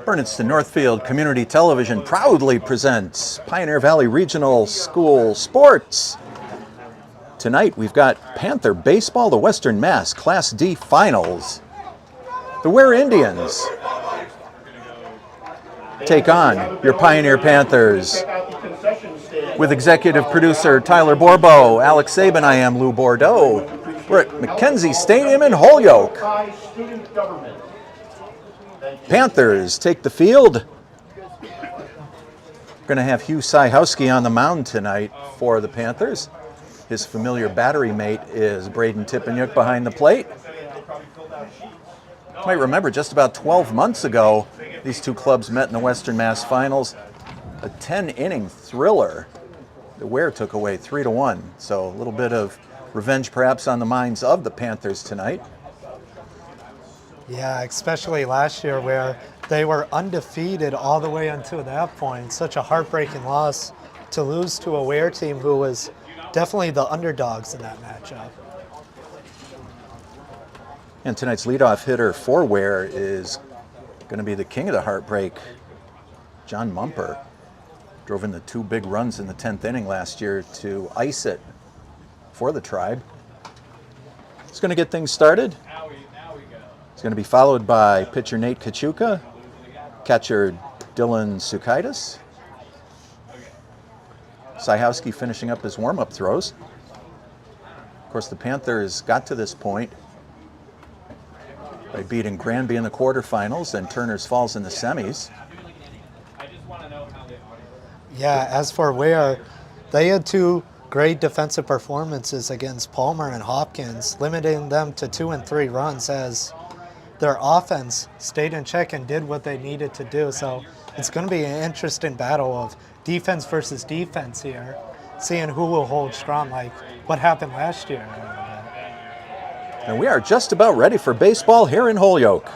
Bernardston-Northfield Community Television proudly presents Pioneer Valley Regional School Sports. Tonight we've got Panther Baseball, the Western Mass Class D Finals. The Ware Indians take on your Pioneer Panthers. With executive producer Tyler Borbo, Alex Sabin, I am Lou Bordeaux. We're at McKenzie Stadium in Holyoke. Panthers take the field. We're going to have Hugh Syhowski on the mound tonight for the Panthers. His familiar battery mate is Braden Tippanyuk behind the plate. You might remember just about 12 months ago, these two clubs met in the Western Mass Finals. A 10-inning thriller. The Ware took away 3-1, so a little bit of revenge perhaps on the minds of the Panthers tonight. Yeah, especially last year where they were undefeated all the way until that point. Such a heartbreaking loss to lose to a Ware team who was definitely the underdogs in that matchup. And tonight's leadoff hitter for Ware is going to be the king of the heartbreak, John Mumper. Drove in the two big runs in the 10th inning last year to ice it for the Tribe. He's going to get things started. It's going to be followed by pitcher Nate Kachuka, catcher Dylan Sukaitis. Syhowski finishing up his warm-up throws. Of course, the Panthers got to this point by beating Granby in the quarterfinals and Turner's Falls in the semis. Yeah, as for Ware, they had two great defensive performances against Palmer and Hopkins, limiting them to 2 and 3 runs as their offense stayed in check and did what they needed to do. So it's going to be an interesting battle of defense versus defense here, seeing who will hold strong, like what happened last year. And we are just about ready for baseball here in Holyoke.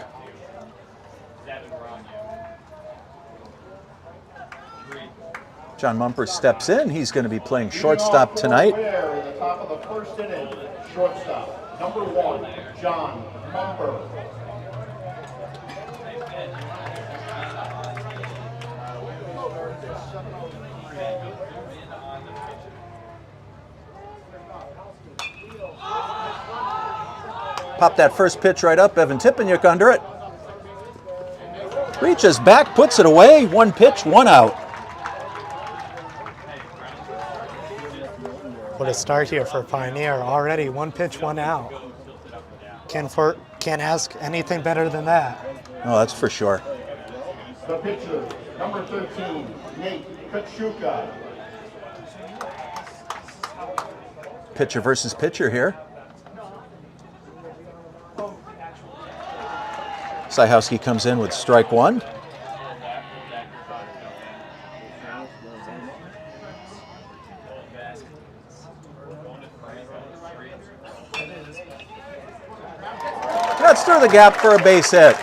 John Mumper steps in. He's going to be playing shortstop tonight. In the top of the first inning, shortstop, number 1, John Mumper. Pop that first pitch right up. Evan Tippanyuk under it. Reaches back, puts it away. 1 pitch, 1 out. What a start here for Pioneer. Already 1 pitch, 1 out. Can't ask anything better than that. Oh, that's for sure. The pitcher, number 13, Nate Kachuka. Pitcher versus pitcher here. Syhowski comes in with strike 1. That's through the gap for a base hit.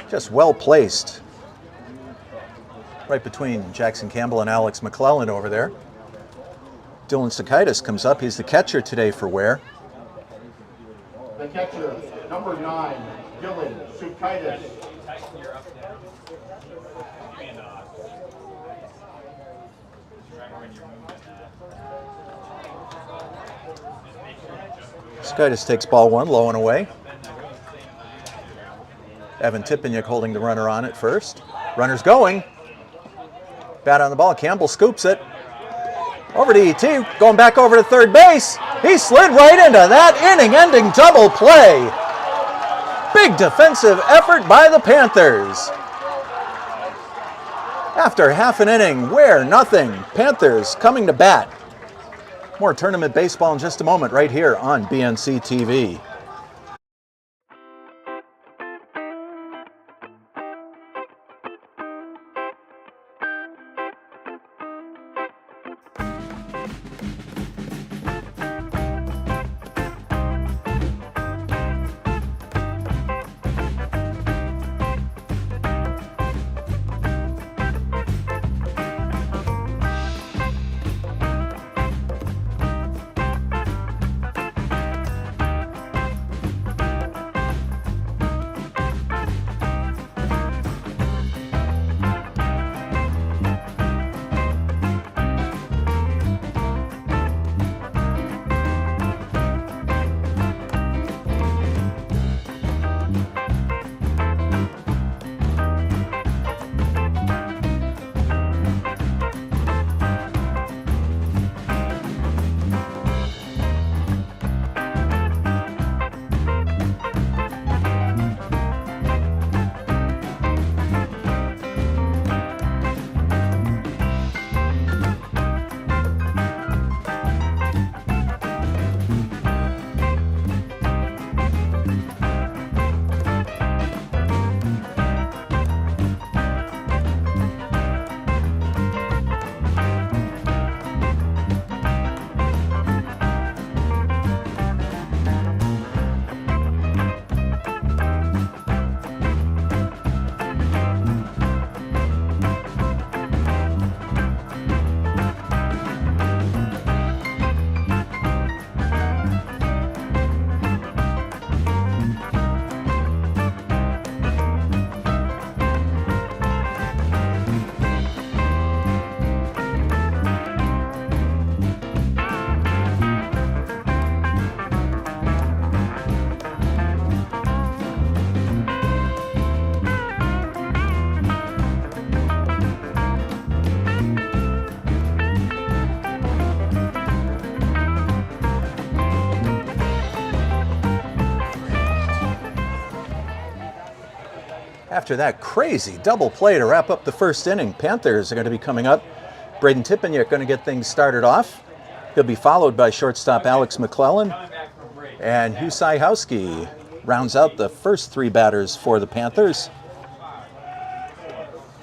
Just well placed. Right between Jackson Campbell and Alex McClellan over there. Dylan Sukaitis comes up. He's the catcher today for Ware. The catcher, number 9, Dylan Sukaitis. Sukaitis takes ball 1, low and away. Evan Tippanyuk holding the runner on at first. Runner's going. Bat on the ball. Campbell scoops it. Over to E.T., going back over to third base. He slid right into that inning-ending double play. Big defensive effort by the Panthers. After half an inning, Ware nothing. Panthers coming to bat. More tournament baseball in just a moment right here on BNC TV. After that crazy double play to wrap up the first inning, Panthers are going to be coming up. Braden Tippiniak going to get things started off. He'll be followed by shortstop Alex McClellan. And Hugh Sajowski rounds out the first three batters for the Panthers.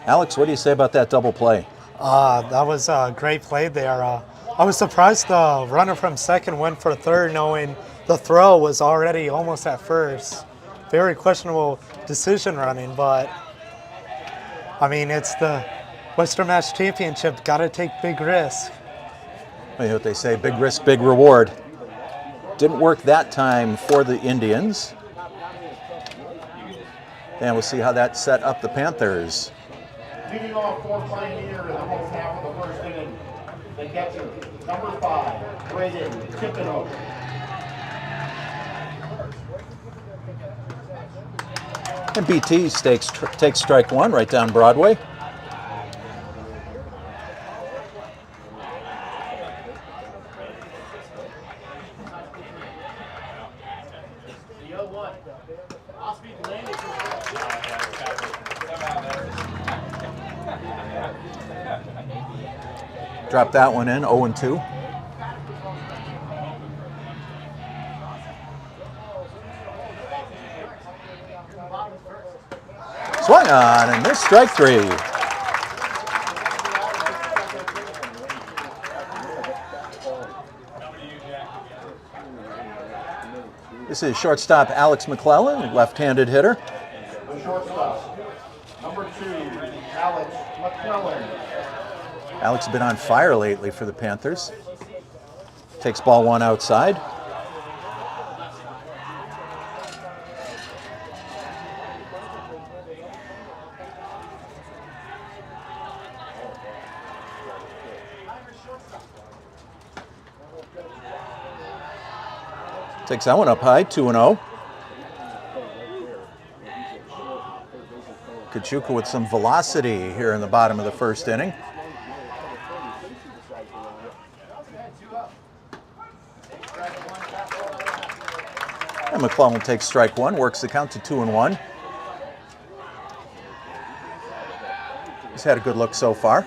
Alex, what do you say about that double play? That was a great play there. I was surprised the runner from second went for third, knowing the throw was already almost at first. Very questionable decision running, but I mean, it's the Western Mass Championship. Got to take big risks. You know what they say, big risk, big reward. Didn't work that time for the Indians. And we'll see how that set up the Panthers. Leading off for Pioneer in the home half of the first inning, the catcher, number 5, Braden Tippiniak. And BT takes strike one right down Broadway. Drop that one in, 0-2. Swung on and missed, strike three. This is shortstop Alex McClellan, left-handed hitter. The shortstop, number 2, Alex McClellan. Alex has been on fire lately for the Panthers. Takes ball one outside. Takes that one up high, 2-0. Kachuka with some velocity here in the bottom of the first inning. And McClellan takes strike one, works the count to 2-1. He's had a good look so far.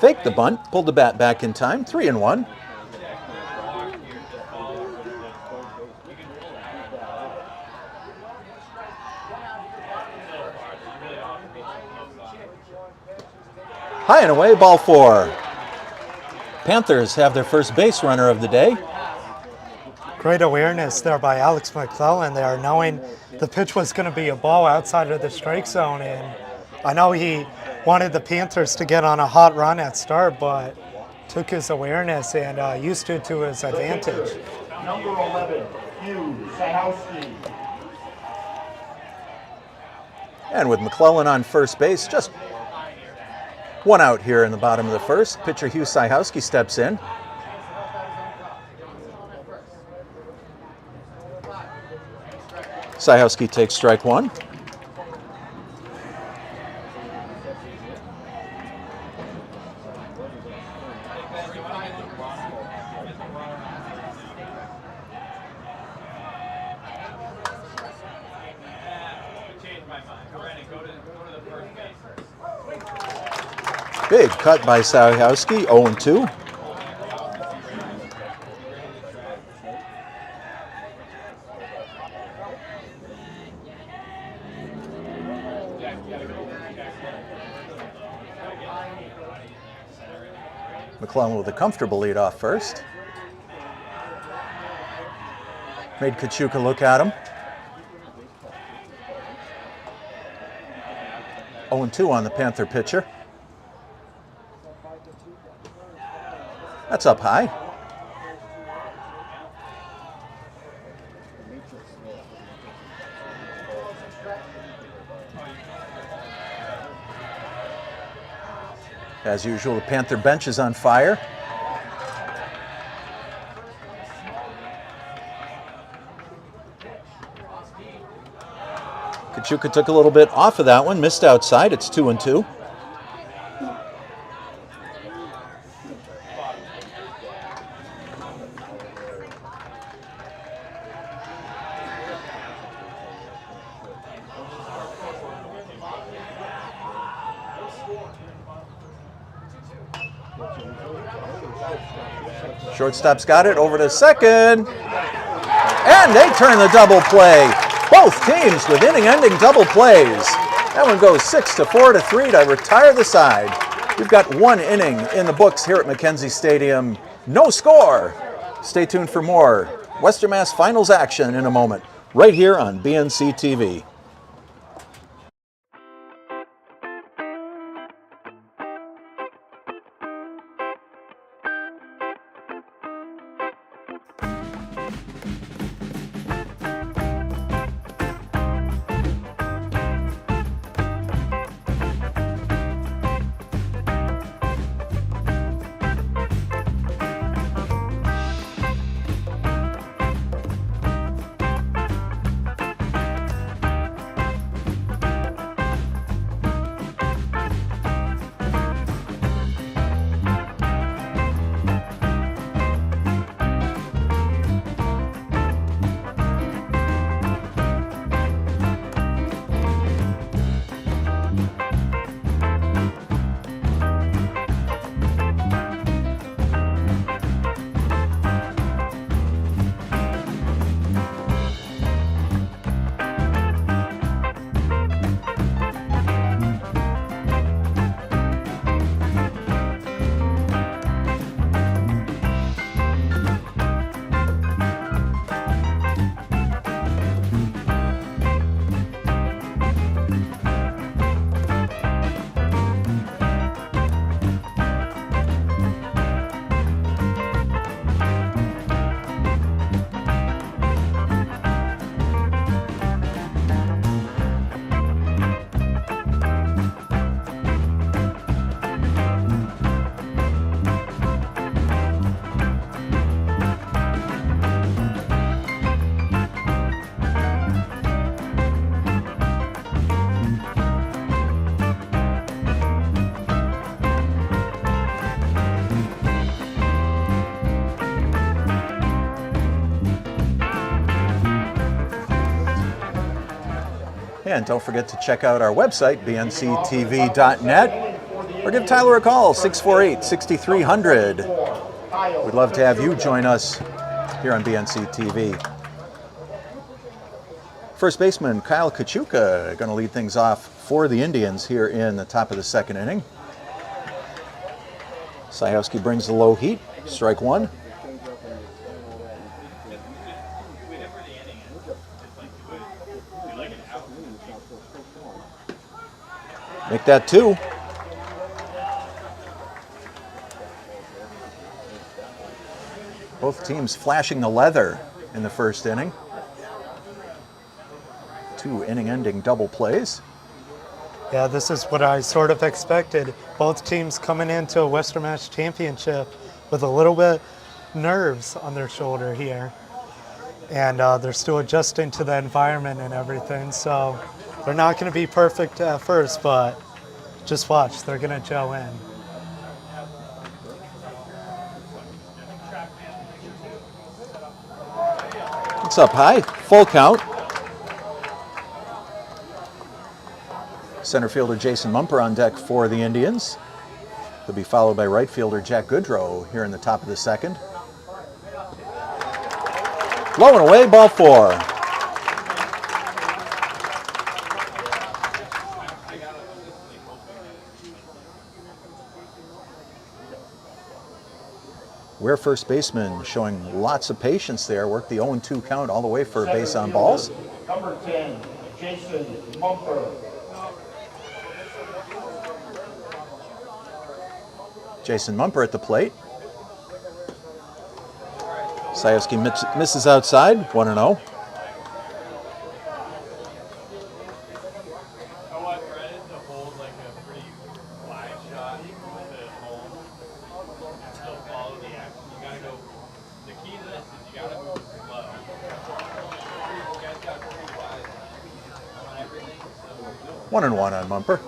Faked the bunt, pulled the bat back in time, 3-1. High and away, ball 4. Panthers have their first base runner of the day. Great awareness there by Alex McClellan there, knowing the pitch was going to be a ball outside of the strike zone. And I know he wanted the Panthers to get on a hot run at start, but took his awareness and used it to his advantage. Number 11, Hugh Sajowski. And with McClellan on first base, just one out here in the bottom of the first. Pitcher Hugh Sajowski steps in. Sajowski takes strike one. Big cut by Sajowski, 0-2. McClellan with a comfortable lead off first. Made Kachuka look at him. 0-2 on the Panther pitcher. That's up high. As usual, the Panther bench is on fire. Kachuka took a little bit off of that one, missed outside. It's 2-2. Shortstop's got it, over to second. And they turn the double play. Both teams with inning-ending double plays. That one goes 6-4 to 3 to retire the side. We've got one inning in the books here at Mackenzie Stadium. No score. Stay tuned for more Western Mass Finals action in a moment, right here on BNC TV. And don't forget to check out our website, bnctv.net, or give Tyler a call, 648-6300. We'd love to have you join us here on BNC TV. First baseman Kyle Kachuka going to lead things off for the Indians here in the top of the second inning. Sajewski brings the low heat, strike one. Make that two. Both teams flashing the leather in the first inning. Two inning-ending double plays. Yeah, this is what I sort of expected. Both teams coming into a Western Mass Championship with a little bit nerves on their shoulder here. And they're still adjusting to the environment and everything. So they're not going to be perfect at first, but just watch. They're going to gel in. It's up high, full count. Center fielder Jason Mumper on deck for the Indians. He'll be followed by right fielder Jack Goodrow here in the top of the second. Low and away, ball four. Ware first baseman showing lots of patience there. Worked the 0-2 count all the way for a base on balls. Number 10, Jason Mumper. Jason Mumper at the plate. Sajewski misses outside, 1-0. One and one on Mumper.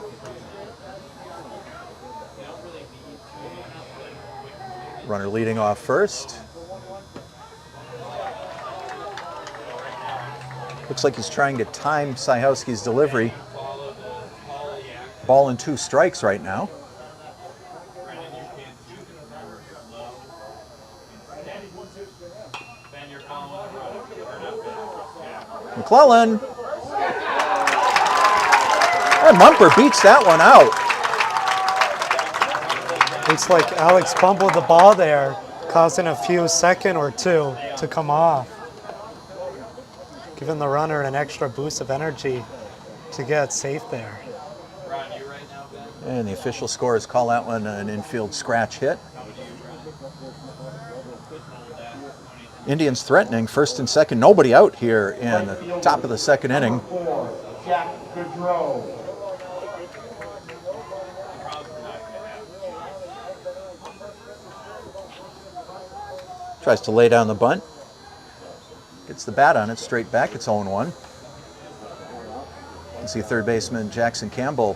Runner leading off first. Looks like he's trying to time Sajewski's delivery. Ball and two strikes right now. McClellan. And Mumper beats that one out. Looks like Alex fumbled the ball there, causing a few second or two to come off, giving the runner an extra boost of energy to get safe there. And the official scores call that one an infield scratch hit. Indians threatening first and second. Nobody out here in the top of the second inning. Jack Gaudreau. Tries to lay down the bunt. Gets the bat on it, straight back. It's 0-1. You can see third baseman Jackson Campbell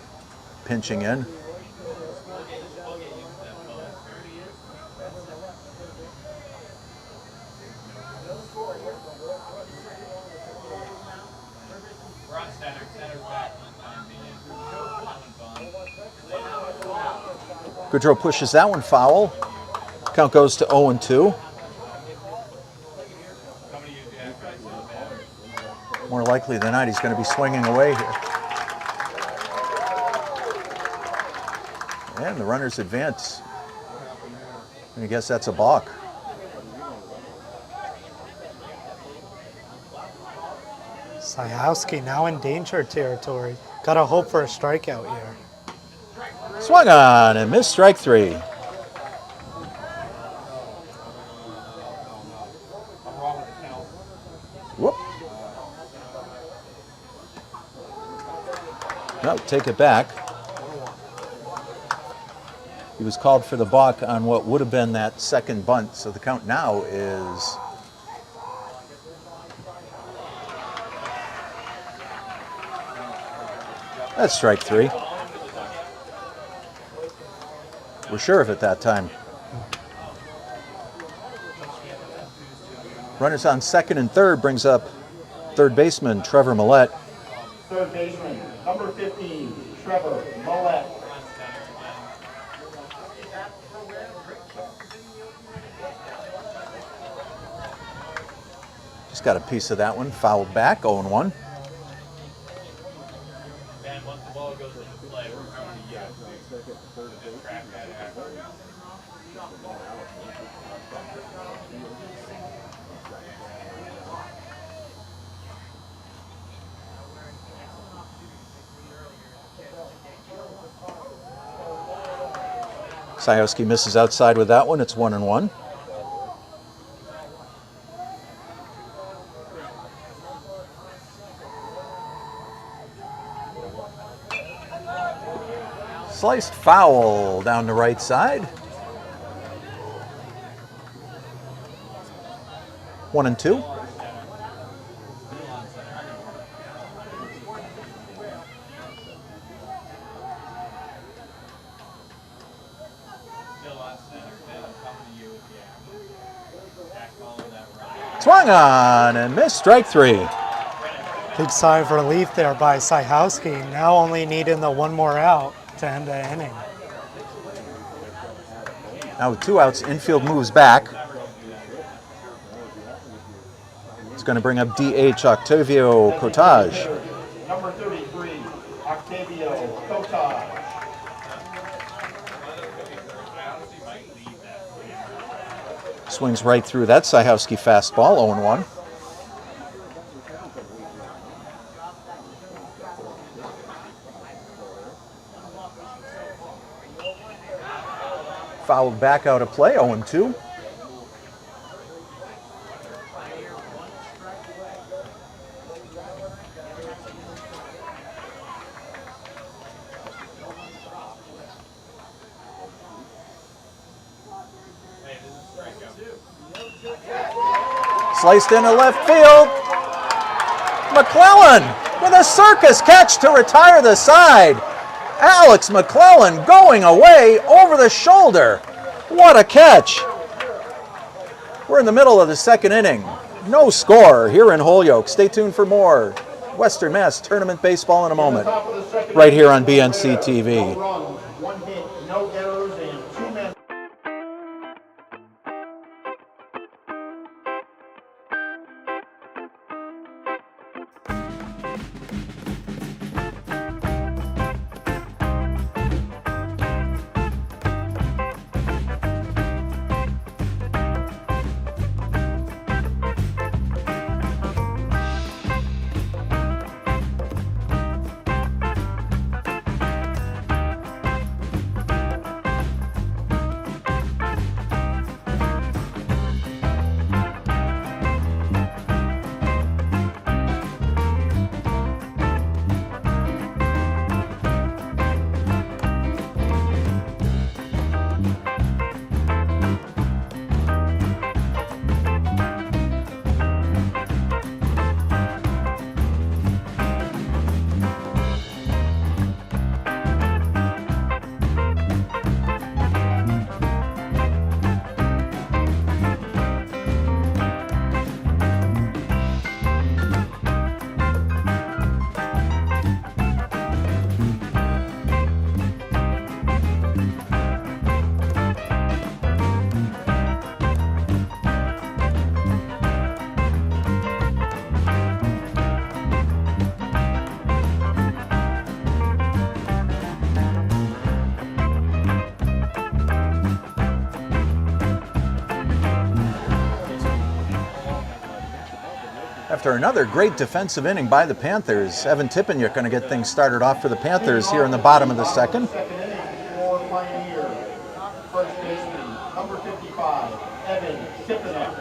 pinching in. Gaudreau pushes that one foul. Count goes to 0-2. More likely than not, he's going to be swinging away here. And the runners advance. I guess that's a balk. Sajowski now in danger territory. Gotta hope for a strikeout here. Swung on and missed, strike three. Whoop. No, take it back. He was called for the balk on what would have been that second bunt, so the count now is that's strike three. We're sure of it that time. Runners on second and third brings up third baseman Trevor Millette. Third baseman, number 15, Trevor Millette. Just got a piece of that one, fouled back, 0-1. Sajowski misses outside with that one. It's 1-1. Sliced foul down the right side. 1-2. Swung on and missed, strike three. Big sigh of relief there by Sajowski. Now only needing the one more out to end the inning. Now with 2 outs, infield moves back. It's going to bring up DH Octavio Cottage. Number 33, Octavio Cottage. Swings right through that Sajowski fastball, 0-1. Fouled back out of play, 0-2. Sliced into left field. McClellan with a circus catch to retire the side. Alex McClellan going away over the shoulder. What a catch. We're in the middle of the second inning. No score here in Holyoke. Stay tuned for more Western Mass Tournament Baseball in a moment. Right here on BNC TV. No runs, 1 hit, no errors, and 2 men. After another great defensive inning by the Panthers, Evan Tippeniuk going to get things started off for the Panthers here in the bottom of the second. Second inning for Pioneer. First baseman, number 55, Evan Tippeniuk.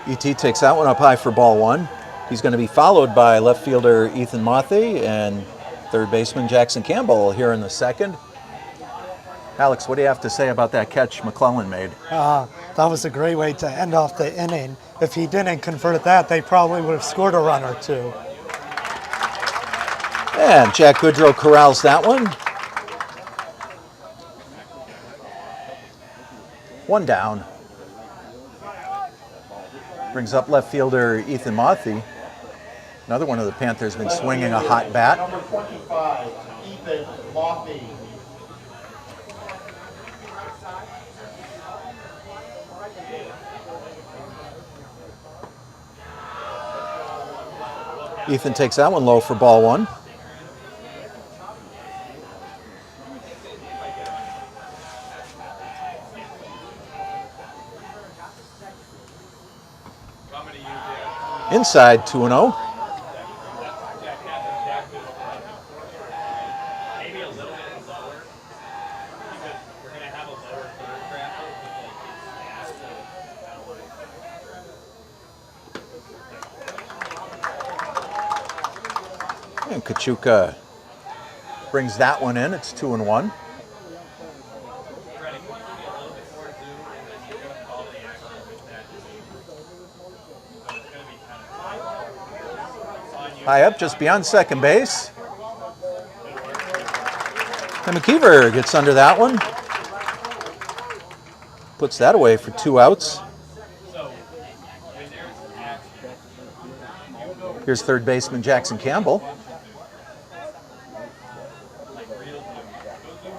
ET takes that one up high for ball one. He's going to be followed by left fielder Ethan Mothy and third baseman Jackson Campbell here in the second. Alex, what do you have to say about that catch McClellan made? That was a great way to end off the inning. If he didn't convert that, they probably would have scored a run or two. And Jack Goodrow corrals that one. One down. Brings up left fielder Ethan Mothy. Another one of the Panthers been swinging a hot bat. Number 25, Ethan Mothy. Ethan takes that one low for ball one. Inside 2-0. And Kachuka brings that one in. It's 2-1. High up, just beyond second base. And McKeever gets under that one. Puts that away for 2 outs. Here's third baseman Jackson Campbell.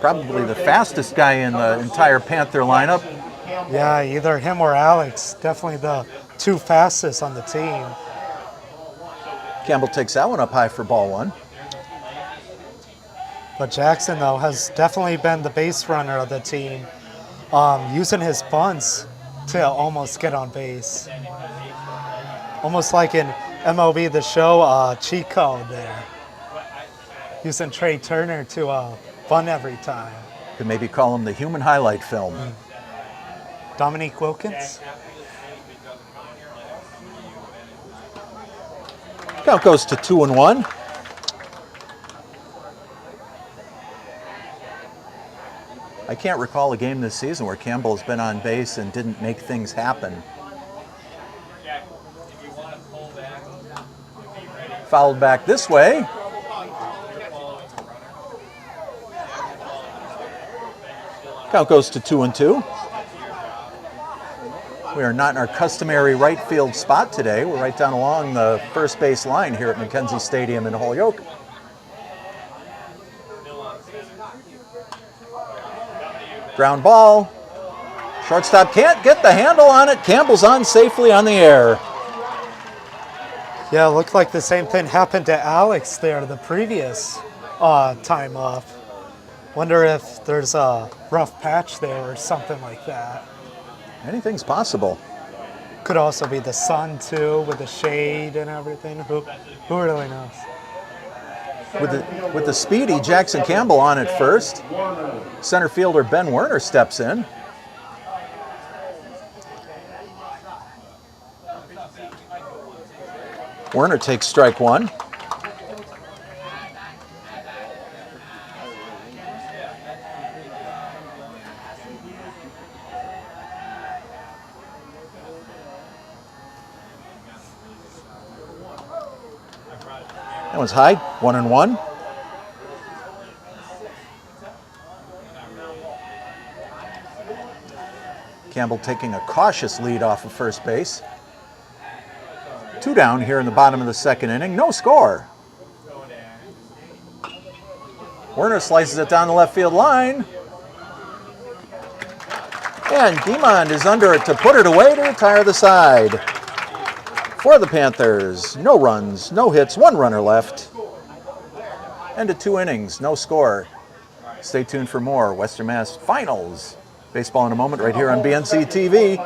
Probably the fastest guy in the entire Panther lineup. Yeah, either him or Alex. Definitely the two fastest on the team. Campbell takes that one up high for ball one. But Jackson, though, has definitely been the base runner of the team, using his bunts to almost get on base. Almost like in MLB The Show, cheat code there. Using Trey Turner to bunt every time. Could maybe call him the human highlight film. Dominique Wilkins? Count goes to 2-1. I can't recall a game this season where Campbell's been on base and didn't make things happen. Fouled back this way. Count goes to 2-2. We are not in our customary right field spot today. We're right down along the first base line here at McKenzie Stadium in Holyoke. Ground ball. Shortstop can't get the handle on it. Campbell's on safely on the air. Yeah, it looked like the same thing happened to Alex there the previous time off. Wonder if there's a rough patch there or something like that. Anything's possible. Could also be the sun too, with the shade and everything. Who really knows? With the speedy Jackson Campbell on at first, center fielder Ben Werner steps in. Werner takes strike one. That one's high, 1-1. Campbell taking a cautious lead off of first base. 2 down here in the bottom of the second inning. No score. Werner slices it down the left field line. And Guimond is under it to put it away to retire the side. For the Panthers, no runs, no hits, 1 runner left. End of 2 innings, no score. Stay tuned for more Western Mass Finals. Baseball in a moment right here on BNC TV.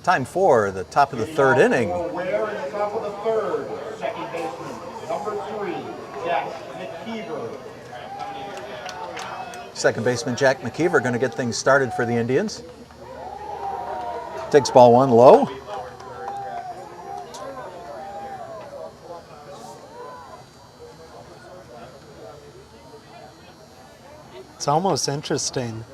Time for the top of the third inning. Ware in the top of the third. Second baseman, number 3, Jack McKeever. Second baseman Jack McKeever going to get things started for the Indians. Takes ball 1 low. It's almost interesting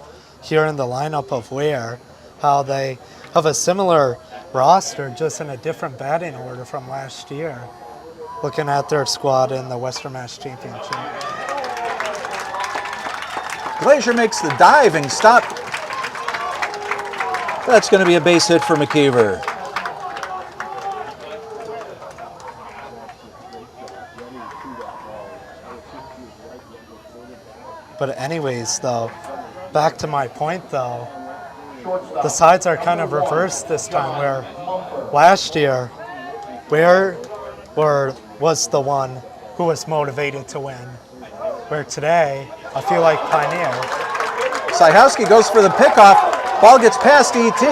here in the lineup of Ware how they have a similar roster, just in a different batting order from last year. Looking at their squad in the Western Mass Championship. Glazier makes the diving stop. That's going to be a base hit for McKeever. But anyways, though, back to my point, though, the sides are kind of reversed this time, where last year, Ware was the one who was motivated to win, where today, I feel like Pioneer. Syhowski goes for the pickoff. Ball gets past E.T.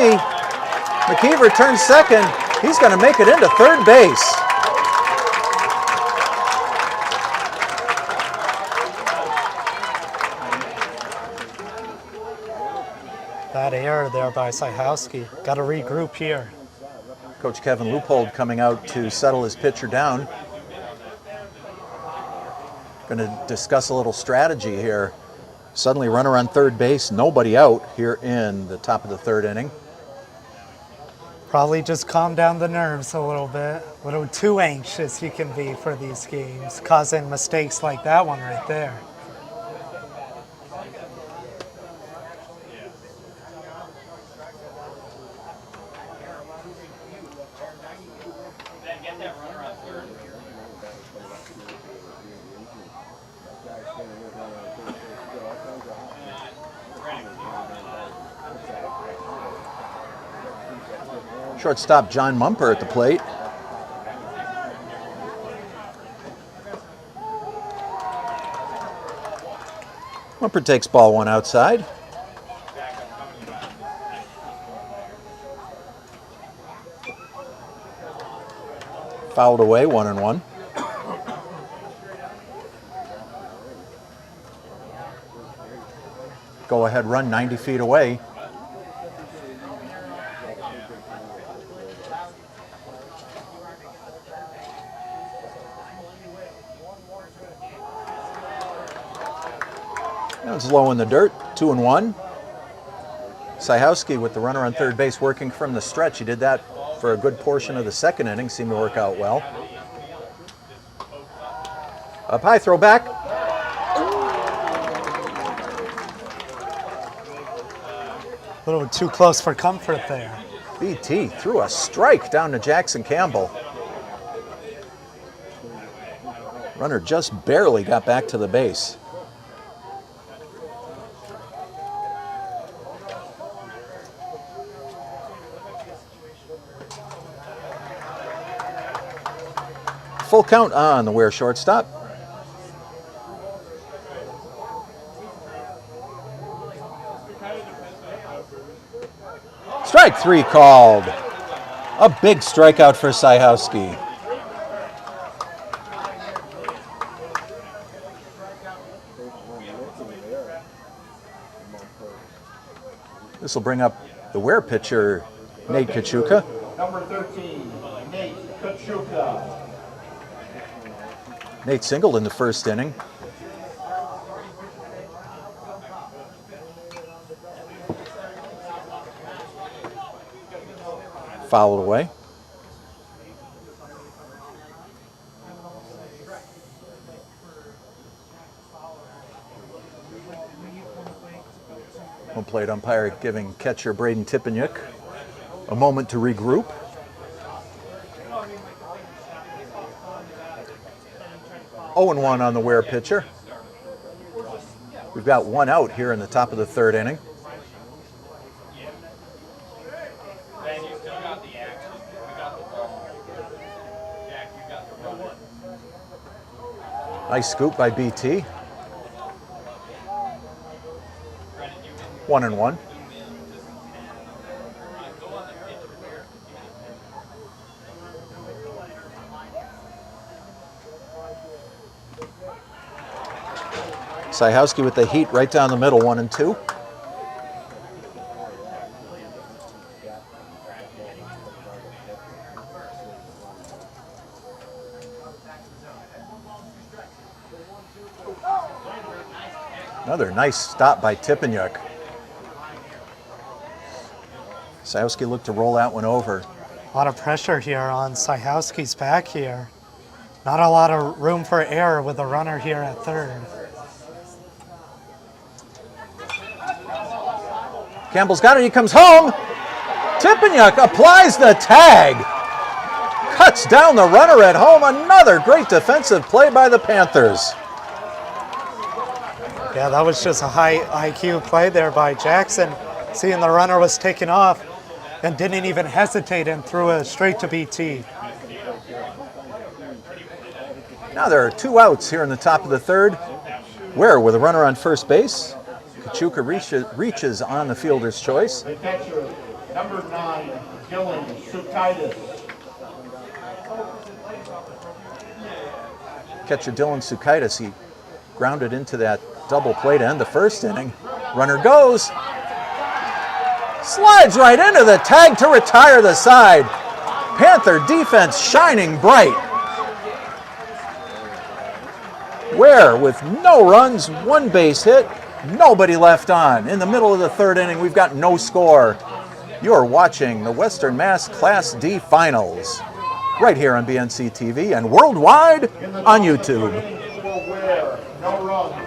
McKeever turns second. He's going to make it into third base. Bad error there by Syhowski. Got to regroup here. Coach Kevin Leupold coming out to settle his pitcher down. Going to discuss a little strategy here. Suddenly runner on third base, nobody out here in the top of the third inning. Probably just calm down the nerves a little bit. A little too anxious you can be for these games, causing mistakes like that one right there. Shortstop John Mumper at the plate. Mumper takes ball 1 outside. Fouled away, 1-1. Go ahead run 90 feet away. It's low in the dirt, 2-1. Syhowski with the runner on third base working from the stretch. He did that for a good portion of the second inning, seemed to work out well. Up high, throw back. A little too close for comfort there. BT threw a strike down to Jackson Campbell. Runner just barely got back to the base. Full count on the Ware shortstop. Strike 3 called. A big strikeout for Syhowski. This will bring up the Ware pitcher, Nate Kachuka. Number 13, Nate Kachuka. Nate singled in the first inning. Fouled away. Home plate umpire giving catcher Braden Tipeniuk a moment to regroup. Oh and 1 on the Ware pitcher. We've got 1 out here in the top of the third inning. Nice scoop by BT. 1-1. Syhowski with the heat right down the middle, 1 and 2. Another nice stop by Tipeniuk. Syhowski looked to roll that one over. A lot of pressure here on Syhowski's back here. Not a lot of room for error with a runner here at third. Campbell's got it, he comes home. Tipeniuk applies the tag. Cuts down the runner at home. Another great defensive play by the Panthers. Yeah, that was just a high IQ play there by Jackson. Seeing the runner was taken off and didn't even hesitate and threw it straight to BT. Now there are 2 outs here in the top of the third. Ware with a runner on first base. Kachuka reaches on the fielder's choice. The catcher, number 9, Dylan Sukaitis. Catcher Dylan Sukaitis, he grounded into that double play to end the first inning. Runner goes. Slides right into the tag to retire the side. Panther defense shining bright. Ware with no runs, 1 base hit, nobody left on. In the middle of the third inning, we've got no score. You're watching the Western Mass Class D Finals right here on BNC TV and worldwide on YouTube. For Ware, no runs.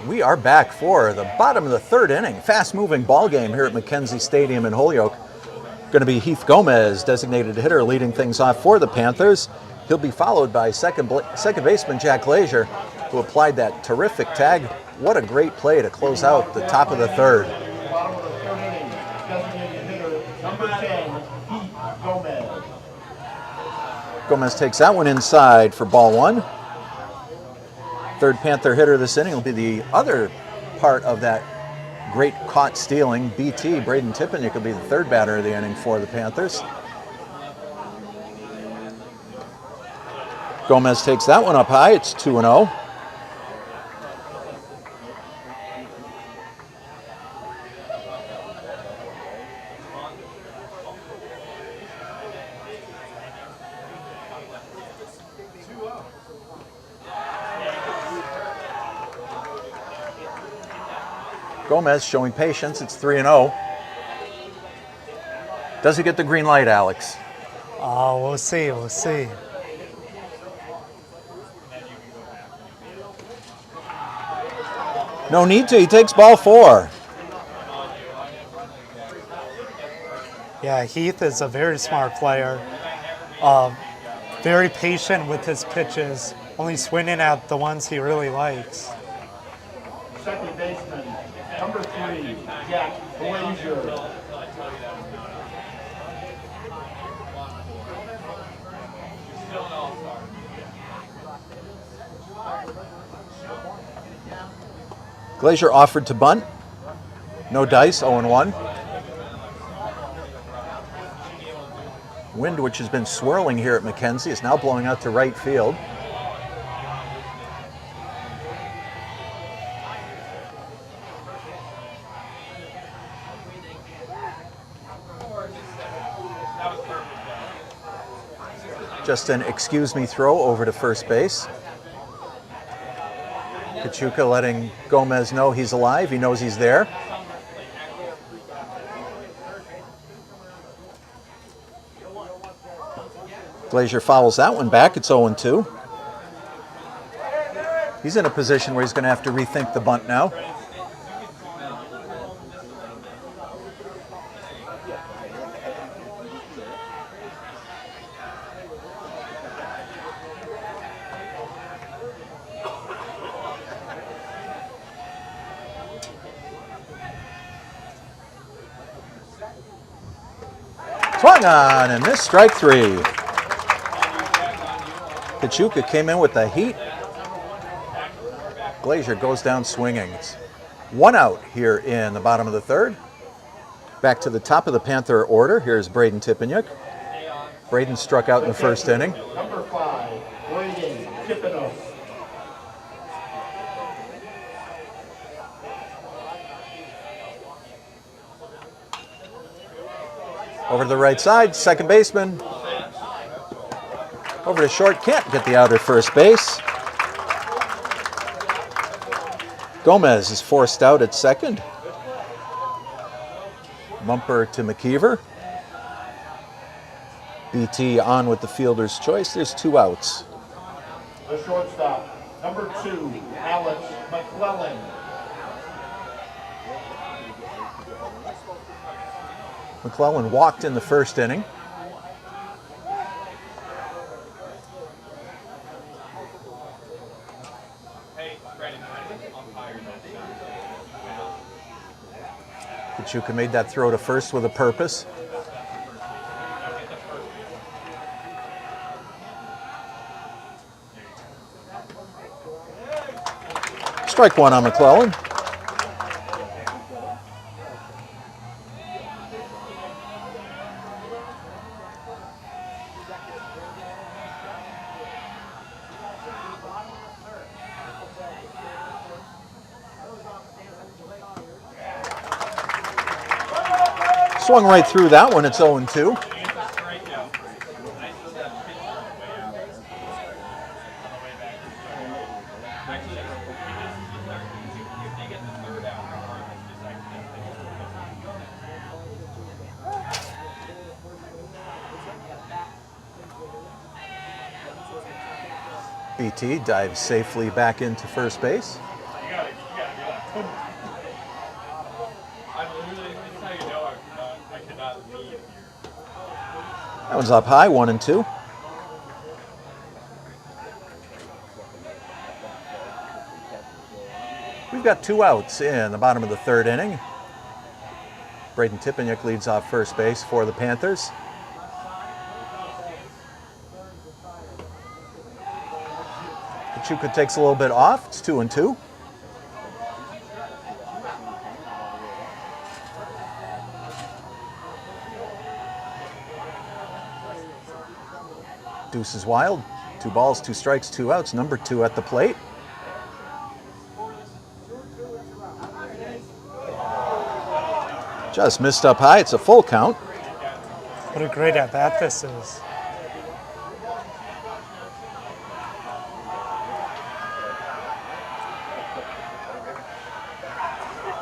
We are back for the bottom of the third inning. Fast-moving ball game here at Mackenzie Stadium in Holyoke. Going to be Heath Gomez, designated hitter, leading things off for the Panthers. He'll be followed by second baseman Jack Glazier, who applied that terrific tag. What a great play to close out the top of the third. Bottom of the third inning, designated hitter, number 10, Heath Gomez. Gomez takes that one inside for ball 1. Third Panther hitter this inning will be the other part of that great caught stealing. BT, Braden Tipeniuk, will be the third batter of the inning for the Panthers. Gomez takes that one up high. It's 2-0. Gomez showing patience. It's 3-0. Does he get the green light, Alex? Oh, we'll see. We'll see. No need to. He takes ball 4. Yeah, Heath is a very smart player. Very patient with his pitches, only swinging at the ones he really likes. Second baseman, number 3, Jack Glazier. Glazier offered to bunt. No dice, 0-1. Wind, which has been swirling here at Mackenzie, is now blowing out to right field. Just an excuse me throw over to first base. Kachuka letting Gomez know he's alive. He knows he's there. Glazier fouls that one back. It's 0-2. He's in a position where he's going to have to rethink the bunt now. Swung on and missed, strike 3. Kachuka came in with the heat. Glazier goes down swinging. It's 1 out here in the bottom of the 3rd. Back to the top of the Panther order. Here's Braden Tipeniuk. Braden struck out in the 1st inning. Number 5, Braden Tipeniuk. Over to the right side, second baseman. Over to short, can't get the out at first base. Gomez is forced out at second. Mumper to McKeever. BT on with the fielder's choice. There's 2 outs. The shortstop, number 2, Alex McClellan. McClellan walked in the 1st inning. Kachuka made that throw to first with a purpose. Strike 1 on McClellan. Swung right through that one. It's 0-2. BT dives safely back into first base. That one's up high, 1-2. We've got 2 outs in the bottom of the 3rd inning. Braden Tipeniuk leads off first base for the Panthers. Kachuka takes a little bit off. It's 2-2. Deuce is wild. 2 balls, 2 strikes, 2 outs. Number 2 at the plate. Just missed up high. It's a full count. What a great at-bat this is.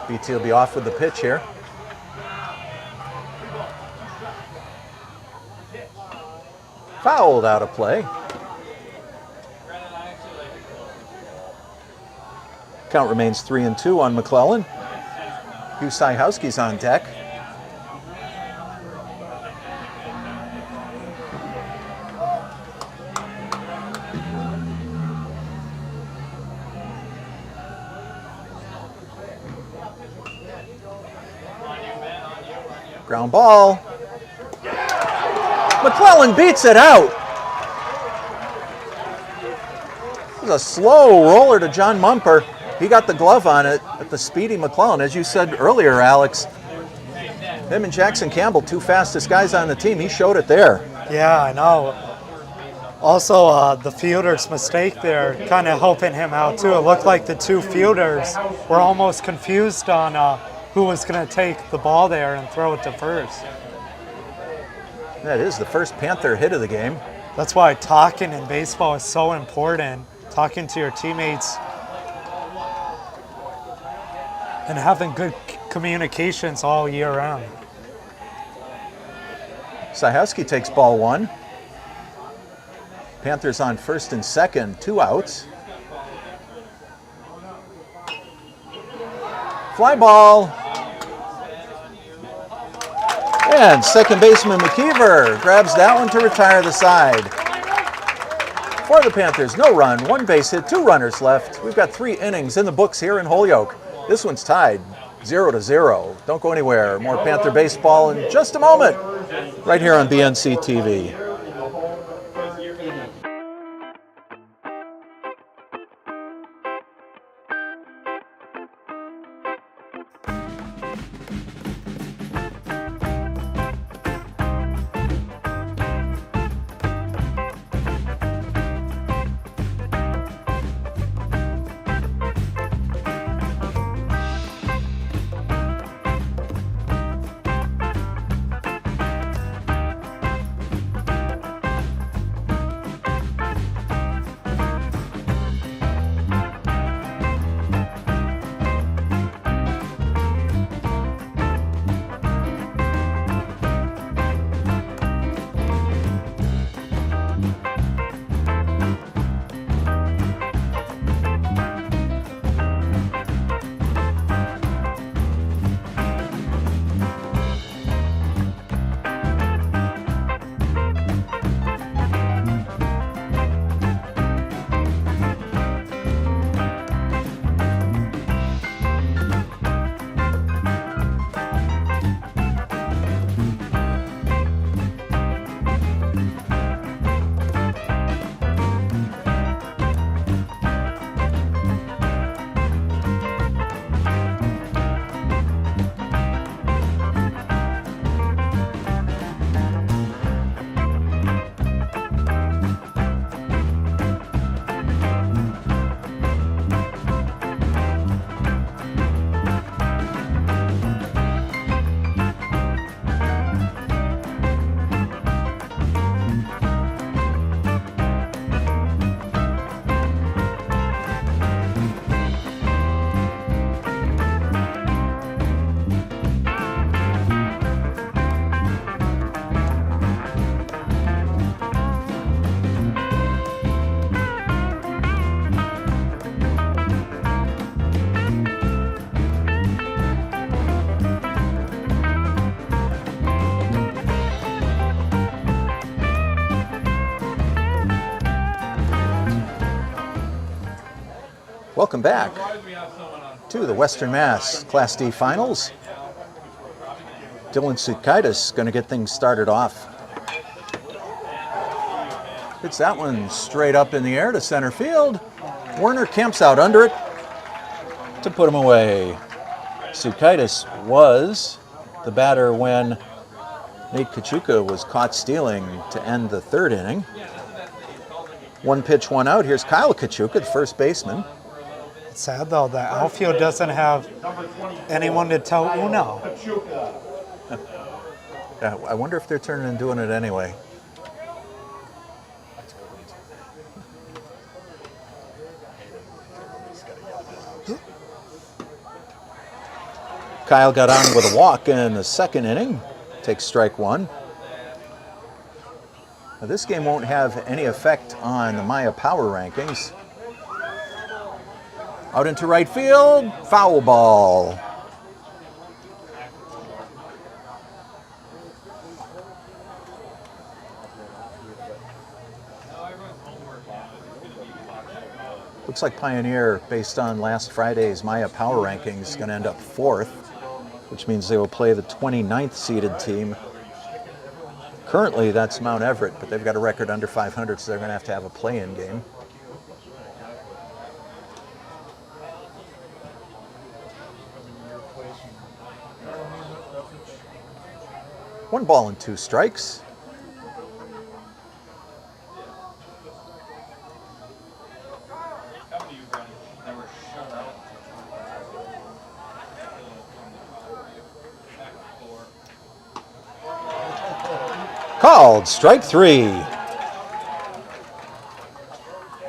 BT will be off with the pitch here. Fouled out of play. Count remains 3-2 on McClellan. Hugh Syhowski's on deck. Ground ball. McClellan beats it out. It was a slow roller to John Mumper. He got the glove on it at the speedy McClellan. As you said earlier, Alex, him and Jackson Campbell, two fastest guys on the team. He showed it there. Yeah, I know. Also, the fielder's mistake there kind of helping him out too. It looked like the two fielders were almost confused on who was going to take the ball there and throw it to first. That is the first Panther hit of the game. That's why talking in baseball is so important. Talking to your teammates and having good communications all year round. Syhowski takes ball one. Panthers on first and second, 2 outs. Fly ball. And second baseman McKeever grabs that one to retire the side. For the Panthers, no run, 1 base hit, 2 runners left. We've got 3 innings in the books here in Holyoke. This one's tied 0-0. Don't go anywhere. More Panther baseball in just a moment, right here on BNC TV. Welcome back to the Western Mass Class D Finals. Dylan Sukaitis going to get things started off. Hits that one straight up in the air to center field. Werner camps out under it to put him away. Sukaitis was the batter when Nate Kachuka was caught stealing to end the 3rd inning. 1 pitch, 1 out. Here's Kyle Kachuka, the first baseman. It's sad though that outfield doesn't have anyone to tell Uno. I wonder if they're turning and doing it anyway. Kyle got on with a walk in the second inning. Takes strike one. Now, this game won't have any effect on the Maya power rankings. Out into right field, foul ball. Looks like Pioneer, based on last Friday's Maya power rankings, is going to end up 4th, which means they will play the 29th seeded team. Currently, that's Mount Everett, but they've got a record under 500, so they're going to have a play-in game. One ball and 2 strikes. Called strike 3. I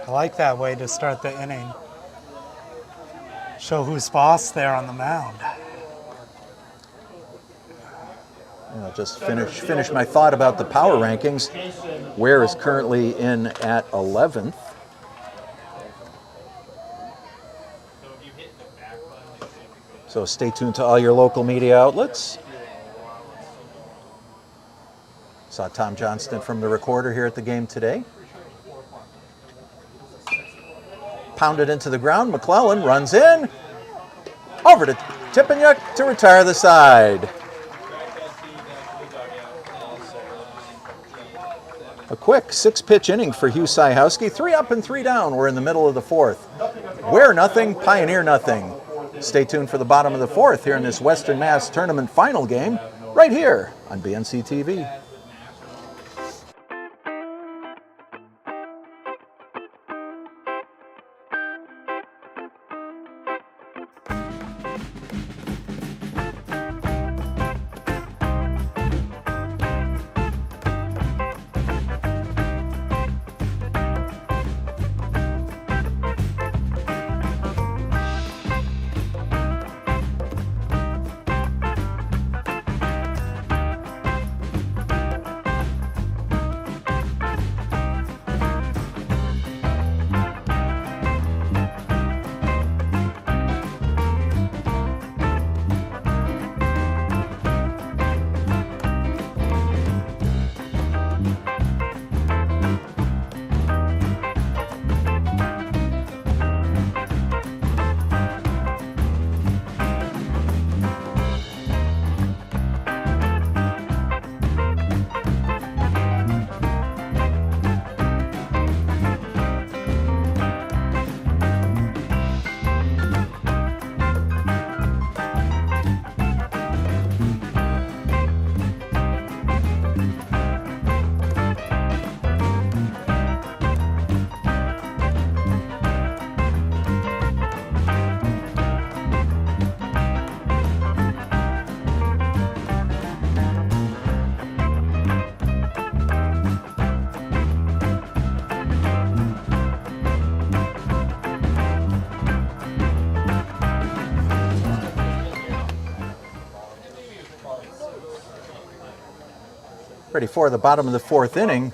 like that way to start the inning. Show who's boss there on the mound. And I'll just finish my thought about the power rankings. Ware is currently in at 11th. So stay tuned to all your local media outlets. Saw Tom Johnston from the Recorder here at the game today. Pounded into the ground. McClellan runs in. Over to Tippanyuk to retire the side. A quick 6-pitch inning for Hugh Syhowski. 3 up and 3 down. We're in the middle of the 4th. Ware nothing, Pioneer nothing. Stay tuned for the bottom of the 4th here in this Western Mass Tournament final game right here on BNC TV. Ready for the bottom of the 4th inning.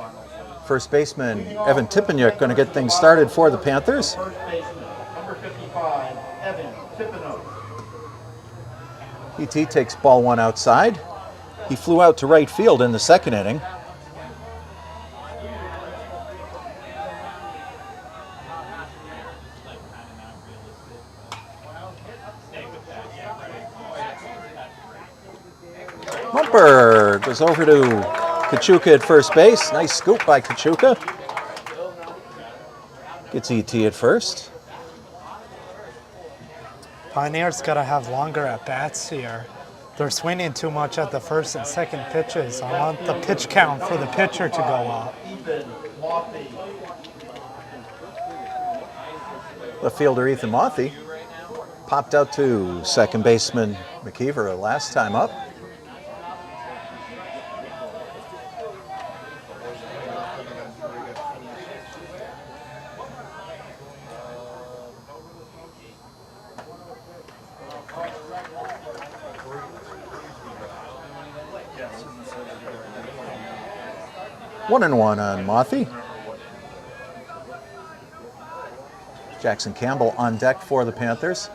First baseman Evan Tippanyuk going to get things started for the Panthers. First baseman, number 55, Evan Tippanyuk. ET takes ball 1 outside. He flew out to right field in the second inning. Mumper goes over to Kachuka at first base. Nice scoop by Kachuka. Gets ET at first. Pioneers got to have longer at-bats here. They're swinging too much at the first and second pitches. I want the pitch count for the pitcher to go up. Left fielder Ethan Mothy popped out to second baseman McKeever last time up. 1-1 on Mothy. Jackson Campbell on deck for the Panthers.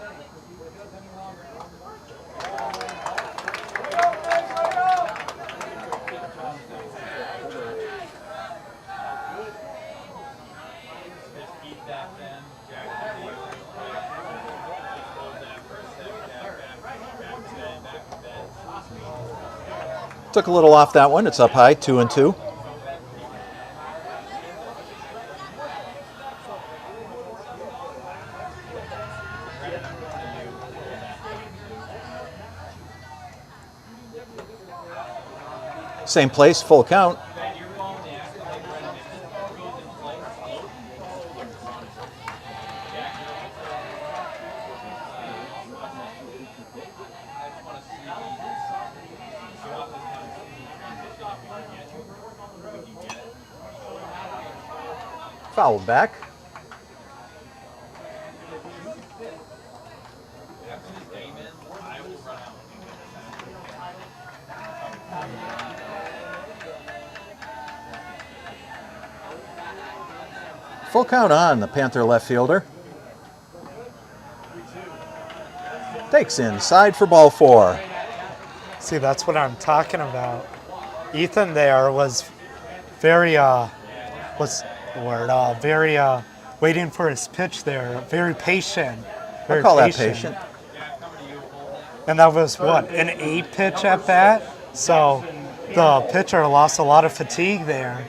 Took a little off that one. It's up high, 2-2. Same place, full count. Foul back. Full count on the Panther left fielder. Takes inside for ball 4. See, that's what I'm talking about. Ethan there was very, waiting for his pitch there. Very patient. I'll call that patient. And that was what, an 8-pitch at bat? So the pitcher lost a lot of fatigue there.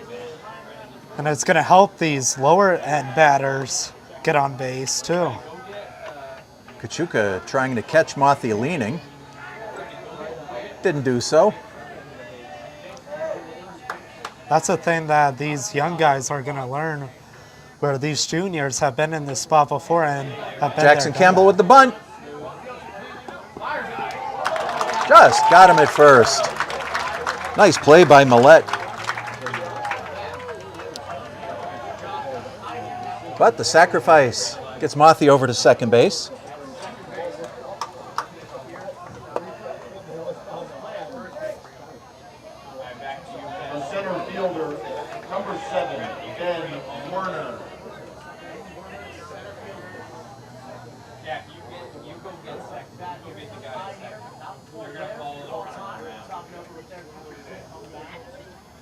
And it's going to help these lower end batters get on base too. Kachuka trying to catch Mothy leaning. Didn't do so. That's the thing that these young guys are going to learn, where these juniors have been in this spot before and have been Jackson there, Campbell with the bunt. Just got him at first. Nice play by Millette. But the sacrifice gets Mothy over to second base. The center fielder, number 7, Ben Werner.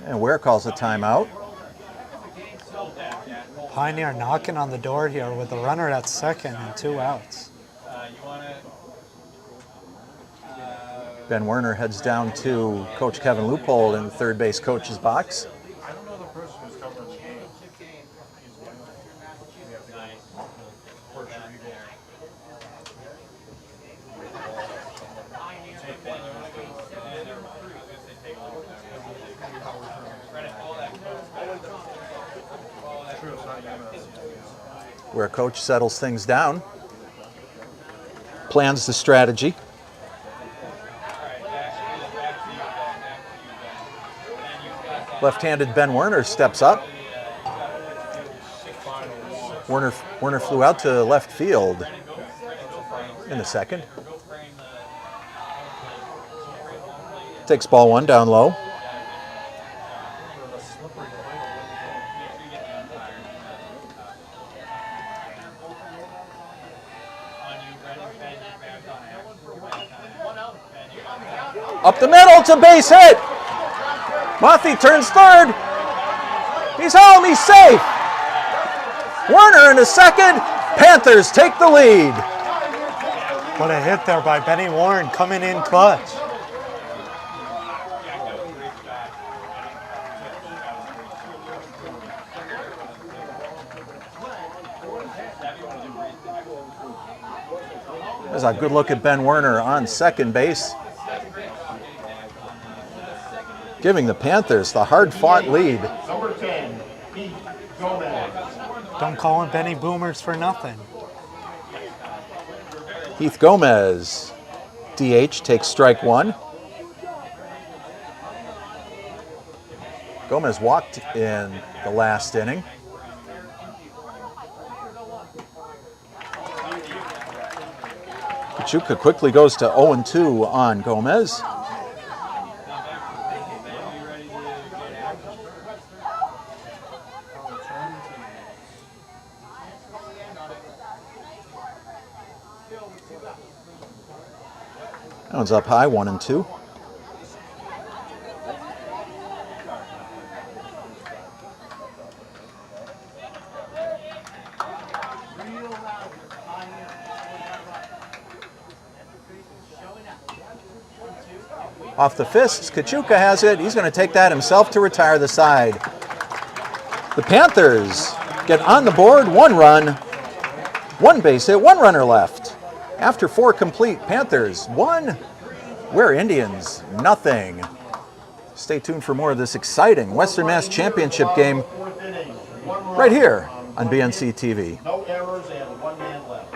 And Ware calls a timeout. Pioneer knocking on the door here with a runner at second and 2 outs. Ben Werner heads down to Coach Kevin Loophole in the third base coach's box. I don't know the person who's covering the game. Where coach settles things down, plans the strategy. Left-handed Ben Werner steps up. Werner flew out to left field in the second. Takes ball 1 down low. Up the middle, it's a base hit. Mothy turns third. He's home, he's safe. Werner into second. Panthers take the lead. What a hit there by Benny Warren, coming in clutch. There's a good look at Ben Werner on second base, giving the Panthers the hard-fought lead. Number 10, Pete Gomez. Don't call him Benny Boomers for nothing. Heath Gomez, DH, takes strike 1. Gomez walked in the last inning. Kachuka quickly goes to 0-2 on Gomez. That one's up high, 1-2. Off the fists, Kachuka has it. He's going to take that himself to retire the side. The Panthers get on the board, 1 run, 1 base hit, 1 runner left. After 4 complete, Panthers 1, Ware Indians nothing. Stay tuned for more of this exciting Western Mass Championship game right here on BNC TV. No errors and 1 man left.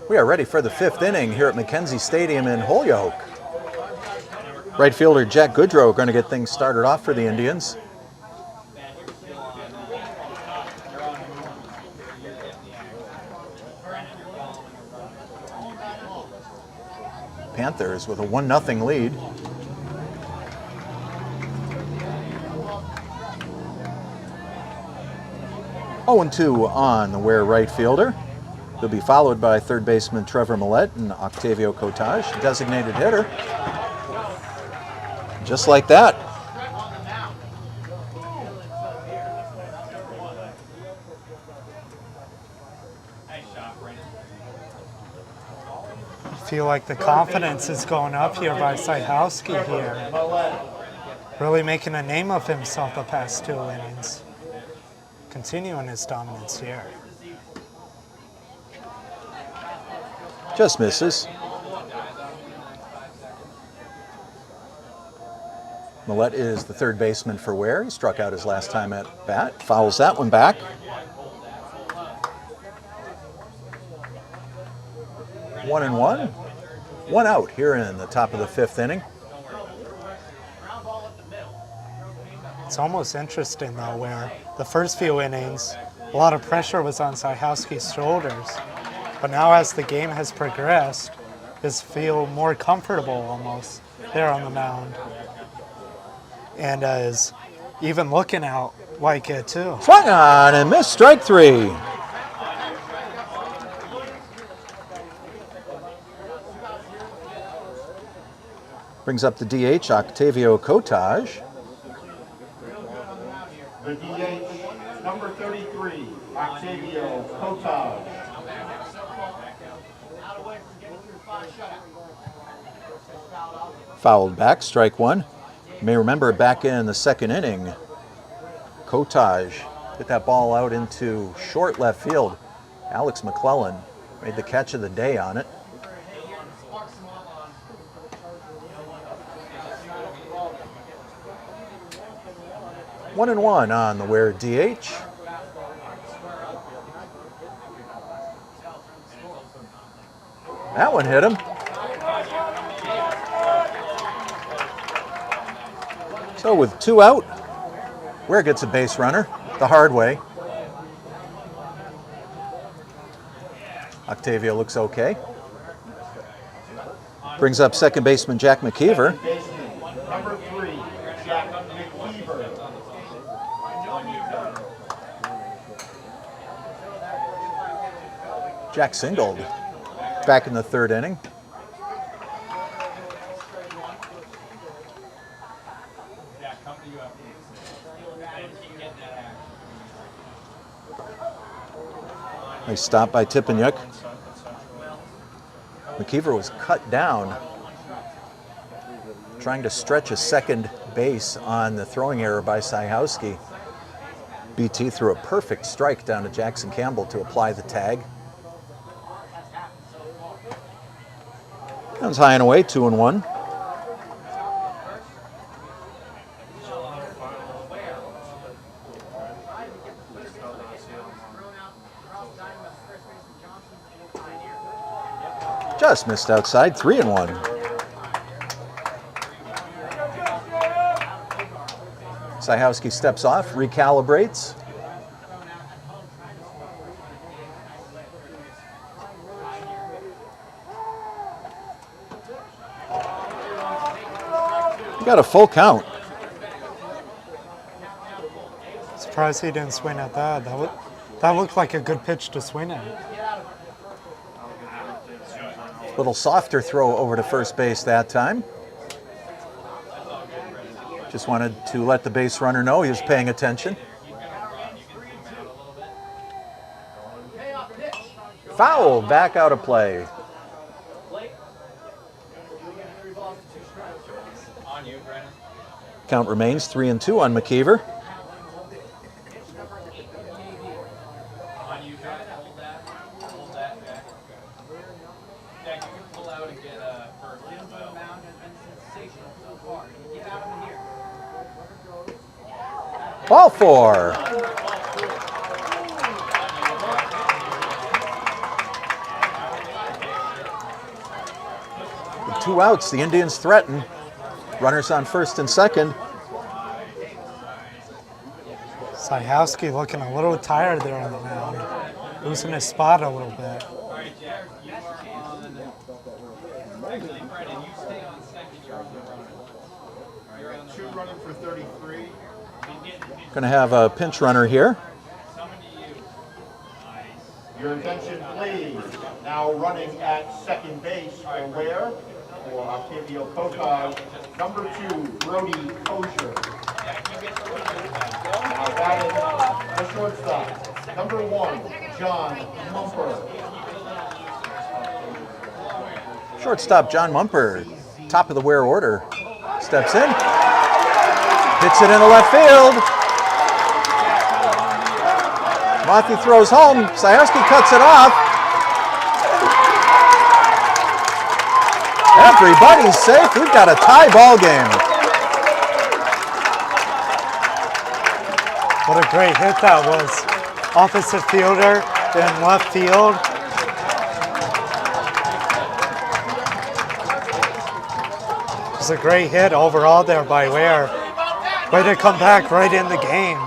We are ready for the 5th inning here at McKenzie Stadium in Holyoke. Right fielder Jack Goodrow going to get things started off for the Indians. Panthers with a 1-0 lead. Oh, 2 on the Ware right fielder. They'll be followed by third baseman Trevor Millette and Octavio Cotage, designated hitter. Just like that. I feel like the confidence is going up here by Sajowski here. Really making a name of himself the past 2 innings. Continuing his dominance here. Just misses. Millette is the third baseman for Ware. He struck out his last time at bat. Fouls that one back. One and one. 1 out here in the top of the 5th inning. It's almost interesting though, where the first few innings, a lot of pressure was on Sajowski's shoulders. But now as the game has progressed, just feel more comfortable almost there on the mound. And is even looking out like it too. Swung on and missed, strike 3. Brings up the DH, Octavio Cotage. The DH, number 33, Octavio Cotage. Fouled back, strike 1. You may remember back in the 2nd inning, Cotage hit that ball out into short left field. Alex McClellan made the catch of the day on it. One and one on the Ware DH. That one hit him. So with 2 out, Ware gets a base runner the hard way. Octavia looks okay. Brings up second baseman Jack McKeever. Second baseman, number 3, Jack McKeever. Jack singled back in the third inning. Nice stop by Tippanyuk. McKeever was cut down trying to stretch a second base on the throwing error by Syhowski. BT threw a perfect strike down to Jackson Campbell to apply the tag. Comes high and away, 2-1. Just missed outside, 3-1. Syhowski steps off, recalibrates. Got a full count. Surprised he didn't swing at that. That looked like a good pitch to swing at. Little softer throw over to first base that time. Just wanted to let the base runner know he was paying attention. Foul, back out of play. Count remains 3-2 on McKeever. Ball 4. With 2 outs, the Indians threaten. Runners on first and second. Syhowski looking a little tired there on the mound. Losing his spot a little bit. Two running for 33. Going to have a pinch runner here. Your attention, please. Now running at second base for Ware, for Octavio Kokai, number 2, Brody Kosher. Now batting the shortstop, number 1, John Mumper. Shortstop John Mumper, top of the Ware order, steps in, hits it in the left field. Mothi throws home, Syhowski cuts it off. Everybody's safe, we've got a tie ball game. What a great hit that was. Opposite fielder in left field. It was a great hit overall there by Ware. Way to come back right in the game.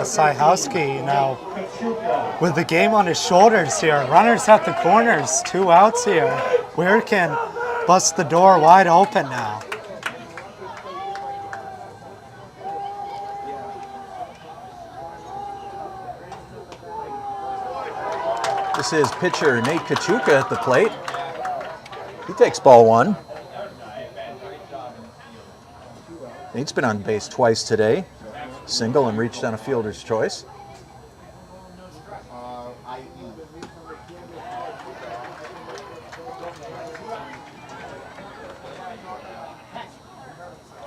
Syhowski now with the game on his shoulders here. Runners at the corners, 2 outs here. Ware can bust the door wide open now. This is pitcher Nate Kachuka at the plate. He takes ball 1. Nate's been on base twice today. Single and reached on a fielder's choice.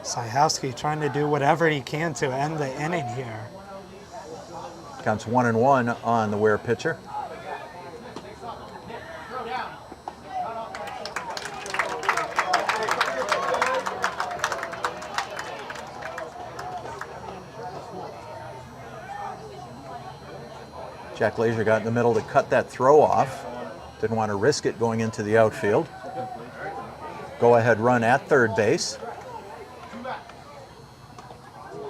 Syhowski trying to do whatever he can to end the inning here. Counts 1-1 on the Ware pitcher. Jack Lazier got in the middle to cut that throw off. Didn't want to risk it going into the outfield. Go-ahead run at third base.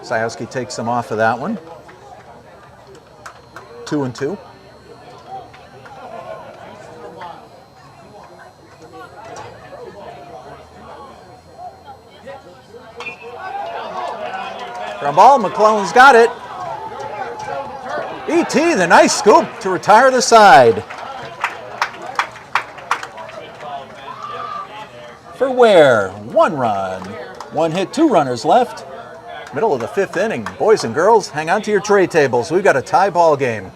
Sajowski takes him off of that one. 2-2. Ground ball, McClellan's got it. E.T., the nice scoop to retire the side. For Ware, 1 run. 1 hit, 2 runners left. Middle of the 5th inning. Boys and girls, hang on to your tray tables. We've got a tie ball game.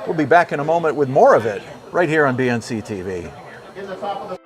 We'll be back in a moment with more of it right here on BNC TV. In the top of the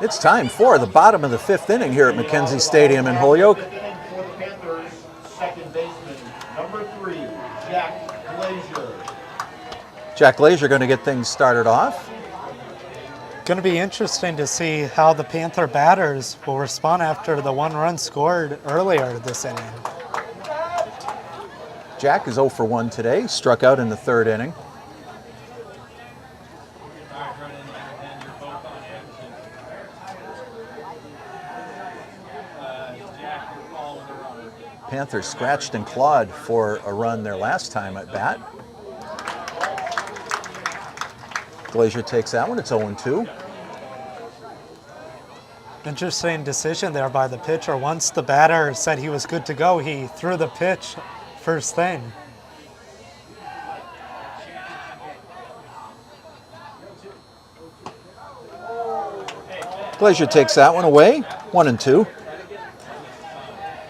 It's time for the bottom of the 5th inning here at McKenzie Stadium in Holyoke. For the Panthers, second baseman, number 3, Jack Glazier. Jack Glazier going to get things started off. Going to be interesting to see how the Panther batters will respond after the 1 run scored earlier this inning. Jack is 0 for 1 today, struck out in the 3rd inning. Panthers scratched and clawed for a run their last time at bat. Glazier takes that one, it's 0-2. Interesting decision there by the pitcher. Once the batter said he was good to go, he threw the pitch first thing. Glazier takes that one away, 1-2.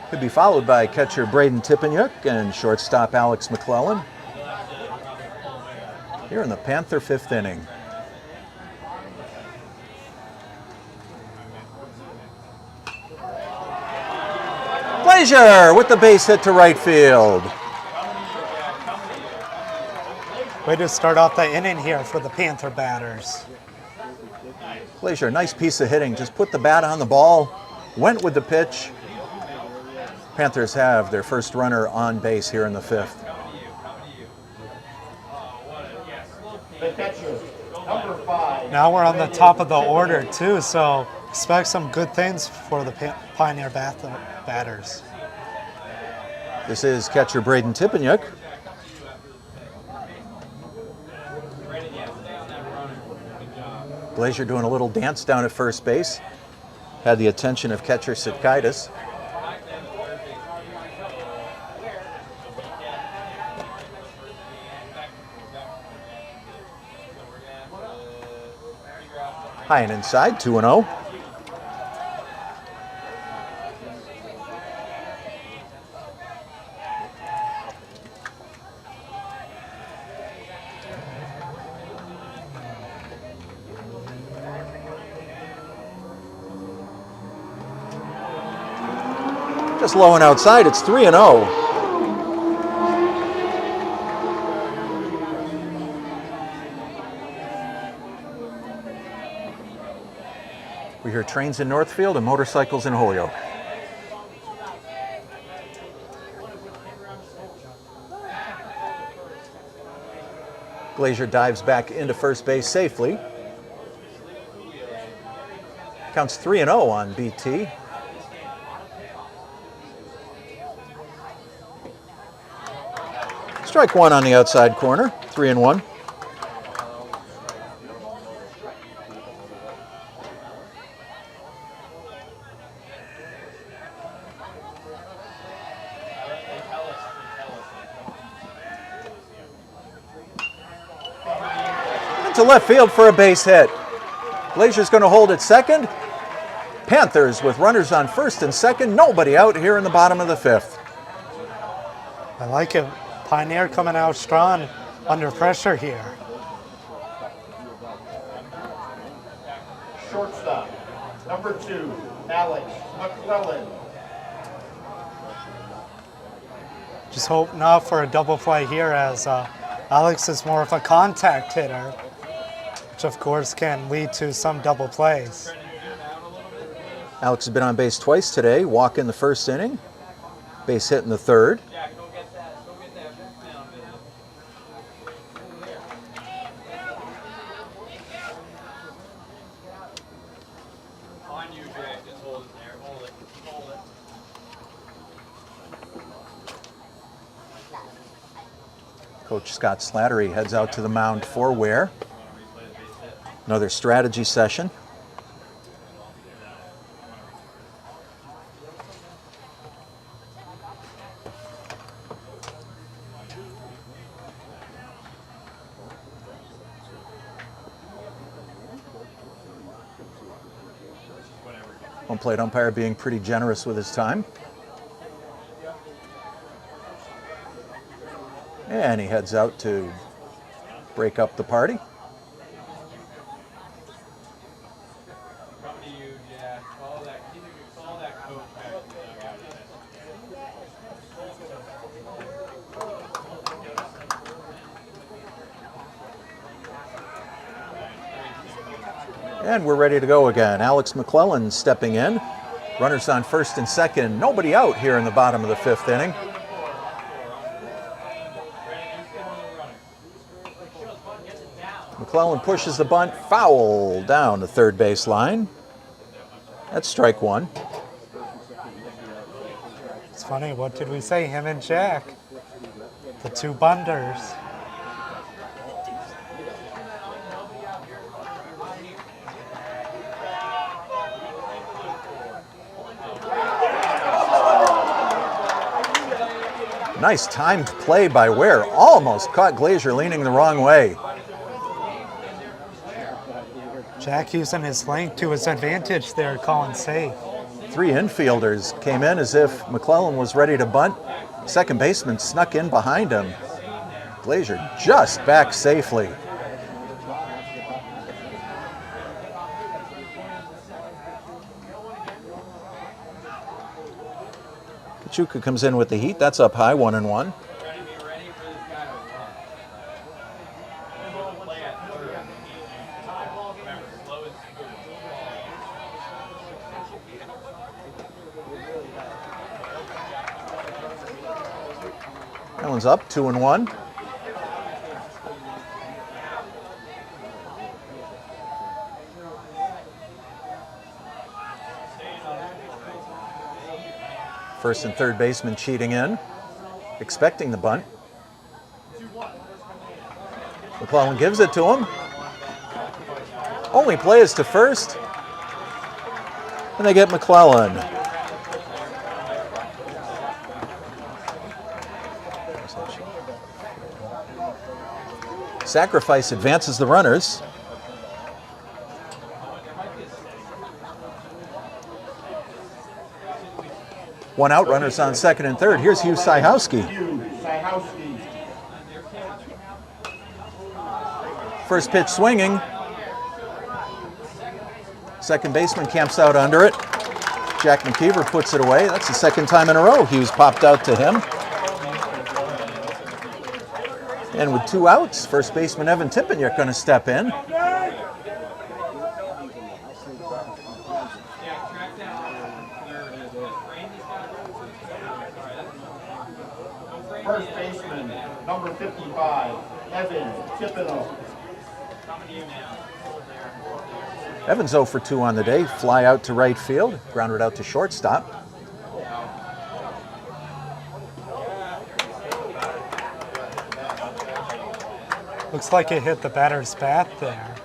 Could be followed by catcher Braden Tippanyuk and shortstop Alex McClellan. Here in the Panther 5th inning. Glazier with the base hit to right field. Way to start off the inning here for the Panther batters. Glazier, nice piece of hitting. Just put the bat on the ball, went with the pitch. Panthers have their first runner on base here in the 5th. The catcher, number 5. Now we're on the top of the order too, so expect some good things for the Pioneer batters. This is catcher Braden Tippanyuk. Glazier doing a little dance down at first base. Had the attention of catcher Sitkaitis. High and inside, 2-0. Just low and outside, it's 3-0. We hear trains in Northfield and motorcycles in Holyoke. Glazier dives back into first base safely. Counts 3-0 on BT. Strike one on the outside corner, 3-1. To left field for a base hit. Glazier's going to hold at second. Panthers with runners on first and second. Nobody out here in the bottom of the fifth. I like it. Pioneer coming out strong under pressure here. Shortstop, number 2, Alex McClellan. Just hope not for a double play here, as Alex is more of a contact hitter, which of course can lead to some double plays. Alex has been on base twice today. Walk in the first inning. Base hit in the third. Coach Scott Slattery heads out to the mound for Ware. Another strategy session. Home plate umpire being pretty generous with his time. And he heads out to break up the party. And we're ready to go again. Alex McClellan stepping in. Runners on first and second. Nobody out here in the bottom of the fifth inning. McClellan pushes the bunt, foul down the third base line. That's strike one. It's funny, what did we say? Him and Jack, the two bunters. Nice timed play by Ware. Almost caught Glazier leaning the wrong way. Jack using his length to his advantage there, calling safe. Three infielders came in as if McClellan was ready to bunt. Second baseman snuck in behind him. Glazier just back safely. Kachuka comes in with the heat. That's up high, 1-1. That one's up, 2-1. First and third baseman cheating in, expecting the bunt. McClellan gives it to him. Only play is to first. And they get McClellan. Sacrifice advances the runners. One out, runners on second and third. Here's Hugh Syhowski. First pitch swinging. Second baseman camps out under it. Jack McKeever puts it away. That's the second time in a row Hughes popped out to him. And with 2 outs, first baseman Evan Tippenyuk going to step in. First baseman, number 55, Evan Tippenyuk. Evans 0 for 2 on the day. Fly out to right field. Grounded out to shortstop. Looks like it hit the batter's bat there.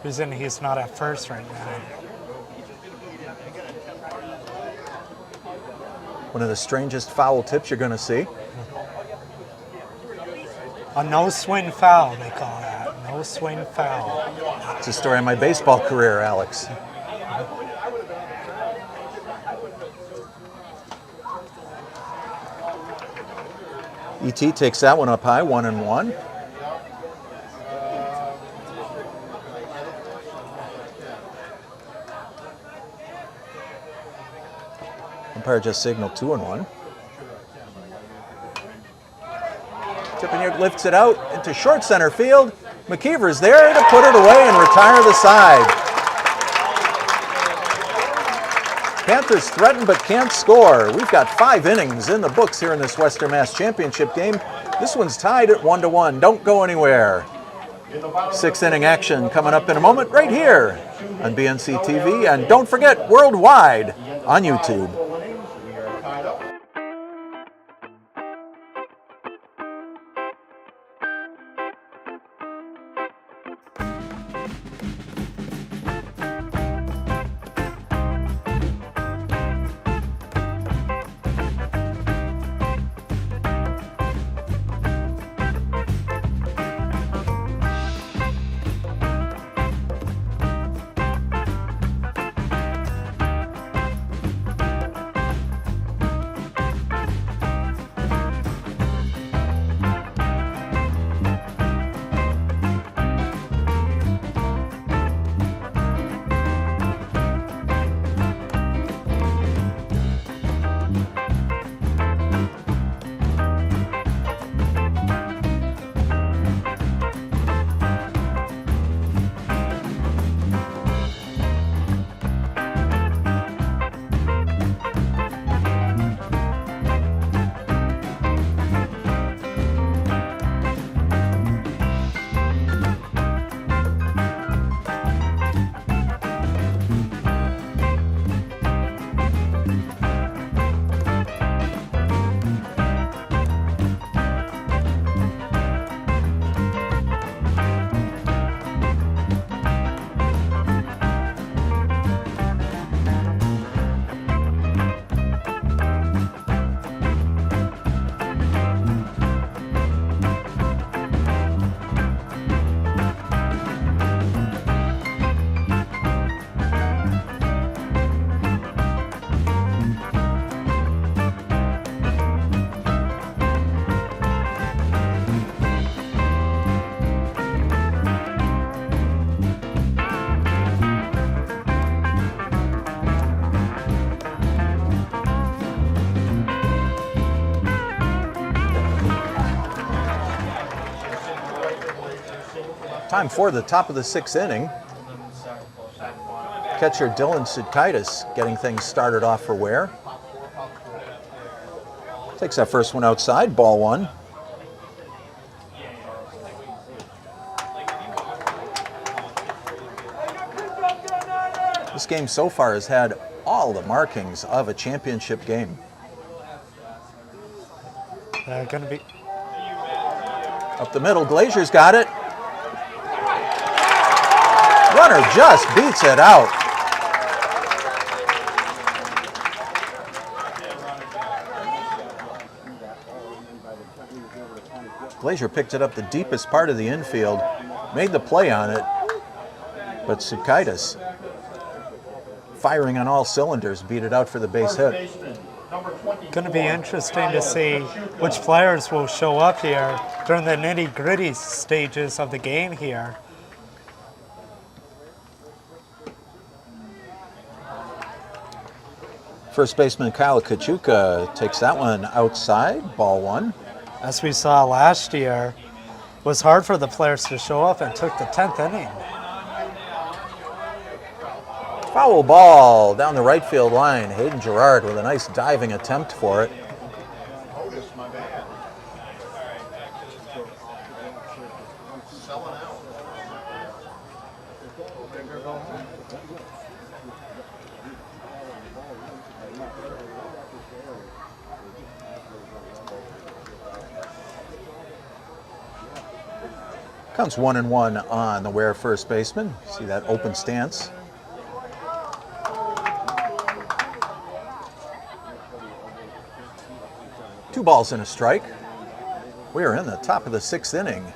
Reason he's not at first right now. One of the strangest foul tips you're going to see. A no-swing foul, they call that. No-swing foul. It's a story of my baseball career, Alex. E.T. takes that one up high, 1-1. Umpire just signaled 2-1. Tippenyuk lifts it out into short center field. McKeever's there to put it away and retire the side. Panthers threaten but can't score. We've got 5 innings in the books here in this Western Mass Championship game. This one's tied at 1-1. Don't go anywhere. 6th inning action coming up in a moment right here on BNC TV. And don't forget, worldwide on YouTube. Time for the top of the 6th inning. Catcher Dylan Sudkaitis getting things started off for Ware. Takes that first one outside, ball 1. This game so far has had all the markings of a championship game. Gonna be up the middle, Glazier's got it. Runner just beats it out. Glazier picked it up the deepest part of the infield, made the play on it, but Sudkaitis, firing on all cylinders, beat it out for the base hit. number 24. Going to be interesting to see which players will show up here during the nitty-gritty stages of the game here. First baseman Kyle Kachuka takes that one outside, ball one. As we saw last year, it was hard for the players to show up and took the 10th inning. Foul ball down the right field line. Hayden Gerard with a nice diving attempt for it. Otis, my man. Selling out. Comes 1-1 on the Ware first baseman. See that open stance. Two balls and a strike. We are in the top of the 6th inning.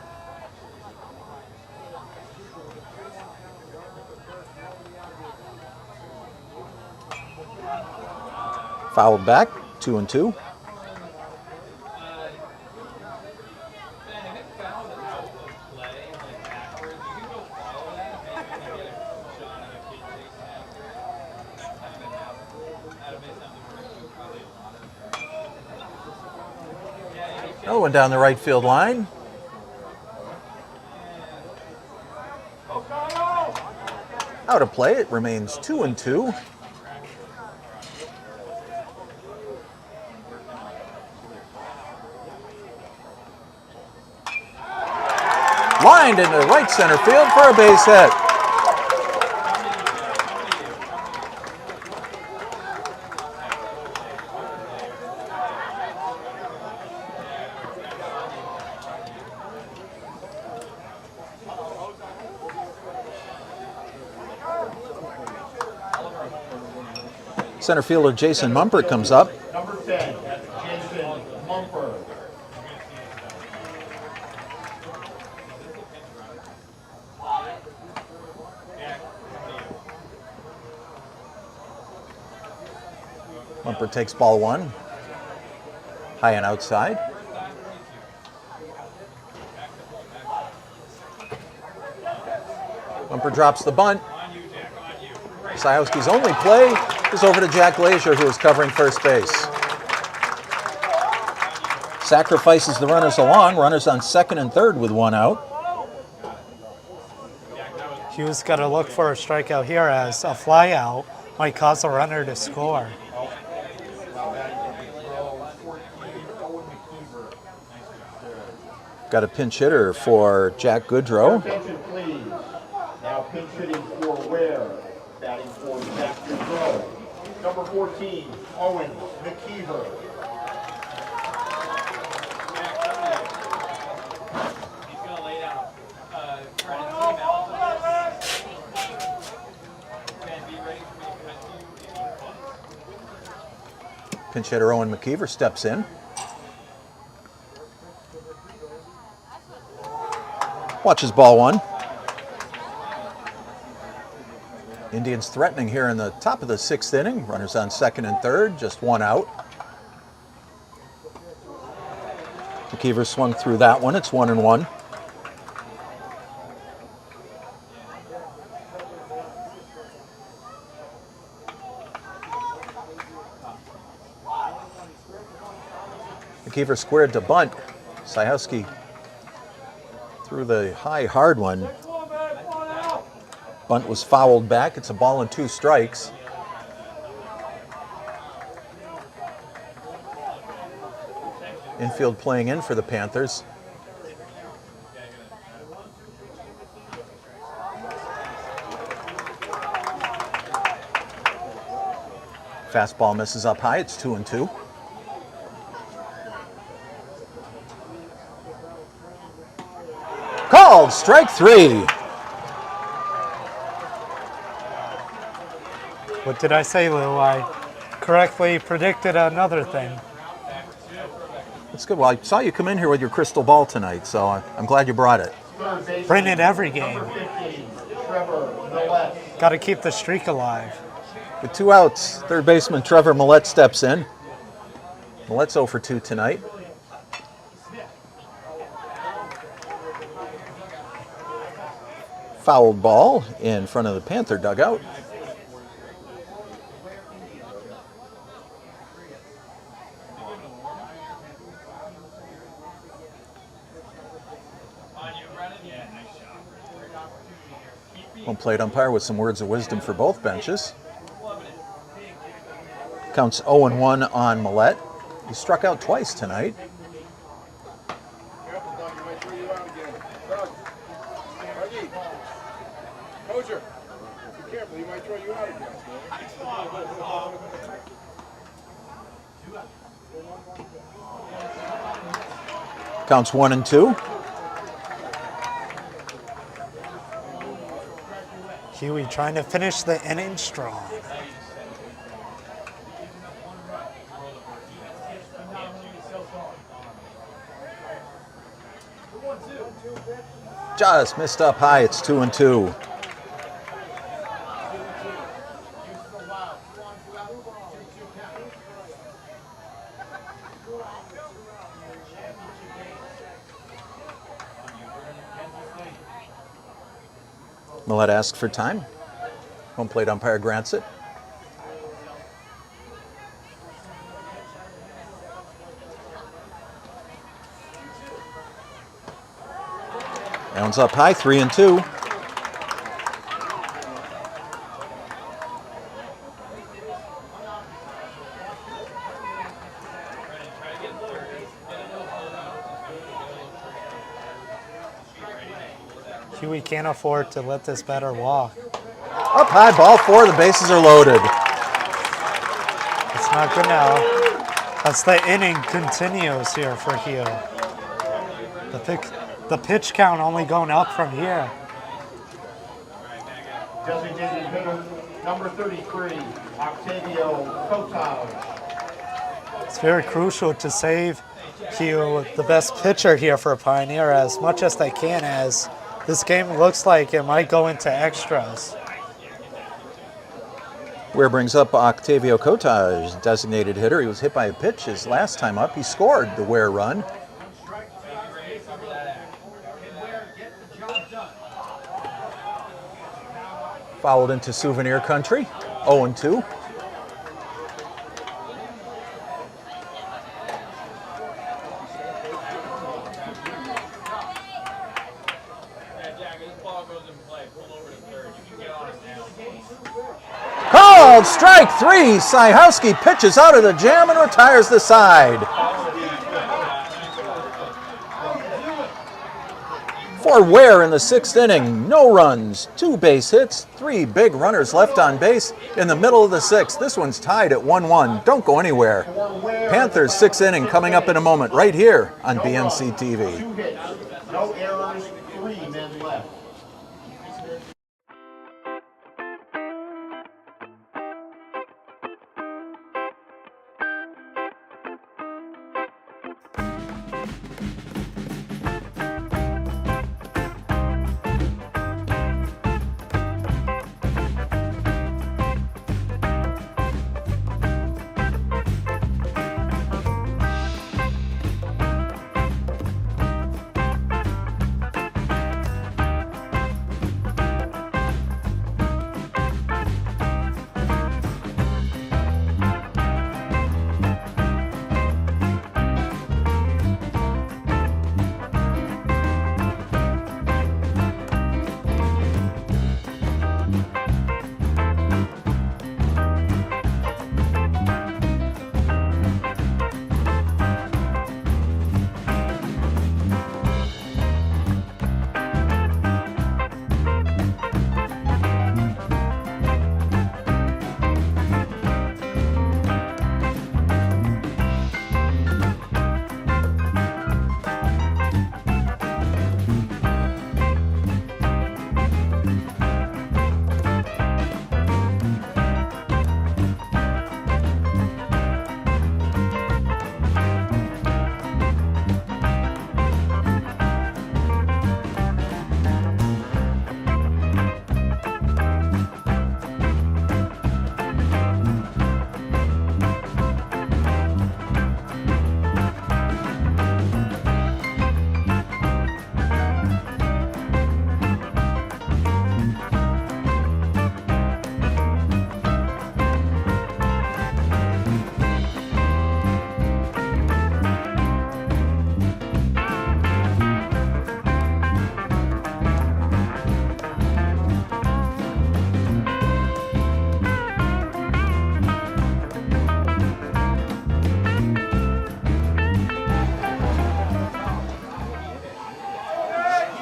Fouled back, 2-2. Another one down the right field line. Out of play, it remains 2-2. Lined into right center field for a base hit. Center fielder Jason Mumper comes up. Number 10, Jason Mumper. Mumper takes ball one. High and outside. Mumper drops the bunt. Sajowski's only play is over to Jack Glazier, who is covering first base. Sacrifices the runners along. Runners on second and third with one out. Hughes got to look for a strikeout here as a fly out might cause a runner to score. Got a pinch hitter for Jack Goodrow. Attention, please. Now pinch hitting for Ware. Batting for Jack Goodrow. Number 14, Owen McKeever. Pinch hitter Owen McKeever steps in. Watches ball one. Indians threatening here in the top of the 6th inning. Runners on second and third, just one out. McKeever swung through that one. It's 1-1. McKeever squared to bunt. Sajowski threw the high, hard one. Bunt was fouled back. It's a ball and 2 strikes. Infield playing in for the Panthers. Fastball misses up high. It's 2-2. Called strike 3. What did I say, Lou? I correctly predicted another thing. That's good. Well, I saw you come in here with your crystal ball tonight, so I'm glad you brought it. Bring it every game. Number 15, Trevor Millette. Got to keep the streak alive. With 2 outs, third baseman Trevor Millette steps in. Millet's 0 for 2 tonight. Fouled ball in front of the Panther dugout. Home plate umpire with some words of wisdom for both benches. Counts 0-1 on Millet. He struck out twice tonight. Counts 1-2. Huey trying to finish the inning strong. Just missed up high. It's 2-2. Millet asks for time. Home plate umpire grants it. Downs up high, 3-2. Huey can't afford to let this batter walk. Up high, ball 4. The bases are loaded. It's not good now. That's the inning continues here for Hugh. The pitch count only going up from here. Designated hitter number 33, Octavio Kotaj. It's very crucial to save Hugh, the best pitcher here for Pioneer, as much as they can, as this game looks like it might go into extras. Ware brings up Octavio Kotaj, designated hitter. He was hit by a pitch his last time up. He scored the Ware run. Fouled into Souvenir Country, 0-2. Called strike 3. Syhowski pitches out of the jam and retires the side. For Ware in the 6th inning, no runs, 2 base hits, 3 big runners left on base in the middle of the 6th. This one's tied at 1-1. Don't go anywhere. Panthers 6th inning coming up in a moment right here on BNC TV. 2 hits, no errors, 3 men left.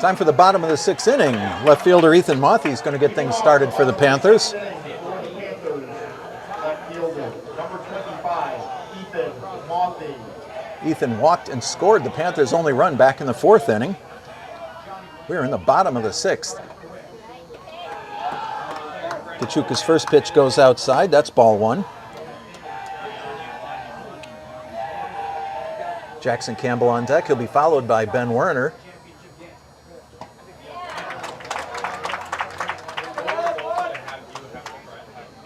Time for the bottom of the sixth inning. Left fielder Ethan Mothy is going to get things started for the Panthers. Panthers, left fielder, number 25, Ethan Mothy. Ethan walked and scored the Panthers' only run back in the fourth inning. We're in the bottom of the sixth. Kachuka's first pitch goes outside. That's ball one. Jackson Campbell on deck. He'll be followed by Ben Werner.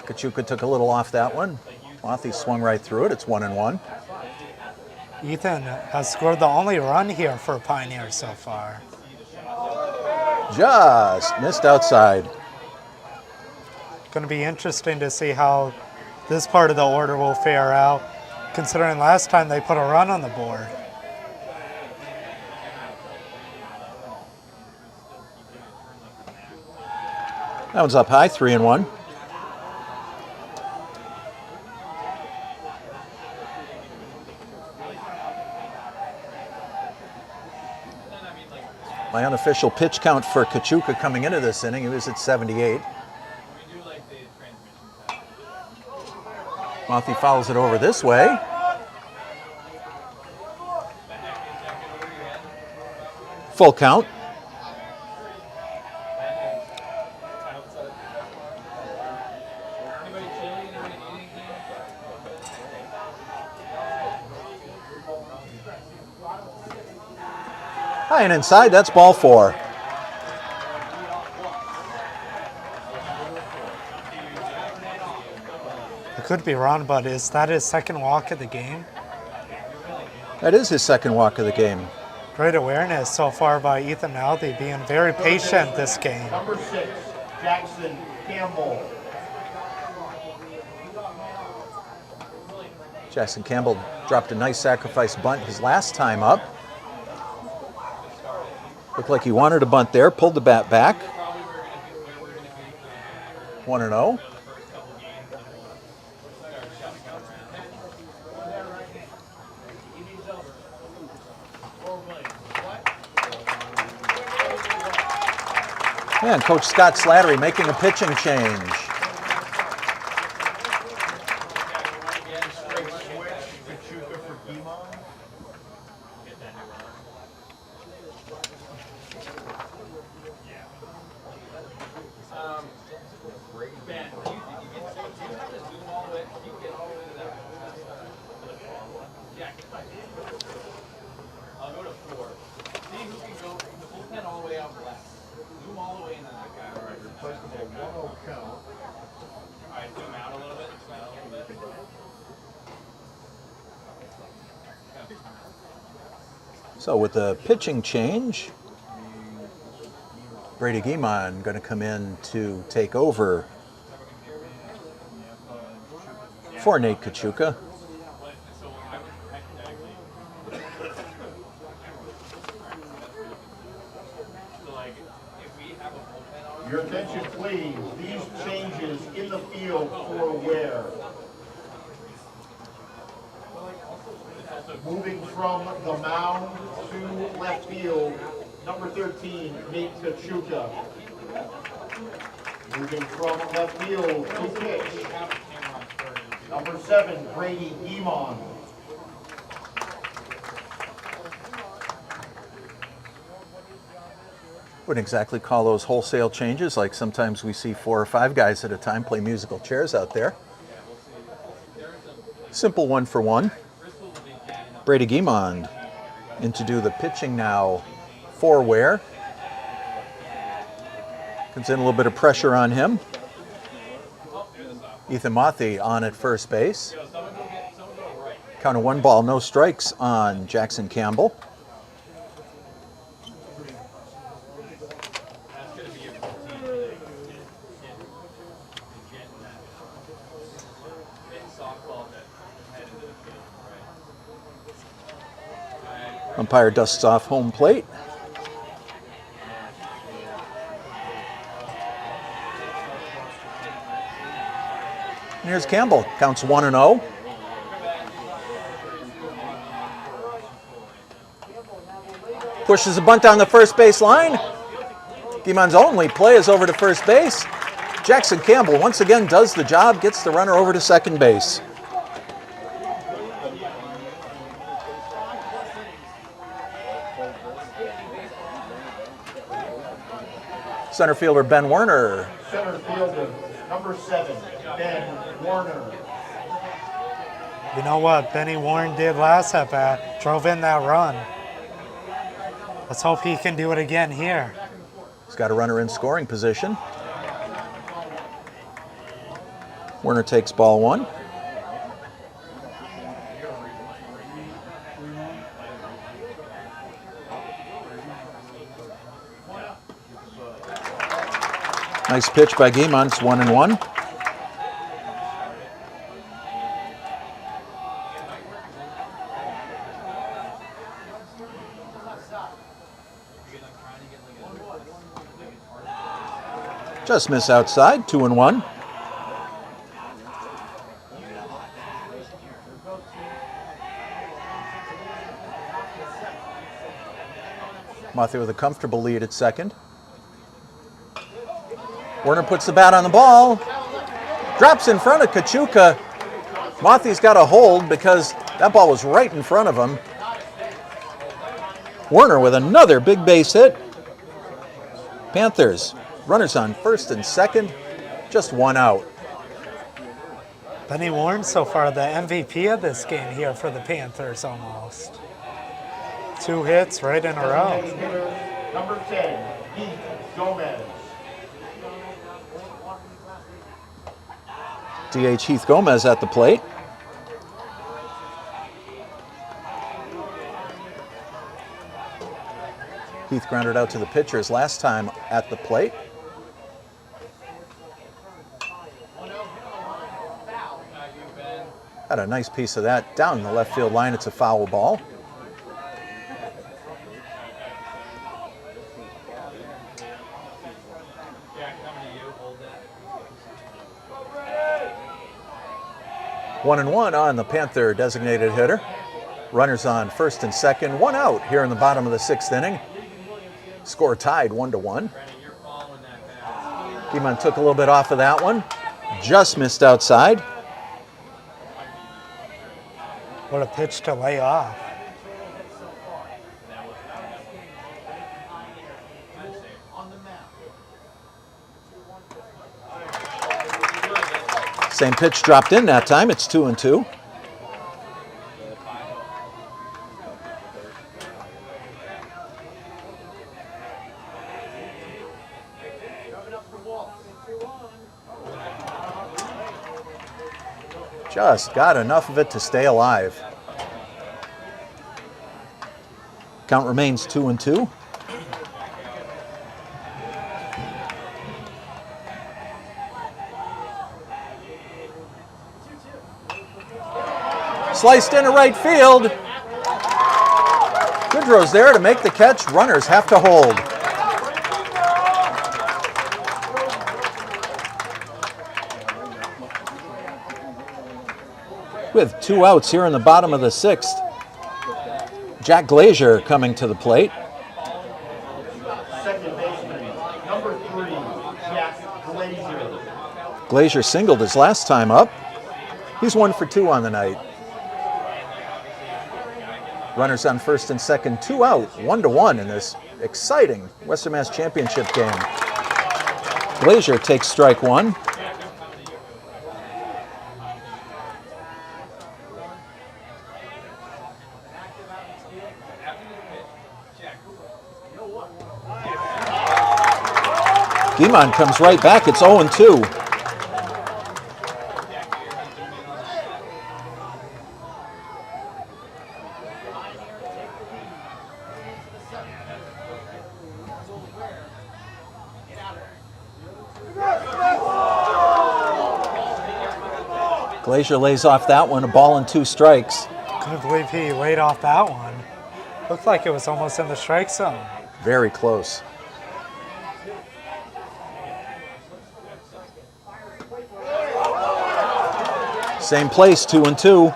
Kachuka took a little off that one. Mothy swung right through it. It's 1-1. Ethan has scored the only run here for Pioneer so far. Just missed outside. Going to be interesting to see how this part of the order will fare out, considering last time they put a run on the board. That one's up high, 3-1. My unofficial pitch count for Kachuka coming into this inning, he was at 78. Mothy fouls it over this way. Full count. High and inside, that's ball four. I could be wrong, but is that his second walk of the game? That is his second walk of the game. Great awareness so far by Ethan Mothy, being very patient this game. Number 6, Jackson Campbell. Jackson Campbell dropped a nice sacrifice bunt his last time up. Looked like he wanted to bunt there, pulled the bat back. 1-0. And Coach Scott Slattery making a pitching change. So with the pitching change, Brady Guimond going to come in to take over for Nate Kachuka. Your attention, please. These changes in the field for Ware. Moving from the mound to left field, number 13, Nate Kachuka. Moving from left field to pitch, number 7, Brady Guimond. Wouldn't exactly call those wholesale changes, like sometimes we see 4 or 5 guys at a time play musical chairs out there. Simple 1-for-1. Brady Guimond in to do the pitching now for Ware. Comes in a little bit of pressure on him. Ethan Mothy on at first base. Count of 1 ball, no strikes on Jackson Campbell. Umpire dusts off home plate. And here's Campbell, counts 1-0. pushes a bunt down the first base line. Guimond's only play is over to first base. Jackson Campbell once again does the job, gets the runner over to second base. Center fielder Ben Werner. Center fielder, number 7, Ben Warner. You know what Benny Warren did last at bat? Drove in that run. Let's hope he can do it again here. He's got a runner in scoring position. Werner takes ball 1. Nice pitch by Guimond. It's 1-1. Just miss outside. 2-1. Mothy with a comfortable lead at second. Werner puts the bat on the ball, drops in front of Kachuka. Mothy's got a hold because that ball was right in front of him. Werner with another big base hit. Panthers, runners on first and second, just 1 out. Benny Warren so far the MVP of this game here for the Panthers almost. 2 hits right in a row. Number 10, Heath Gomez. DH Heath Gomez at the plate. Heath grounded out to the pitcher his last time at the plate. Had a nice piece of that down the left field line. It's a foul ball. One and one on the Panther designated hitter. Runners on first and second, 1 out here in the bottom of the 6th inning. Score tied 1-1. Guimond took a little bit off of that one. Just missed outside. What a pitch to lay off. Same pitch dropped in that time. It's 2-2. Just got enough of it to stay alive. Count remains 2-2. Sliced into right field. Goodrow's there to make the catch. Runners have to hold. With 2 outs here in the bottom of the 6th, Jack Glazier coming to the plate. Second baseman, number 3, Jack Glazier. Glazier singled his last time up. He's 1 for 2 on the night. Runners on first and second, 2 out, 1-1 in this exciting Western Mass Championship game. Glazier takes strike 1. Guimond comes right back. It's 0-2. Glazier lays off that one, a ball and 2 strikes. Couldn't believe he laid off that one. Looked like it was almost in the strike zone. Very close. Same place, 2-2.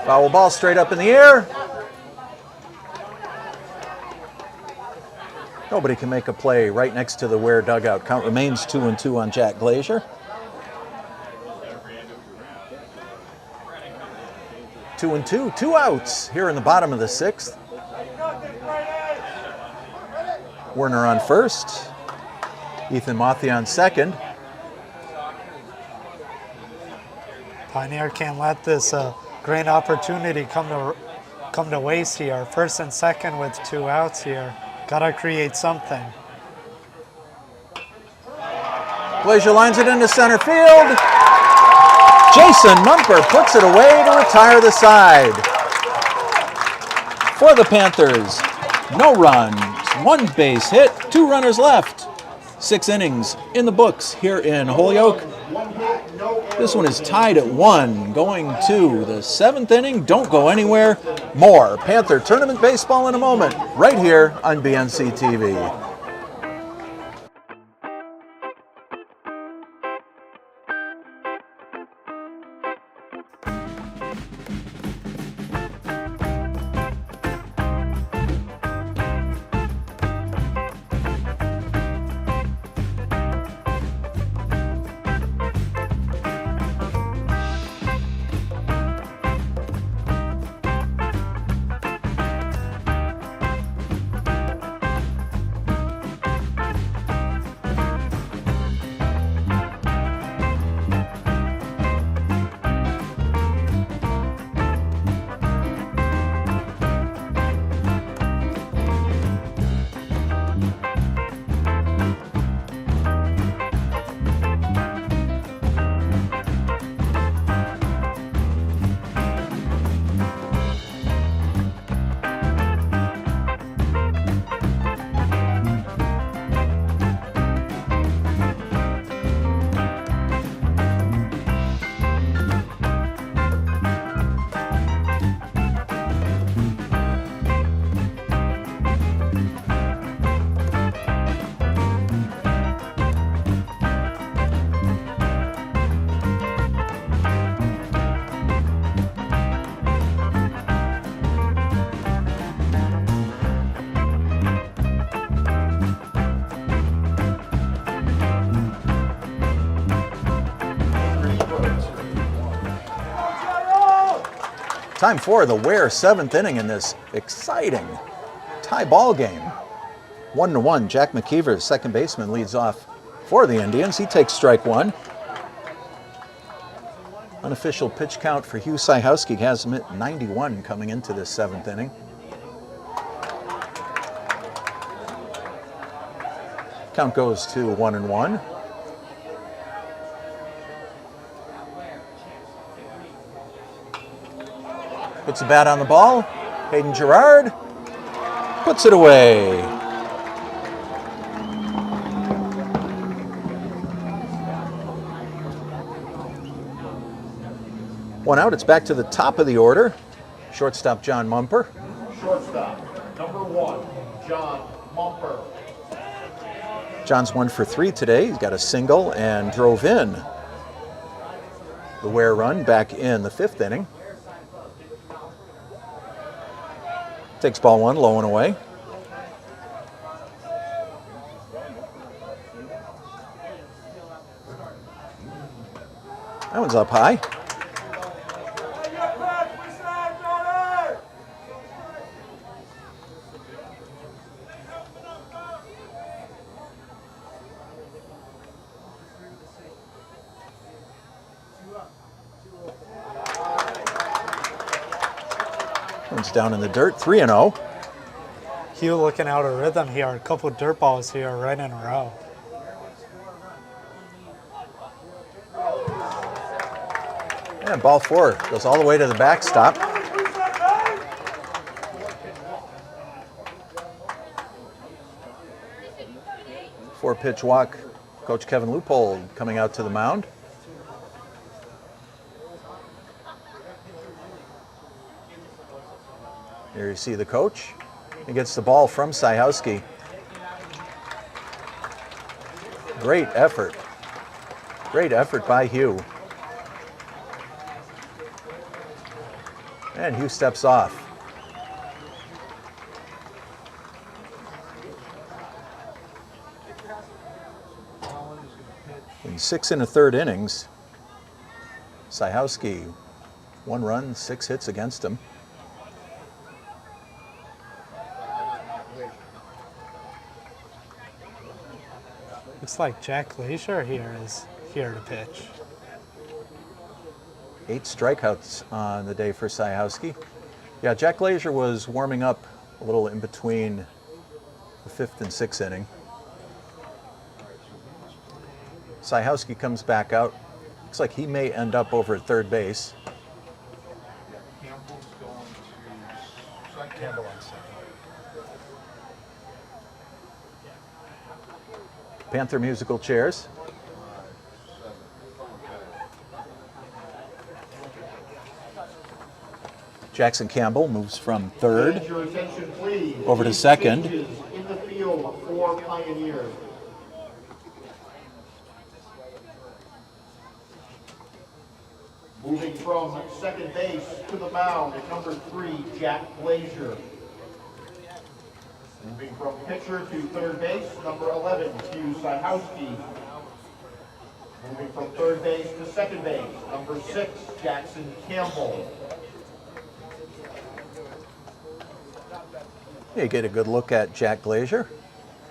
Foul ball straight up in the air. Nobody can make a play right next to the Ware dugout. Count remains 2-2 on Jack Glazier. 2-2, 2 outs here in the bottom of the 6th. Werner on first. Ethan Mothy on second. Pioneer can't let this great opportunity come to waste here. First and second with 2 outs here. Gotta create something. Glazier lines it into center field. Jason Mumper puts it away to retire the side. For the Panthers, no runs, 1 base hit, 2 runners left. 6 innings in the books here in Holyoke. This one is tied at 1, going to the 7th inning. Don't go anywhere. More Panther Tournament Baseball in a moment, right here on BNC TV. Time for the Ware 7th inning in this exciting tie ball game. 1-1, Jack McKeever, second baseman, leads off for the Indians. He takes strike 1. Unofficial pitch count for Hugh Syhowski has him at 91 coming into this 7th inning. Count goes to 1-1. Puts the bat on the ball. Hayden Girard puts it away. One out, it's back to the top of the order. Shortstop John Mumper. Shortstop, number 1, John Mumper. John's 1 for 3 today. He's got a single and drove in the Ware run back in the 5th inning. Takes ball 1, low and away. That one's up high. One's down in the dirt, 3-0. Hugh looking out of rhythm here. A couple dirt balls here right in a row. And ball 4 goes all the way to the backstop. Four-pitch walk. Coach Kevin Leupold coming out to the mound. Here you see the coach. He gets the ball from Syhowski. Great effort. Great effort by Hugh. And Hugh steps off. In 6 1/3 innings, Syhowski, 1 run, 6 hits against him. Looks like Jack Glazier here is here to pitch. 8 strikeouts on the day for Syhowski. Yeah, Jack Glazier was warming up a little in between the 5th and 6th inning. Syhowski comes back out. Looks like he may end up over at third base. Panther musical chairs. Jackson Campbell moves from third Your attention, please. over to second. Changes in the field for Pioneer. Moving from second base to the mound at number 3, Jack Glazier. Moving from pitcher to third base, number 11, Hugh Syhowski. Moving from third base to second base, number 6, Jackson Campbell. You get a good look at Jack Glazier,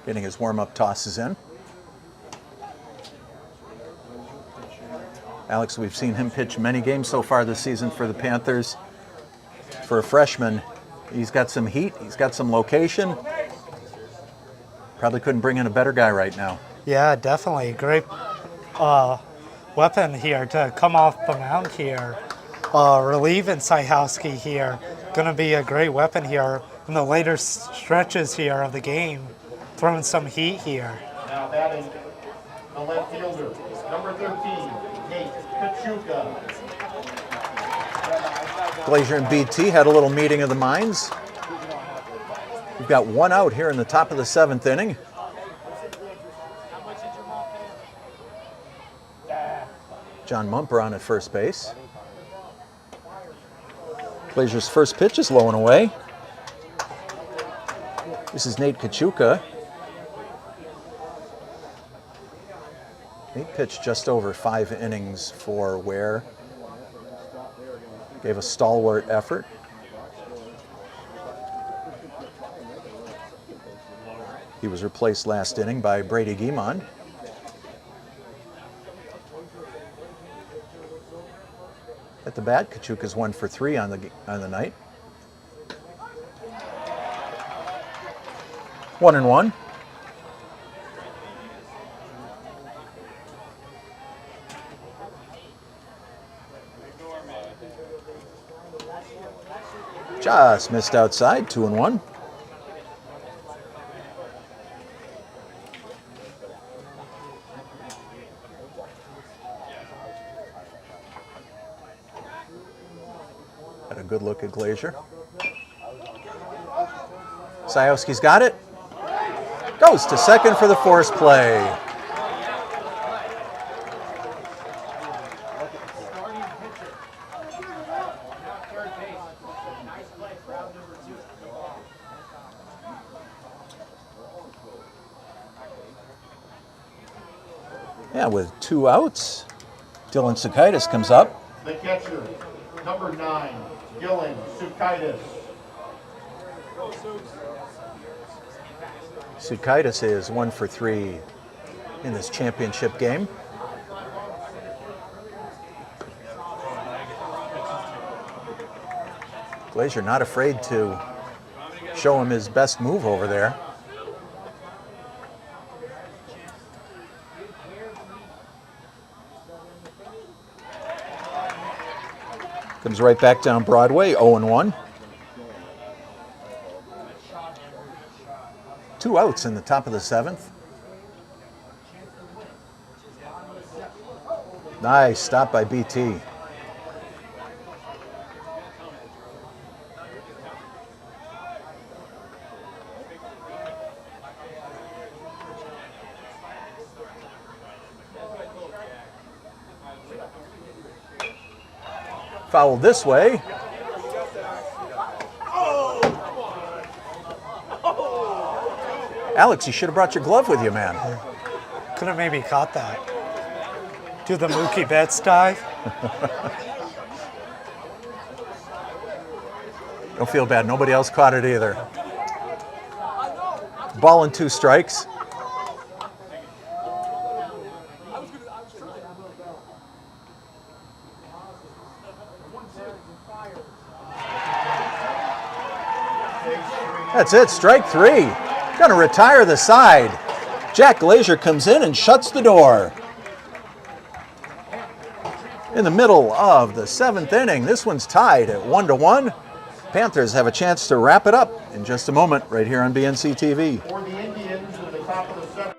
getting his warm-up tosses in. Alex, we've seen him pitch many games so far this season for the Panthers. For a freshman, he's got some heat, he's got some location. Probably couldn't bring in a better guy right now. Yeah, definitely. Great weapon here to come off the mound here. Relieving Syhowski here. Going to be a great weapon here in the later stretches here of the game. Throwing some heat here. Now batting the left fielder, number 13, Nate Kachuka. Glazier and BT had a little meeting of the minds. We've got 1 out here in the top of the 7th inning. John Mumper on at first base. Glazier's first pitch is low and away. This is Nate Kachuka. Nate pitched just over 5 innings for Ware. Gave a stalwart effort. He was replaced last inning by Brady Guimond. At the bat, Kachuka's 1 for 3 on the night. 1-1. Just missed outside, 2-1. Had a good look at Glazier. Syhowski's got it. Goes to second for the force play. Yeah, with 2 outs, Dylan Sukaitis comes up. The catcher, number 9, Dylan Sukaitis. Sukaitis is 1 for 3 in this championship game. Glazier not afraid to show him his best move over there. Comes right back down Broadway, 0-1. 2 outs in the top of the 7th. Nice stop by BT. Fouled this way. Alex, you should have brought your glove with you, man. Could have maybe caught that. Do the Mookie Betts dive. Don't feel bad. Nobody else caught it either. Ball and 2 strikes. That's it, strike 3. Gonna retire the side. Jack Glazier comes in and shuts the door. In the middle of the 7th inning, this one's tied at 1-1. Panthers have a chance to wrap it up in just a moment right here on BNC TV. For the Indians in the top of the 7th.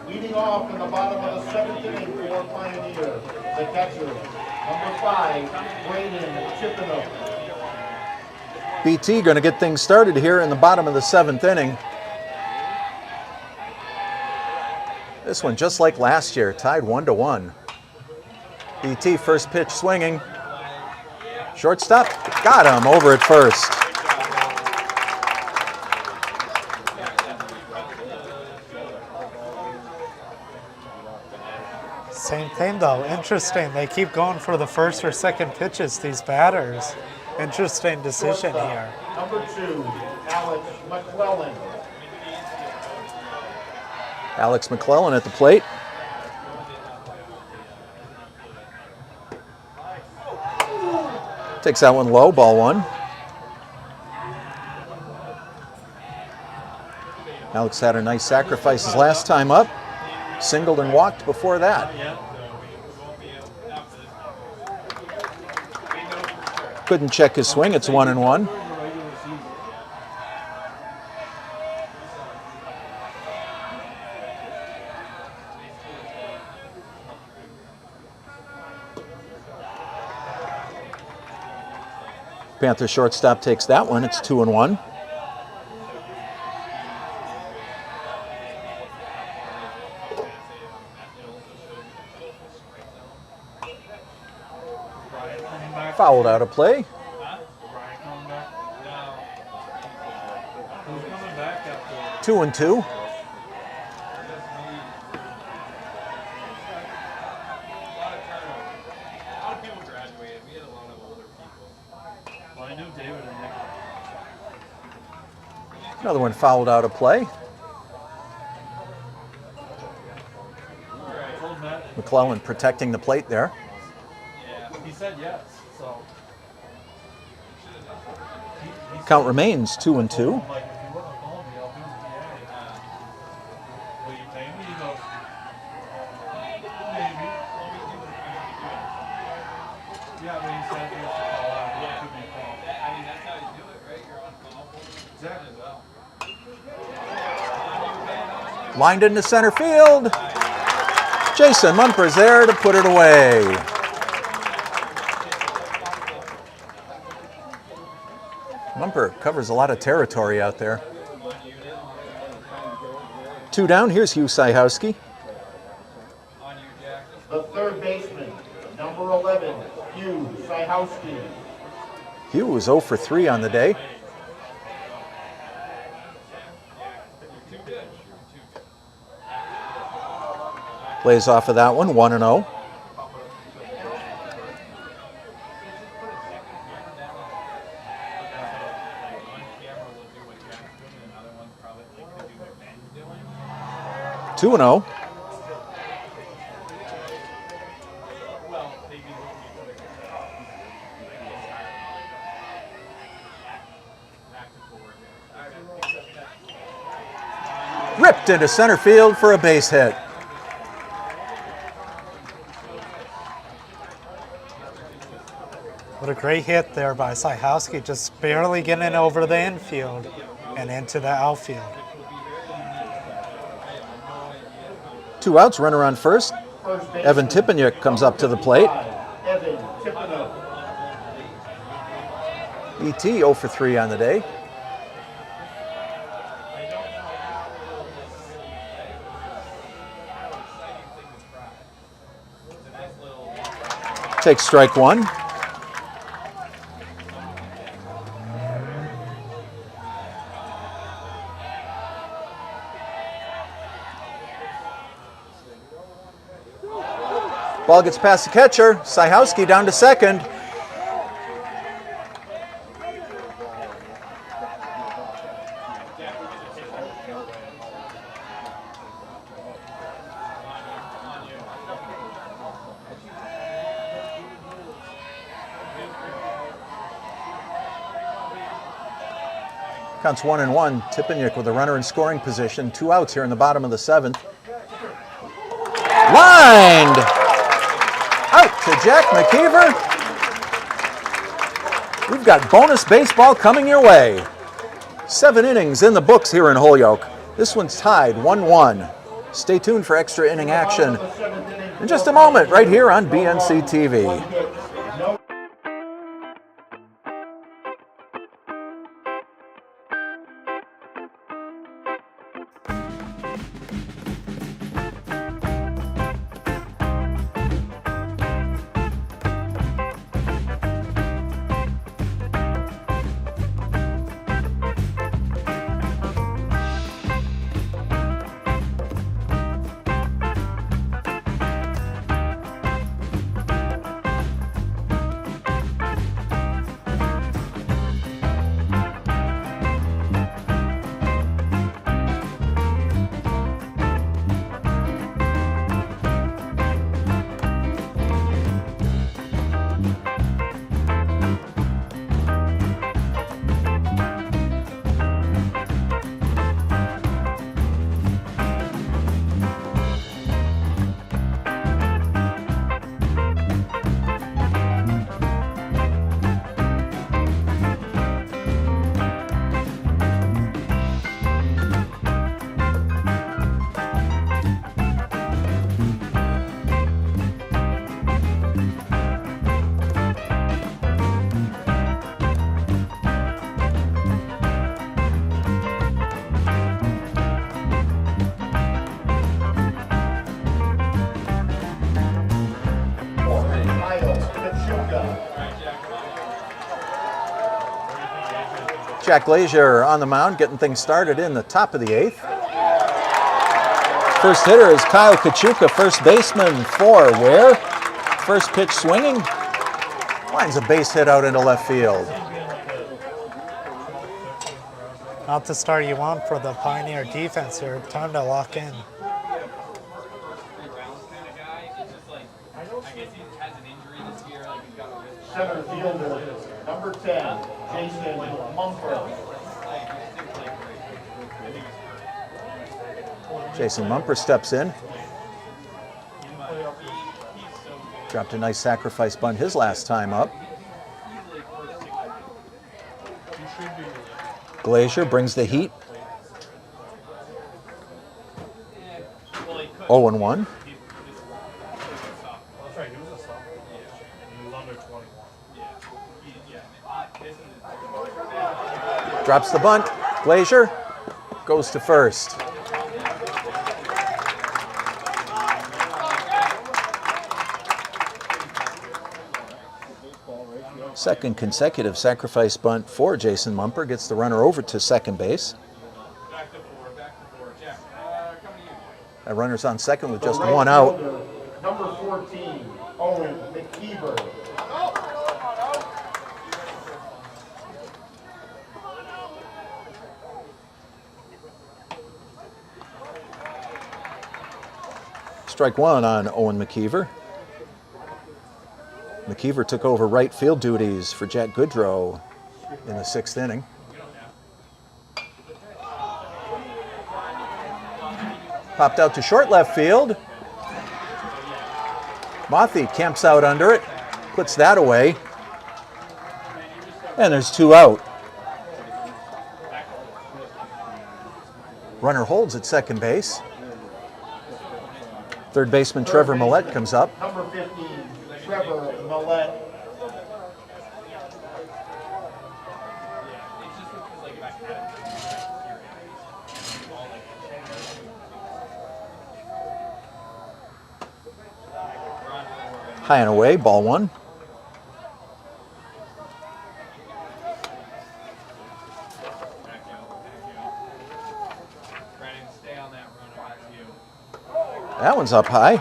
Leading off in the bottom of the 7th inning for Pioneer, the catcher, number 5, Braden Chippenham. BT going to get things started here in the bottom of the 7th inning. This one just like last year, tied 1-1. BT first pitch swinging. Shortstop got him over at first. Same thing though, interesting. They keep going for the first or second pitches, these batters. Interesting decision here. Number 2, Alex McClellan. Alex McClellan at the plate. Takes that one low, ball 1. Alex had a nice sacrifice his last time up. Singled and walked before that. Couldn't check his swing, it's 1-1. Panther shortstop takes that one, it's 2-1. Fouled out of play. 2-2. Another one fouled out of play. McClellan protecting the plate there. He said yes, so. Count remains 2-2. Like, if you wouldn't have called me, I'll do the PA. Will you pay me? He goes, maybe. Yeah, but he said he has to call out. It could be called. I mean, that's how you do it, right? You're on call. Exactly. Lined into center field. Jason Mumper's there to put it away. Mumper covers a lot of territory out there. 2 down, here's Hugh Syhowski. The third baseman, number 11, Hugh Syhowski. Hugh was 0 for 3 on the day. Plays off of that one, 1-0. Two and 0. Ripped into center field for a base hit. What a great hit there by Syhowski, just barely getting over the infield and into the outfield. 2 outs, runner on first. Evan Tipeniuk comes up to the plate. Evan Tipeniuk. ET 0 for 3 on the day. Takes strike 1. Ball gets past the catcher. Syhowski down to second. Counts 1-1. Tipeniuk with a runner in scoring position. 2 outs here in the bottom of the 7th. Lined out to Jack McKeever. We've got bonus baseball coming your way. 7 innings in the books here in Holyoke. This one's tied 1-1. Stay tuned for extra inning action in just a moment right here on BNC TV. Jack Glazier on the mound, getting things started in the top of the 8th. First hitter is Kyle Kachuka, first baseman for Ware. First pitch swinging, lines a base hit out into left field. Not the start you want for the Pioneer defense here. Time to lock in. fielder, number 10, Jason Mumford. Jason Mumper steps in. Dropped a nice sacrifice bunt his last time up. Glazier brings the heat. 0-1. That's right, he was a sophomore. He was under 21. Drops the bunt. Glazier goes to first. Second consecutive sacrifice bunt for Jason Mumper. Gets the runner over to second base. Back to four, Jack. Coming to you. That runner's on second with just The right one out. fielder, number 14, Owen McKeever. Strike one on Owen McKeever. McKeever took over right field duties for Jack Goodrow in the 6th inning. Popped out to short left field. Mothy camps out under it, puts that away, and there's 2 out. Runner holds at second base. Third baseman Trevor Millette comes up. Number 15, Trevor Millette. High and away, ball one. That one's up high.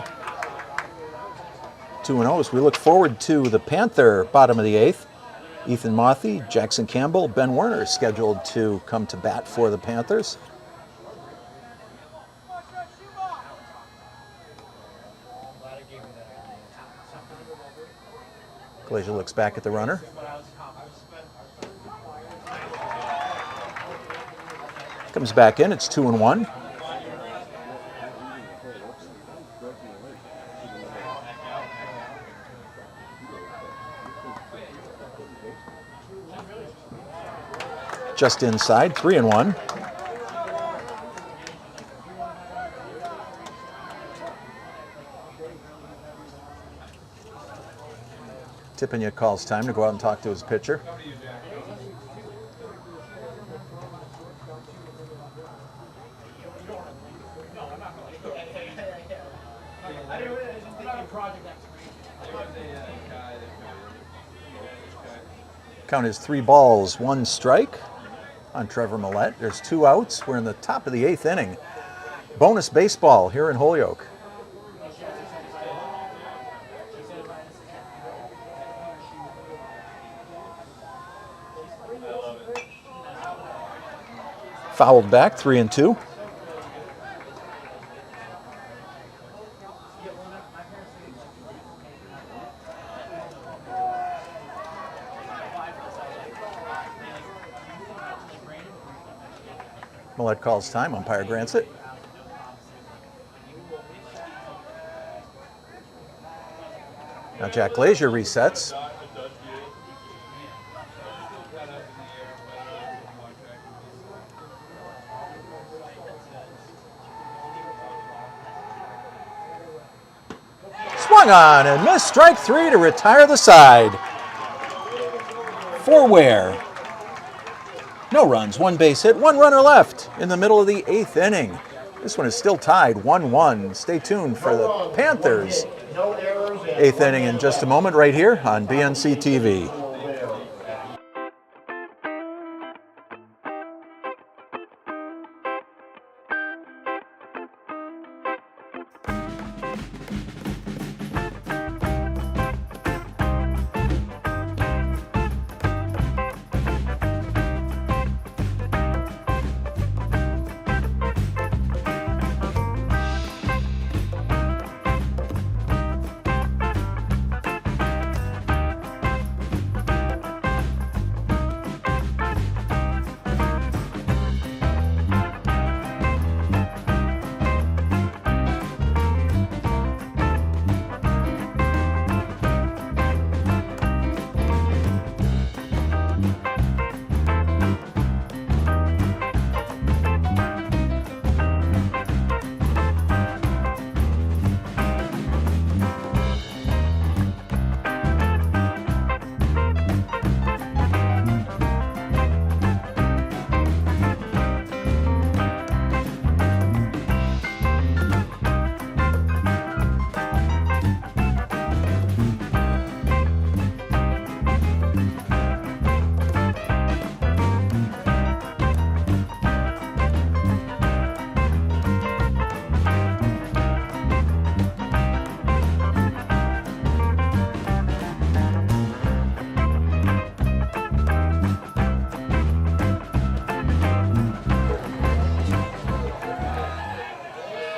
2-0 as we look forward to the Panther bottom of the 8th. Ethan Mothy, Jackson Campbell, Ben Werner scheduled to come to bat for the Panthers. Glazier looks back at the runner. Comes back in, it's 2-1. Just inside, 3-1. Tippinick calls time to go out and talk to his pitcher. Count is 3 balls, 1 strike on Trevor Millette. There's 2 outs. We're in the top of the 8th inning. Bonus baseball here in Holyoke. Fouled back, 3-2. Millette calls time, umpire grants it. Now Jack Glazier resets. Swung on and missed, strike 3 to retire the side. For Ware. No runs, 1 base hit, 1 runner left in the middle of the 8th inning. This one is still tied 1-1. Stay tuned for the Panthers' 8th inning in just a moment right here on BNC TV.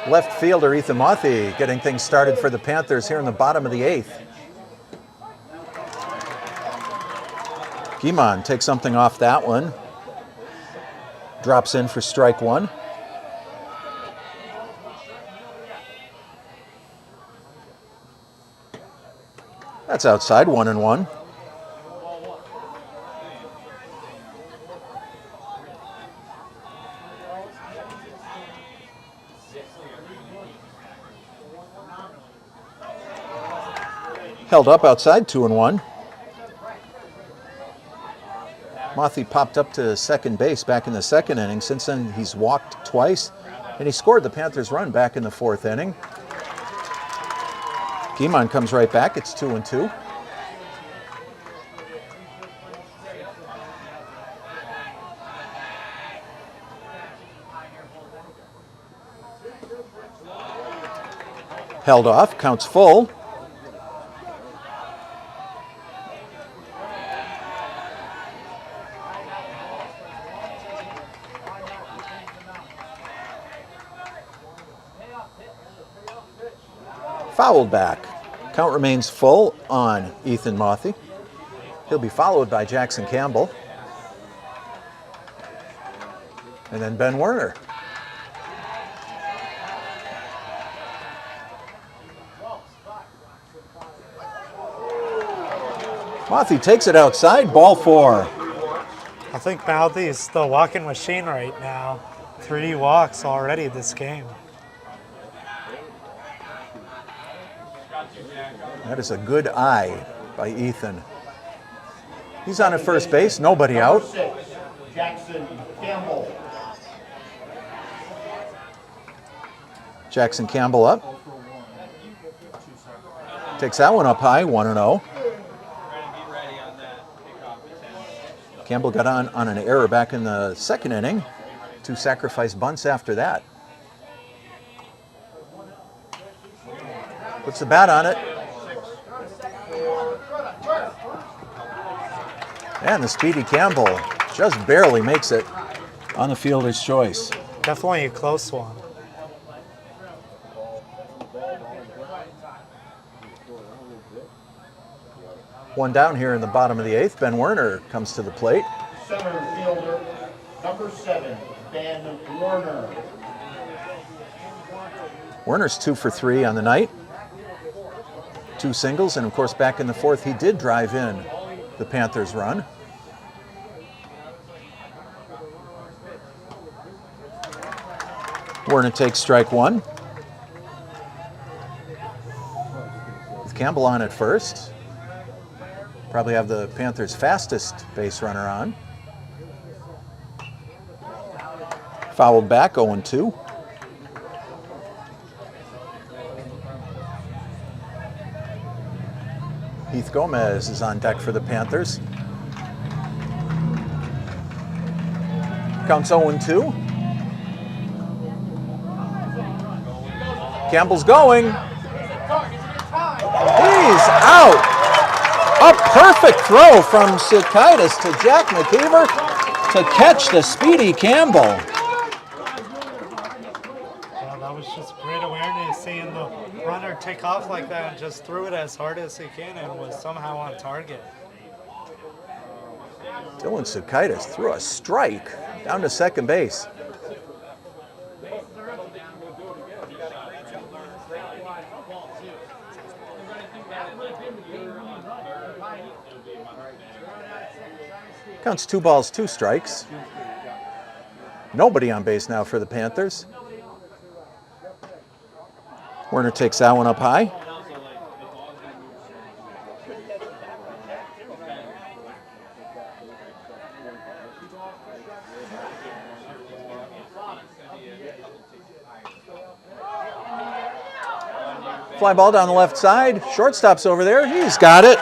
Left fielder Ethan Mothy getting things started for the Panthers here in the bottom of the 8th. Guimond takes something off that one. Drops in for strike 1. That's outside, 1-1. Held up outside, 2-1. Mothy popped up to second base back in the 2nd inning. Since then, he's walked twice, and he scored the Panthers' run back in the 4th inning. Guimond comes right back. It's 2-2. Held off, counts full. Fouled back. Count remains full on Ethan Mothy. He'll be followed by Jackson Campbell. And then Ben Werner. Mothy takes it outside, ball 4. I think Mothy is the walking machine right now. 3 walks already this game. That is a good eye by Ethan. He's on at first base, nobody out. 6, Jackson Campbell. Jackson Campbell up. Takes that one up high, 1-0. Campbell got on an error back in the 2nd inning. 2 sacrifice bunts after that. Puts the bat on it. And the speedy Campbell just barely makes it on the fielder's choice. Definitely a close one. One down here in the bottom of the 8th. Ben Werner comes to the plate. Center fielder, number 7, Ben Werner. Werner's 2 for 3 on the night. 2 singles, and of course back in the 4th he did drive in the Panthers' run. Werner takes strike 1. With Campbell on at first. Probably have the Panthers' fastest base runner on. Fouled back, 0-2. Heath Gomez is on deck for the Panthers. Counts 0-2. Campbell's going. He's out. A perfect throw from Sukaitis to Jack McKeever to catch the speedy Campbell. Well, that was just great awareness, seeing the runner take off like that and just threw it as hard as he can and was somehow on target. Dylan Sukaitis threw a strike down to second base. Counts 2 balls, 2 strikes. Nobody on base now for the Panthers. Werner takes that one up high. Fly ball down the left side. Shortstop's over there. He's got it.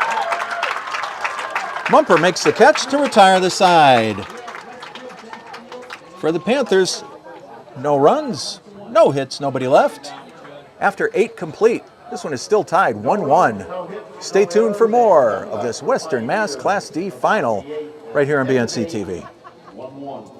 Mumper makes the catch to retire the side. For the Panthers, no runs, no hits, nobody left. After 8 complete, this one is still tied 1-1. Stay tuned for more of this Western Mass Class D final right here on BNC TV. 1-1.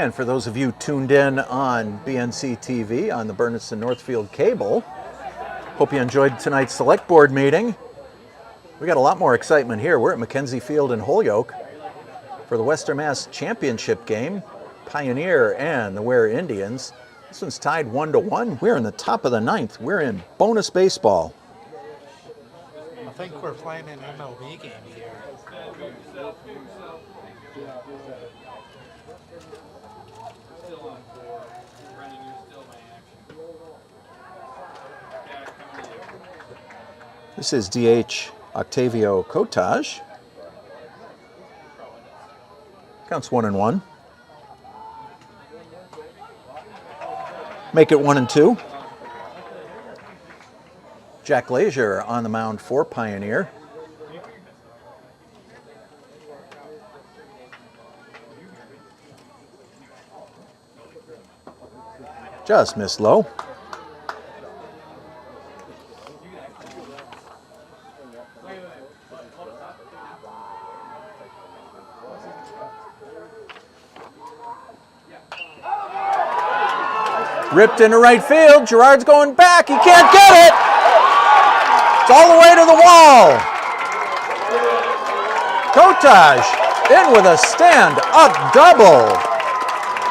And for those of you tuned in on BNC TV on the Bernardston-Northfield cable, hope you enjoyed tonight's select board meeting. We got a lot more excitement here. We're at Mackenzie Field in Holyoke for the Western Mass Championship game, Pioneer and the Ware Indians. This one's tied 1-1. We're in the top of the ninth. We're in bonus baseball. I think we're playing an MLB game here. This is DH Octavio Kotaj. Counts 1-1. Make it 1-2. Jack Glazier on the mound for Pioneer. Just missed low. Ripped into right field. Gerard's going back. He can't get it. It's all the way to the wall. Kotaj in with a stand-up double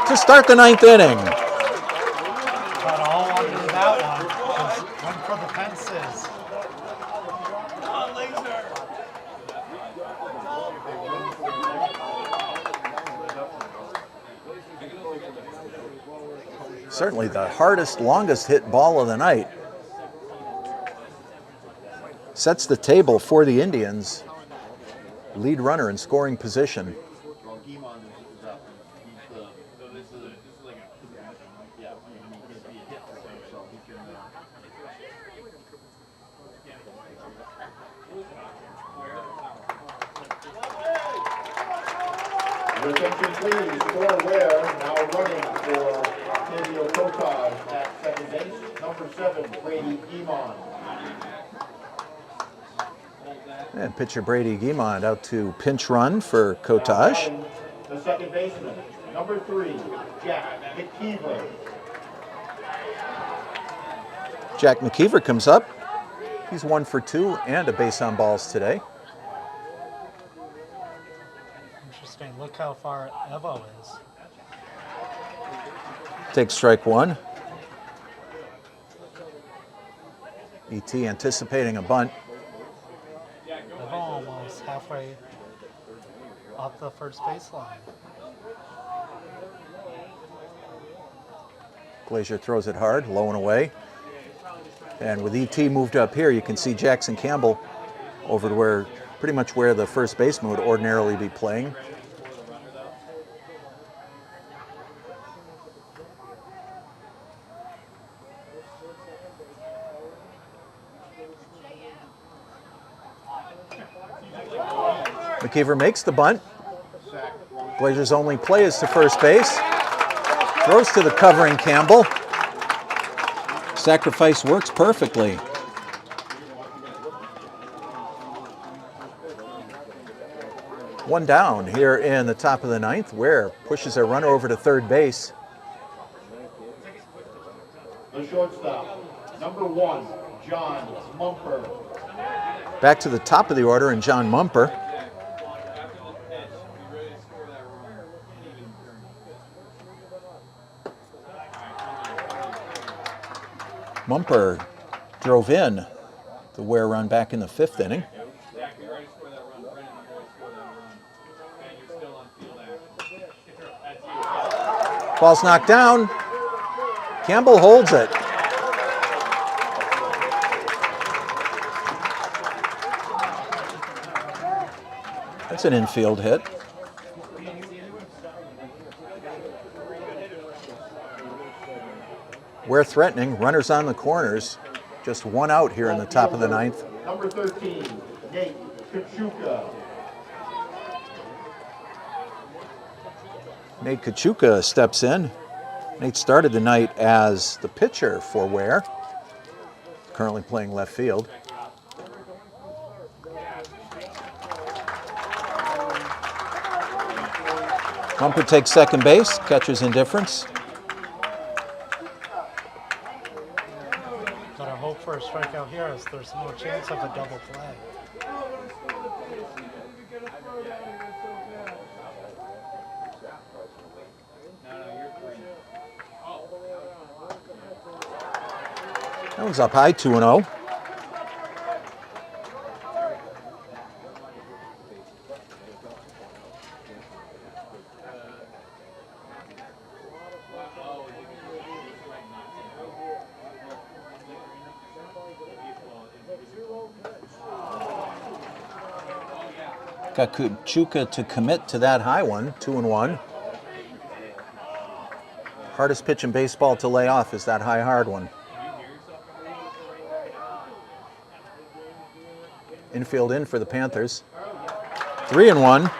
to start the ninth inning. Got all under that one. Went for the fences. Certainly the hardest, longest hit ball of the night. Sets the table for the Indians. Lead runner in scoring position. Your attention please, for Ware, now running for Octavio Kotaj at second base, number 7, Brady Guimond. And pitcher Brady Guimond out to pinch run for Kotaj. The second baseman, number 3, Jack McKeever. Jack McKeever comes up. He's 1 for 2 and a base on balls today. Interesting. Look how far Evo is. Takes strike 1. ET anticipating a bunt. Evo almost halfway off the first baseline. Glazier throws it hard, low and away. And with ET moved up here, you can see Jackson Campbell over to where, pretty much where the first baseman would ordinarily be playing. McKeever makes the bunt. Glazier's only play is to first base. Throws to the covering Campbell. Sacrifice works perfectly. One down here in the top of the ninth. Ware pushes a runner over to third base. The shortstop, number 1, John Mumper. Back to the top of the order and John Mumper. Mumper drove in the Ware run back in the 5th inning. Ball's knocked down. Campbell holds it. That's an infield hit. We're threatening, runners on the corners. Just one out here in the top of the ninth. Number 13, Nate Kachuka. Nate Kachuka steps in. Nate started the night as the pitcher for Ware, currently playing left field. Mumper takes second base, catcher's indifference. Gotta hope for a strikeout here as there's no chance of a double play. That one's up high, 2-0. Got Kachuka to commit to that high one, 2-1. Hardest pitch in baseball to lay off is that high hard one. Infield in for the Panthers. 3-1.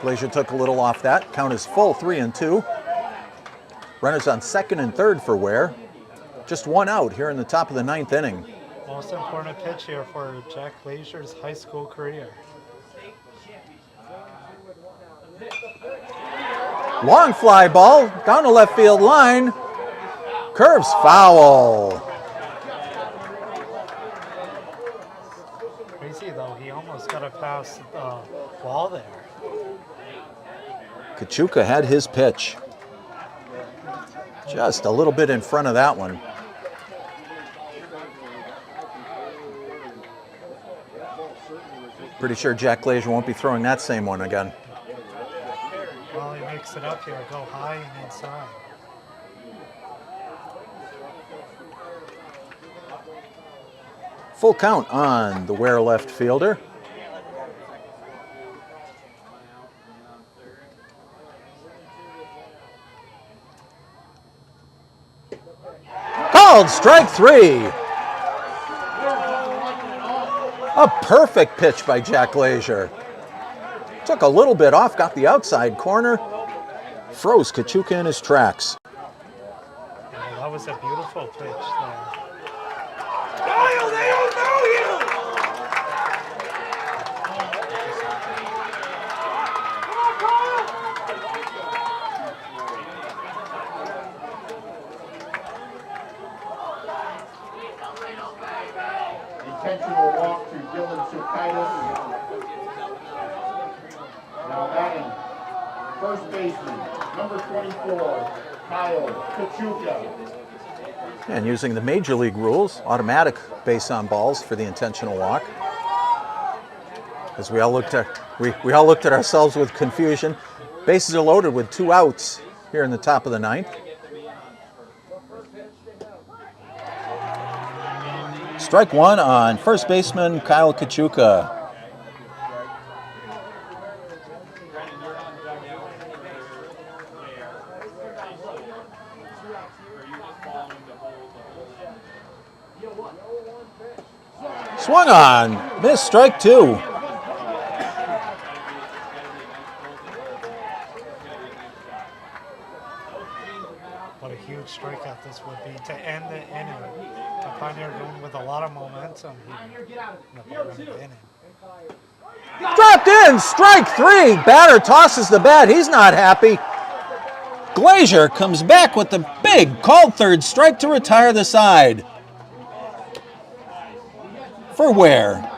Glazier took a little off that. Count is full, 3-2. Runners on second and third for Ware. Just one out here in the top of the ninth inning. Most important pitch here for Jack Glazier's high school career. Long fly ball down the left field line. Curves foul. Crazy though, he almost got it past the wall there. Kachuka had his pitch. Just a little bit in front of that one. Pretty sure Jack Glazier won't be throwing that same one again. Well, he makes it up here, go high and inside. Full count on the Ware left fielder. Called strike three. A perfect pitch by Jack Glazier. Took a little bit off, got the outside corner, froze Kachuka in his tracks. Yeah, that was a beautiful pitch there. Kyle, they don't know you! Intentional walk to Dylan Sukaitis. Now batting, first baseman, number 24, Kyle Kachuka. And using the major league rules, automatic base on balls for the intentional walk. As we all looked at ourselves with confusion. Bases are loaded with 2 outs here in the top of the ninth. Strike one on first baseman Kyle Kachuka. Swung on, missed, strike two. What a huge strikeout this would be to end the inning. The Pioneer going with a lot of momentum here in the bottom of the inning. Dropped in, strike three. Batter tosses the bat, he's not happy. Glazier comes back with the big called third strike to retire the side. For Ware,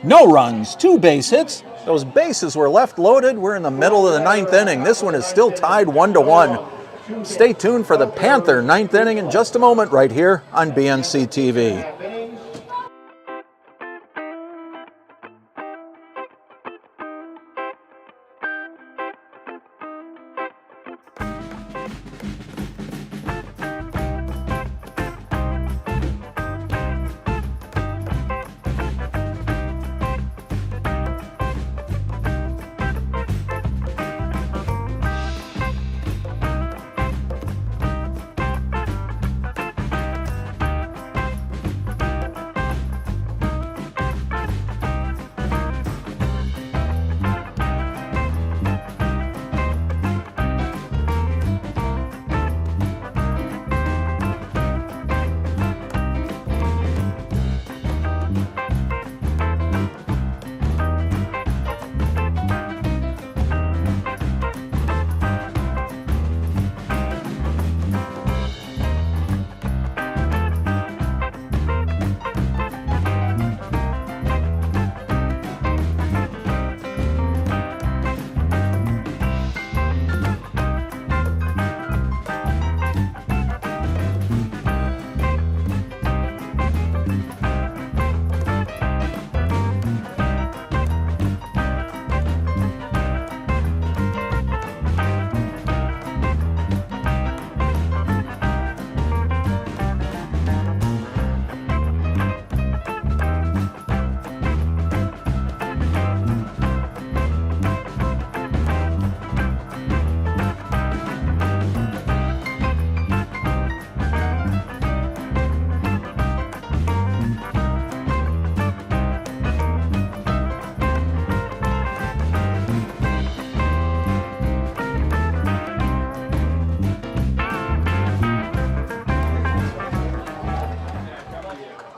no runs, 2 base hits. Those bases were left loaded. We're in the middle of the ninth inning. This one is still tied 1-1. Stay tuned for the Panther ninth inning in just a moment right here on BNC TV.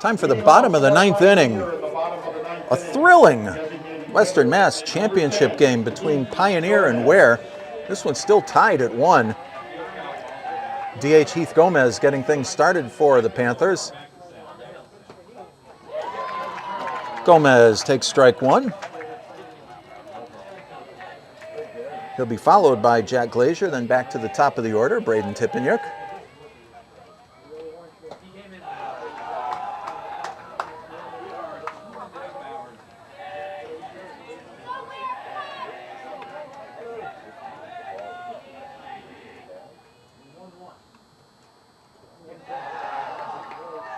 Time for the bottom of the ninth inning. A thrilling Western Mass championship game between Pioneer and Ware. This one's still tied at 1. DH Heath Gomez getting things started for the Panthers. Gomez takes strike 1. He'll be followed by Jack Glazier, then back to the top of the order, Braden Tipeniuk.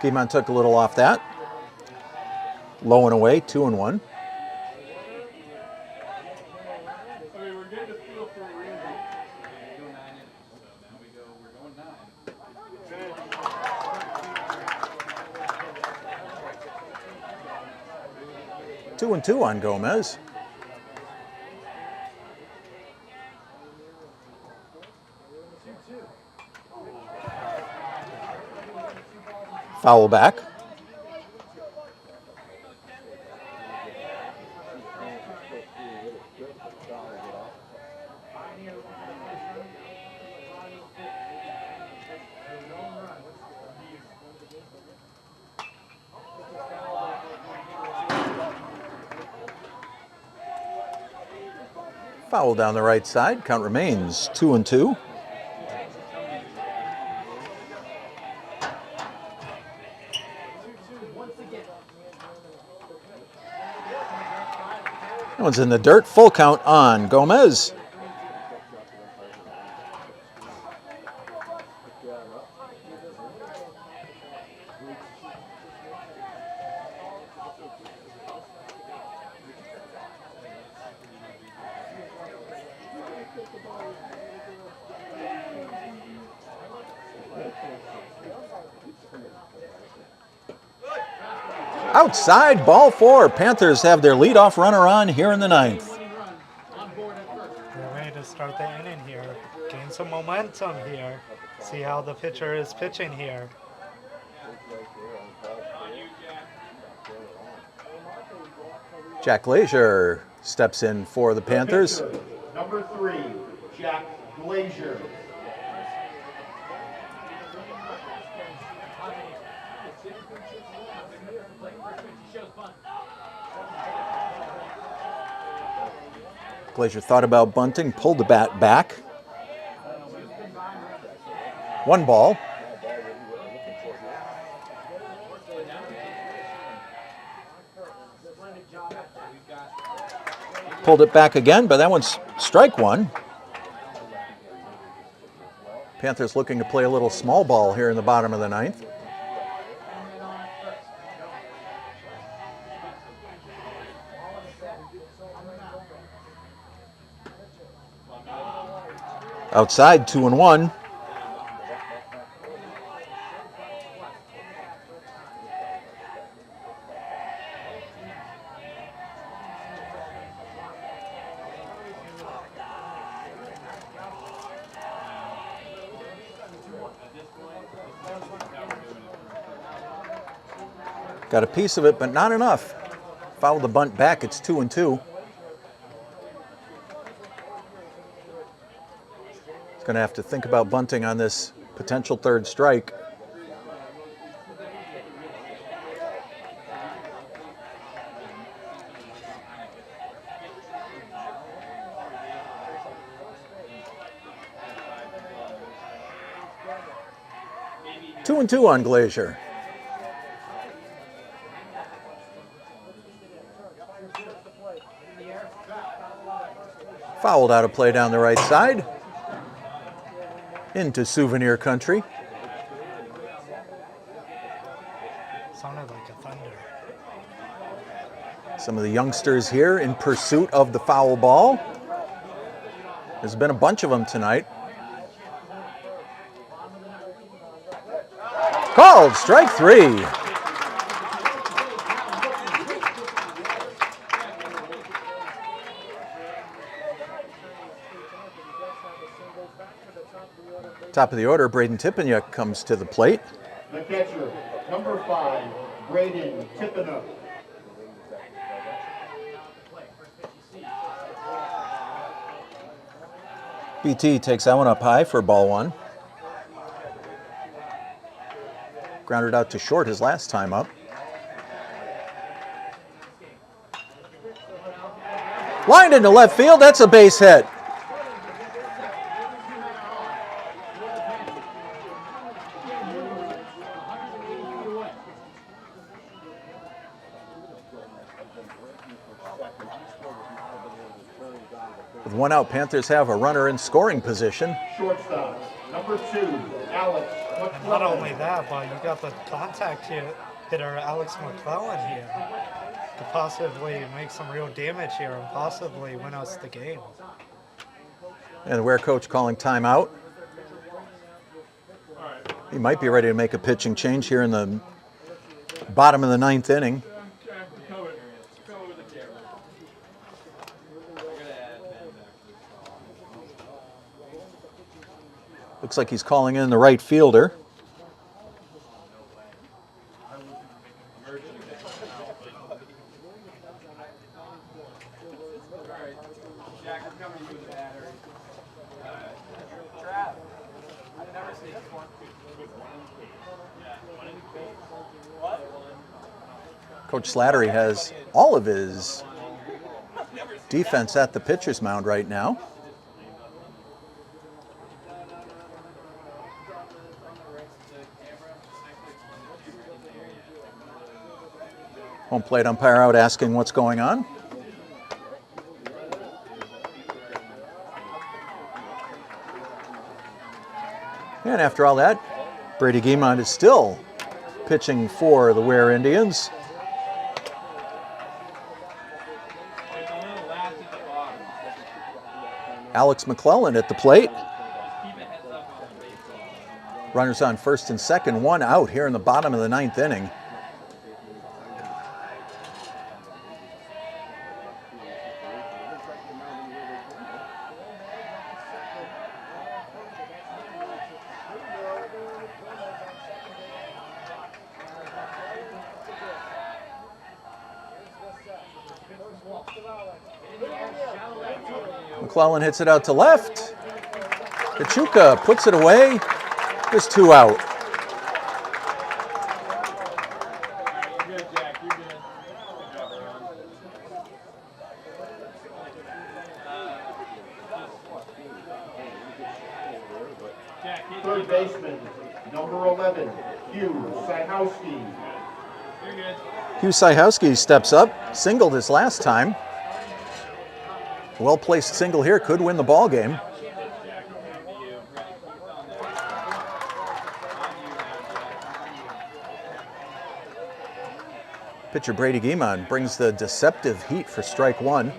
Piedmont took a little off that. Low and away, 2-1. Two and 2 on Gomez. Foul back. Foul down the right side. Count remains 2-2. That one's in the dirt. Full count on Gomez. Outside, ball 4. Panthers have their leadoff runner on here in the ninth. They're ready to start the inning here. Gain some momentum here. See how the pitcher is pitching here. Jack Glazier steps in for the Panthers. Number 3, Jack Glazier. Glazier thought about bunting, pulled the bat back. 1 ball. Pulled it back again, but that one's strike 1. Panthers looking to play a little small ball here in the bottom of the ninth. Outside, 2-1. Got a piece of it, but not enough. Foul the bunt back, it's 2-2. Going to have to think about bunting on this potential third strike. Two and 2 on Glazier. Fouled out of play down the right side. Into Souvenir Country. Sounded like a thunder. Some of the youngsters here in pursuit of the foul ball. There's been a bunch of them tonight. Called, strike 3. Top of the order, Braden Tipeniuk comes to the plate. The catcher, number 5, Braden Tippenook. BT takes that one up high for ball one. Grounded out to short his last time up. Lined into left field, that's a base hit. With one out, Panthers have a runner in scoring position. Shortstop, number 2, Alex McClellan. Not only that, but you got the contact hitter Alex McClellan here to possibly make some real damage here and possibly win us the game. And the Ware coach calling timeout. He might be ready to make a pitching change here in the bottom of the 9th inning. Looks like he's calling in the right fielder. Coach Slattery has all of his defense at the pitcher's mound right now. Home plate umpire out asking what's going on. And after all that, Brady Guimond is still pitching for the Ware Indians. Alex McClellan at the plate. Runners on first and second, one out here in the bottom of the 9th inning. McClellan hits it out to left. Kachuka puts it away. There's 2 out. Third baseman, number 11, Hugh Syhowski. Hugh Syhowski steps up, singled his last time. Well-placed single here could win the ball game. Pitcher Brady Guimond brings the deceptive heat for strike one.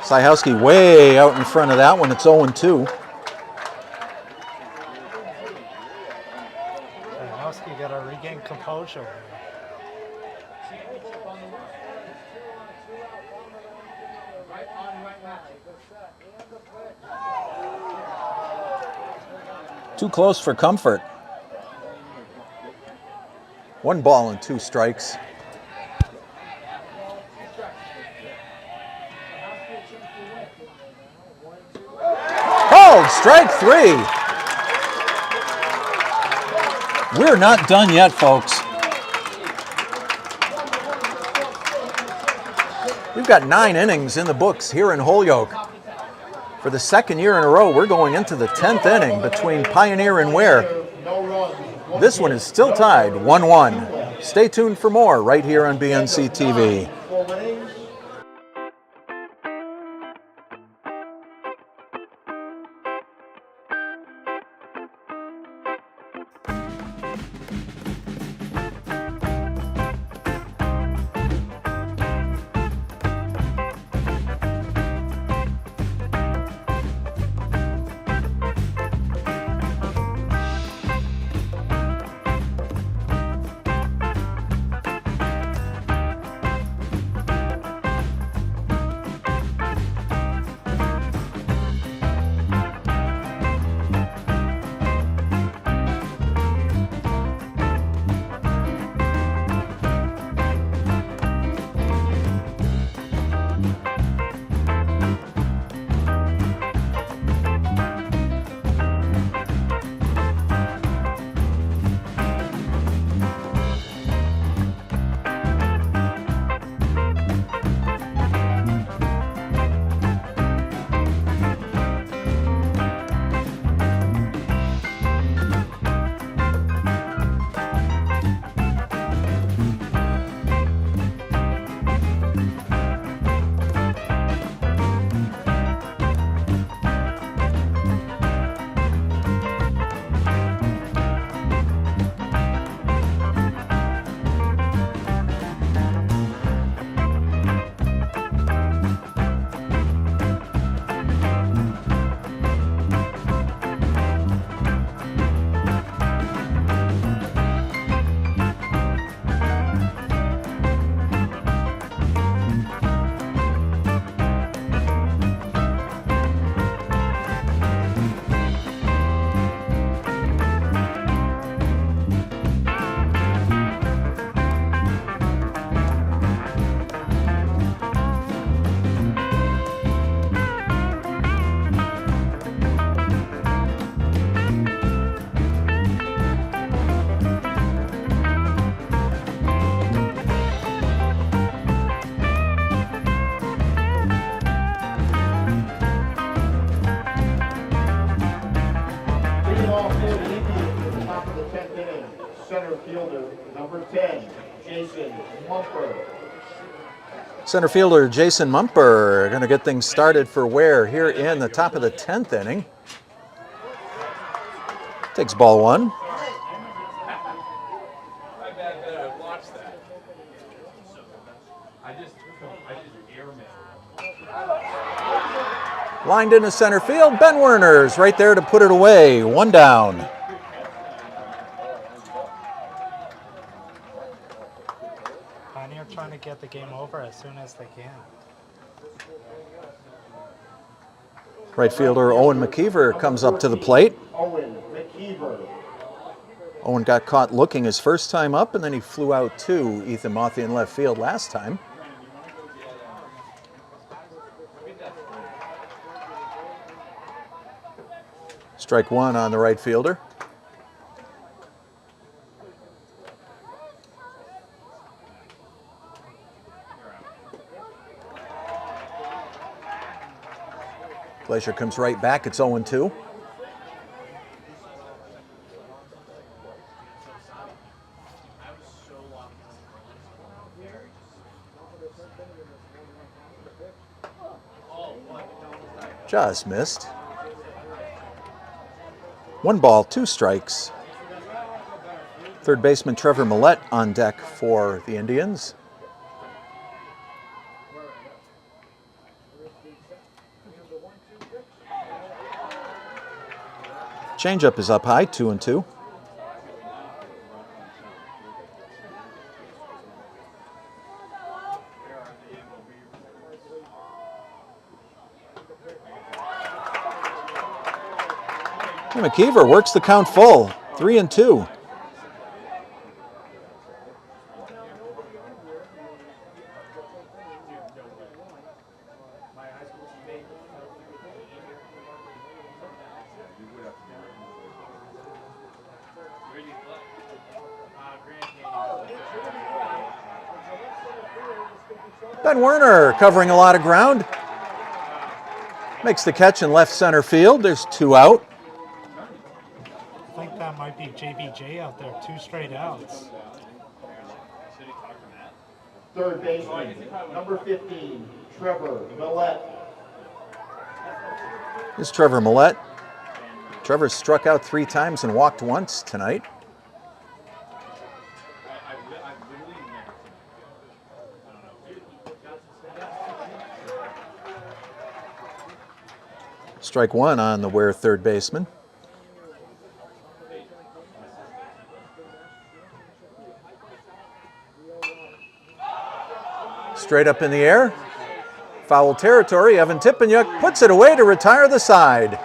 Syhowski way out in front of that one. It's 0-2. Syhowski got to regain composure. Too close for comfort. 1 ball and 2 strikes. Called strike 3. We're not done yet, folks. We've got 9 innings in the books here in Holyoke. For the second year in a row, we're going into the 10th inning between Pioneer and Ware. This one is still tied 1-1. Stay tuned for more right here on BNC TV. center fielder, number 10, Jason Mumper. Center fielder Jason Mumper going to get things started for Ware here in the top of the 10th inning. Takes ball one. My bad that I watched that. I just airmailed. Lined into center field. Ben Werner's right there to put it away. One down. Pioneer trying to get the game over as soon as they can. Right fielder Owen McKeever comes up to the plate. Owen McKeever. Owen got caught looking his first time up, and then he flew out to Ethan Mothy in left field last time. Strike one on the right fielder. Glacier comes right back. It's 0-2. Just missed. 1 ball, 2 strikes. Third baseman Trevor Millette on deck for the Indians. Changeup is up high, 2-2. McKeever works the count full, 3-2. Ben Werner covering a lot of ground. Makes the catch in left center field. There's 2 out. I think that might be JBJ out there, 2 straight outs. Third baseman, number 15, Trevor Millette. This is Trevor Millette. Trevor struck out 3 times and walked once tonight. Strike one on the Ware third baseman. Straight up in the air. Foul territory. Evan Tippanyuk puts it away to retire the side.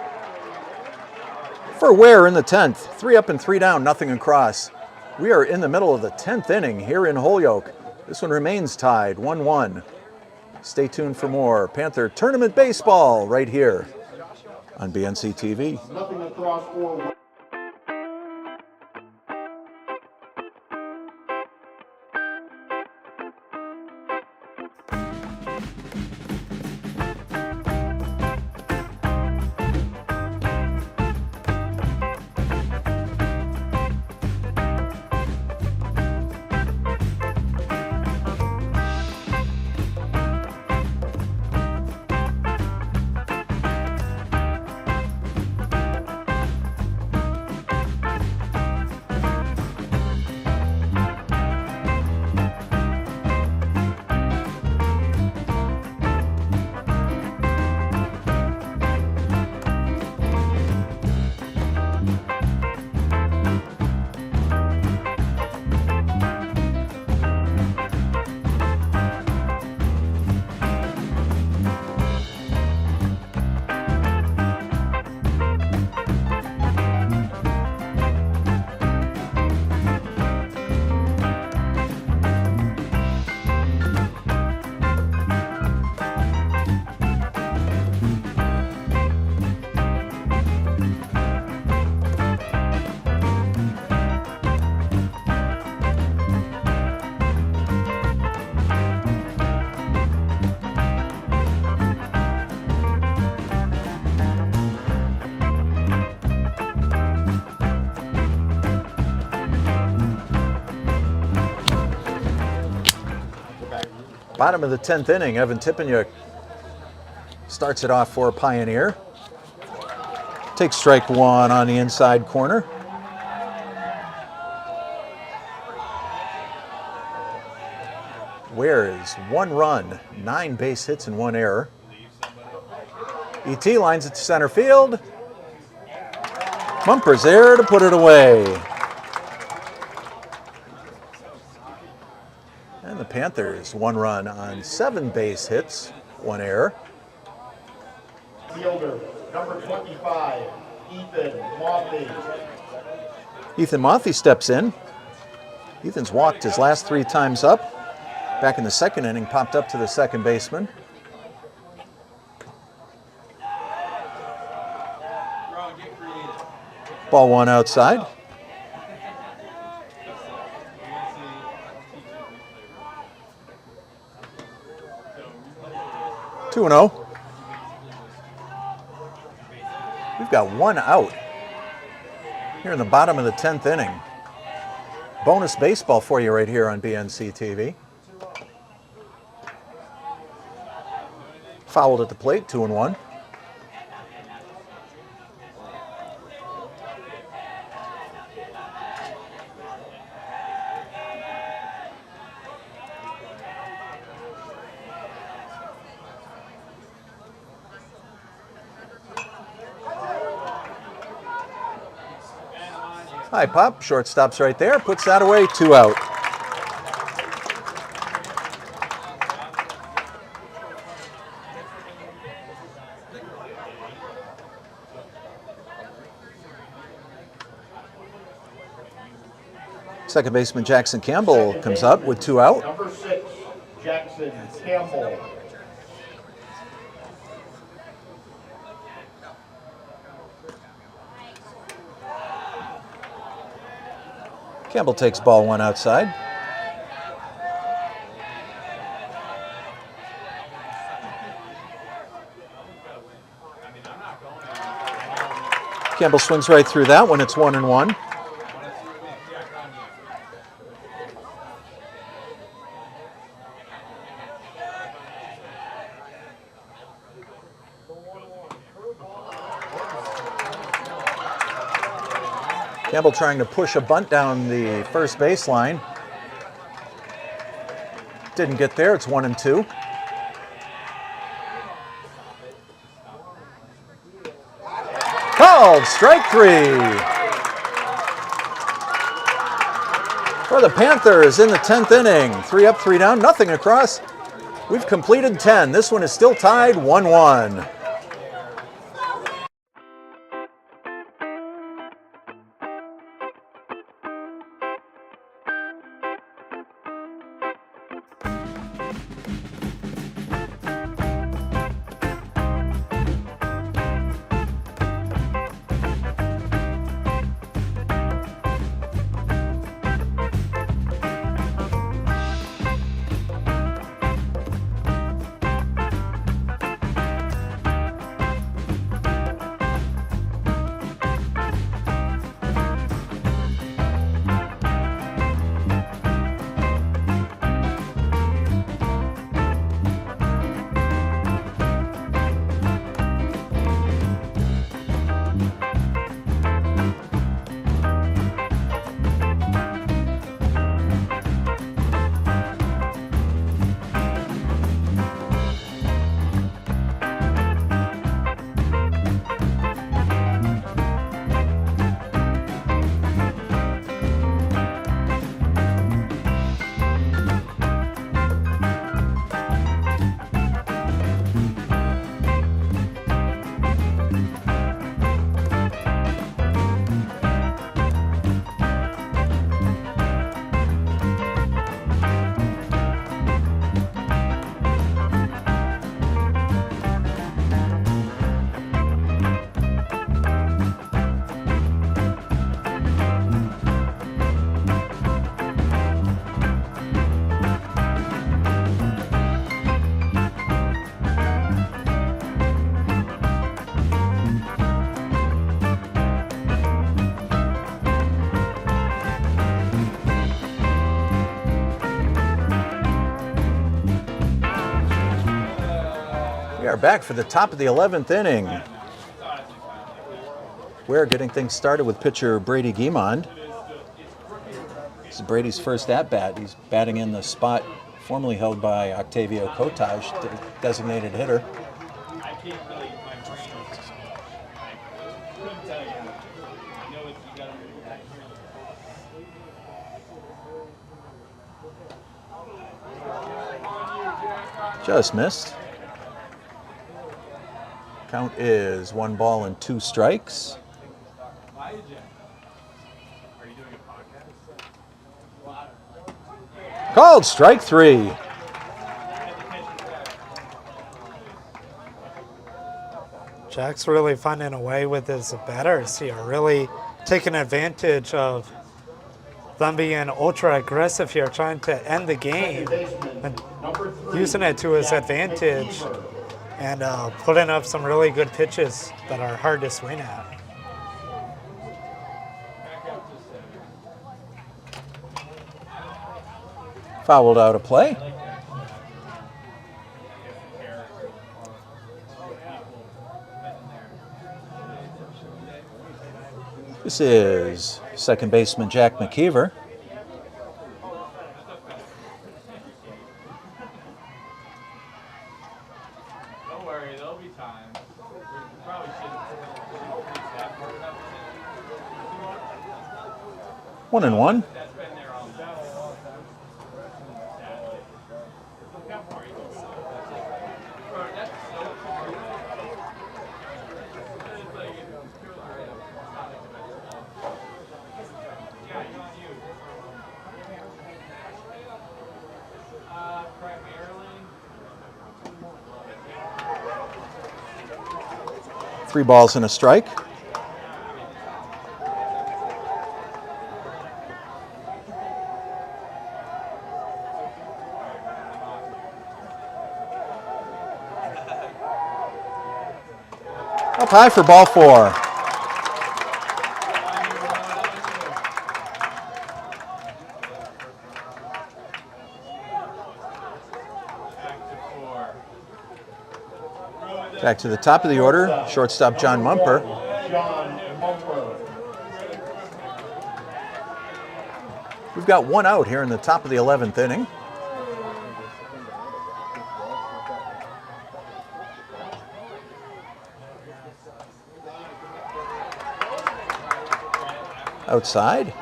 For Ware in the 10th. 3 up and 3 down, nothing across. We are in the middle of the 10th inning here in Holyoke. This one remains tied, 1-1. Stay tuned for more Panther Tournament Baseball right here on BNC TV. Nothing across for Bottom of the 10th inning, Evan Tippeniuk starts it off for Pioneer. Takes strike one on the inside corner. Ware is 1 run, 9 base hits and 1 error. ET lines it to center field. Mumper's there to put it away. And the Panthers 1 run on 7 base hits, 1 error. Fielder, number 25, Ethan Mothy. Ethan Mothy steps in. Ethan's walked his last 3 times up. Back in the 2nd inning, popped up to the second baseman. Ball 1 outside. Two and 0. We've got 1 out here in the bottom of the 10th inning. Bonus baseball for you right here on BNC TV. Fouled at the plate, 2 and 1. High pop, shortstop's right there, puts that away, 2 out. Second baseman Jackson Campbell comes up with 2 out. Number 6, Jackson Campbell. Campbell takes ball 1 outside. Campbell swings right through that one. It's 1 and 1. Campbell trying to push a bunt down the first baseline. Didn't get there. It's 1 and 2. Called strike 3. For the Panthers in the 10th inning. 3 up, 3 down, nothing across. We've completed 10. This one is still tied 1-1. are back for the top of the 11th inning. Ware getting things started with pitcher Brady Guimond. This is Brady's first at-bat. He's batting in the spot formerly held by Octavio Kotaj, designated hitter. Just missed. Count is 1-2 strikes. Called strike 3. Jack's really finding a way with his batters here, really taking advantage of them being ultra aggressive here, trying to end the game and using it to his advantage and putting up some really good pitches that are hard to swing at. Fouled out of play. This is second baseman Jack McKeever. Don't worry, there'll be time. We probably should have 1-1. That's been there all day. That's so hard. It's like, yeah, you're on you. Primarily. 3 balls and a strike. Up high for ball 4. Back to the top of the order, shortstop John Mumper. John Mumper. We've got 1 out here in the top of the 11th inning. Outside.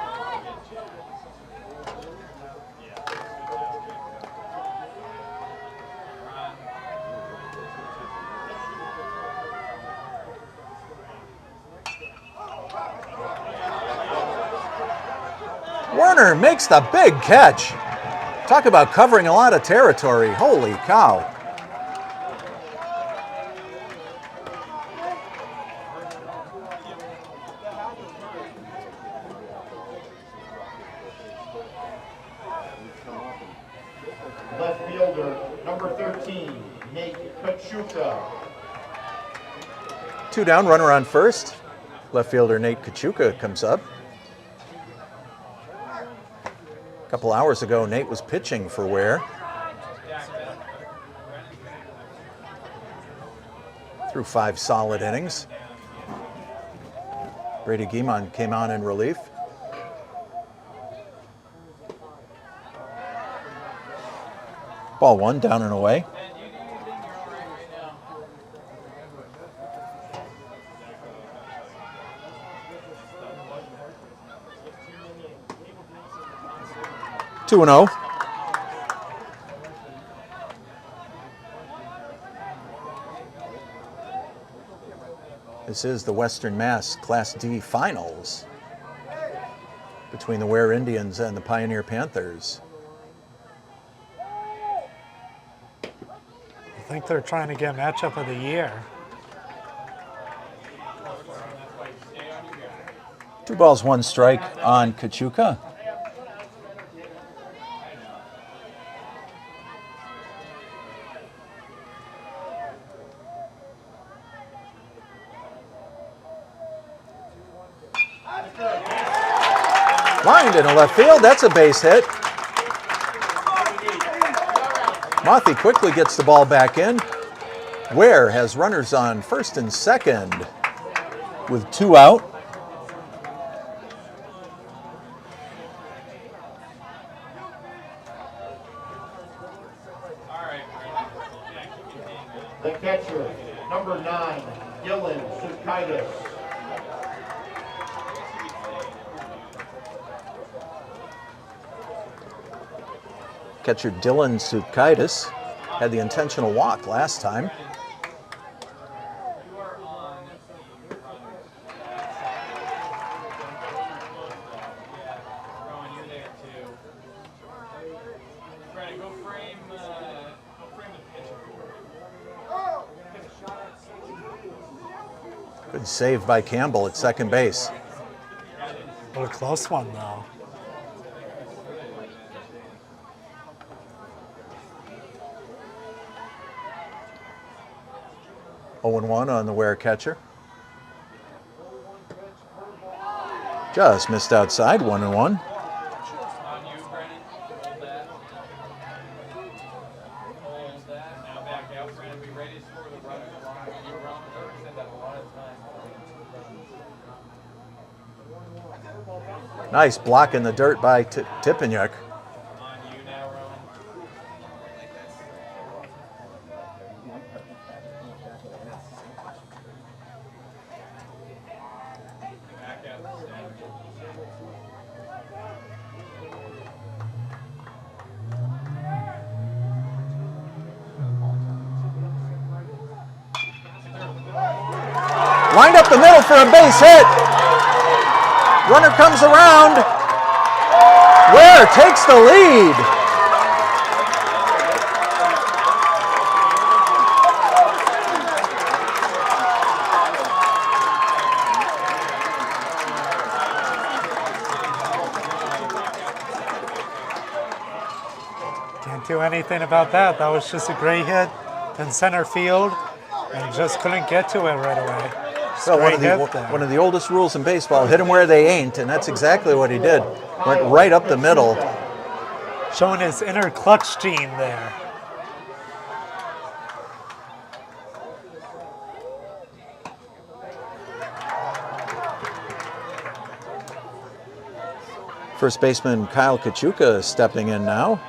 Werner makes the big catch. Talk about covering a lot of territory. Holy cow. Left fielder, number 13, Nate Kachuka. 2 down, runner on first. Left fielder Nate Kachuka comes up. A couple hours ago, Nate was pitching for Ware. Through 5 solid innings. Brady Guimond came on in relief. Ball 1, down and away. 2-0. This is the Western Mass Class D Finals between the Ware Indians and the Pioneer Panthers. I think they're trying to get matchup of the year. 2 balls, 1 strike on Kachuka. Lined in a left field, that's a base hit. Mothy quickly gets the ball back in. Ware has runners on first and second with 2 out. The catcher, number 9, Dylan Sukaitis. Catcher Dylan Sukaitis had the intentional walk last time. Good save by Campbell at second base. What a close one, though. Oh and 1 on the Ware catcher. Just missed outside, 1 and 1. Nice block in the dirt by Tipeniuk. Lined up the middle for a base hit. Runner comes around. Ware takes the lead. Can't do anything about that. That was just a great hit in center field and just couldn't get to it right away. Well, Straight one of the oldest rules in baseball, hit them where they ain't, and that's exactly what he did. Went right up the middle. Showing his inner clutch gene there. First baseman Kyle Kachuka is stepping in now.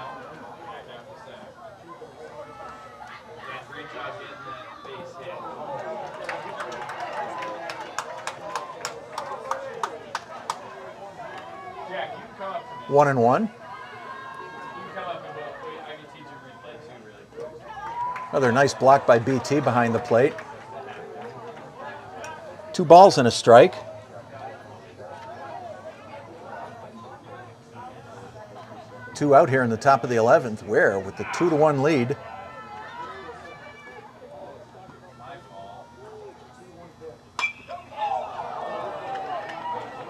One and 1. Another nice block by BT behind the plate. 2 balls and a strike. Two out here in the top of the 11th. Ware with the 2-1 lead.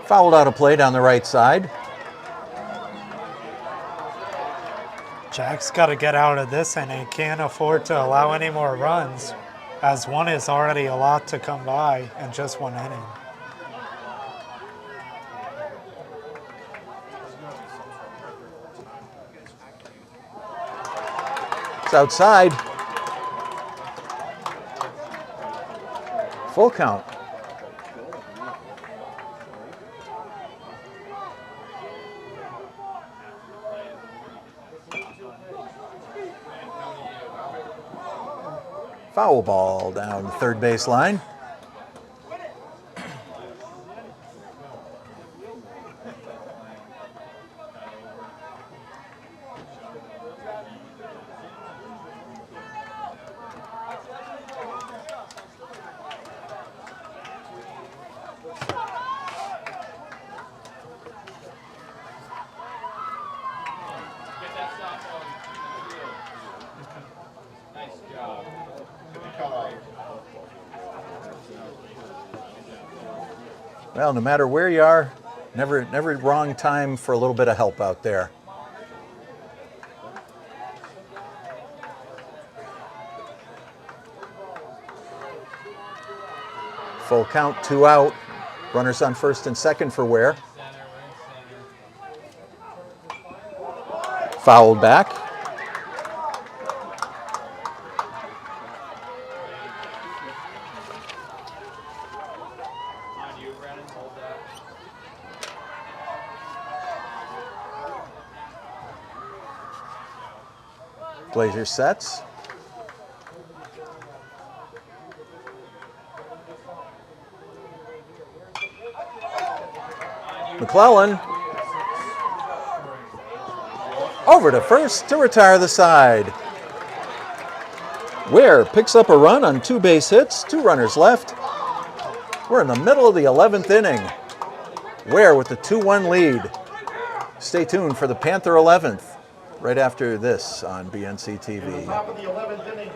Fouled out a play down the right side. Jack's got to get out of this inning. Can't afford to allow any more runs, as one is already a lot to come by in just one inning. It's outside. Full count. Foul ball down the third base line. Well, no matter where you are, never wrong time for a little bit of help out there. Full count, 2 out. Runners on first and second for Ware. Fouled back. Glazier sets. McClellan over to first to retire the side. Ware picks up a run on 2 base hits, 2 runners left. We're in the middle of the 11th inning. Ware with the 2-1 lead. Stay tuned for the Panther 11th right after this on BNC TV. Top of the 11th inning.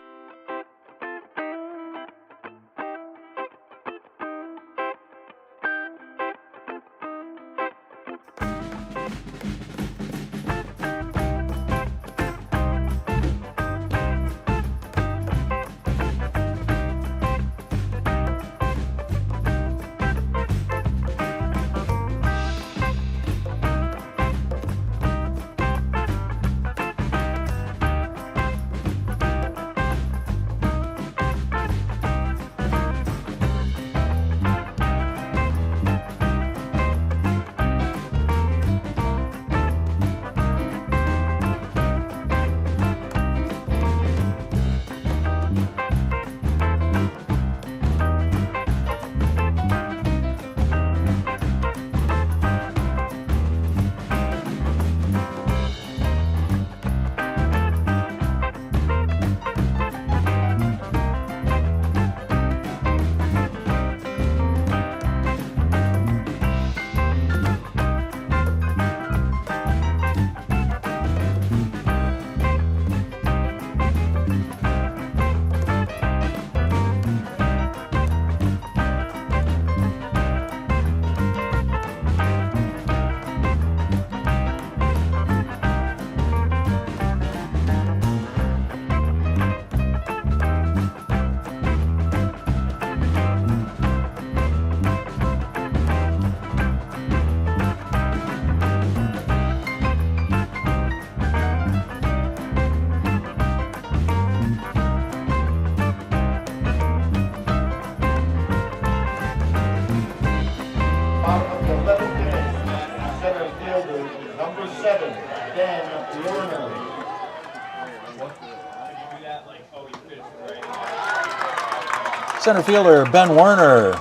Center fielder Ben Werner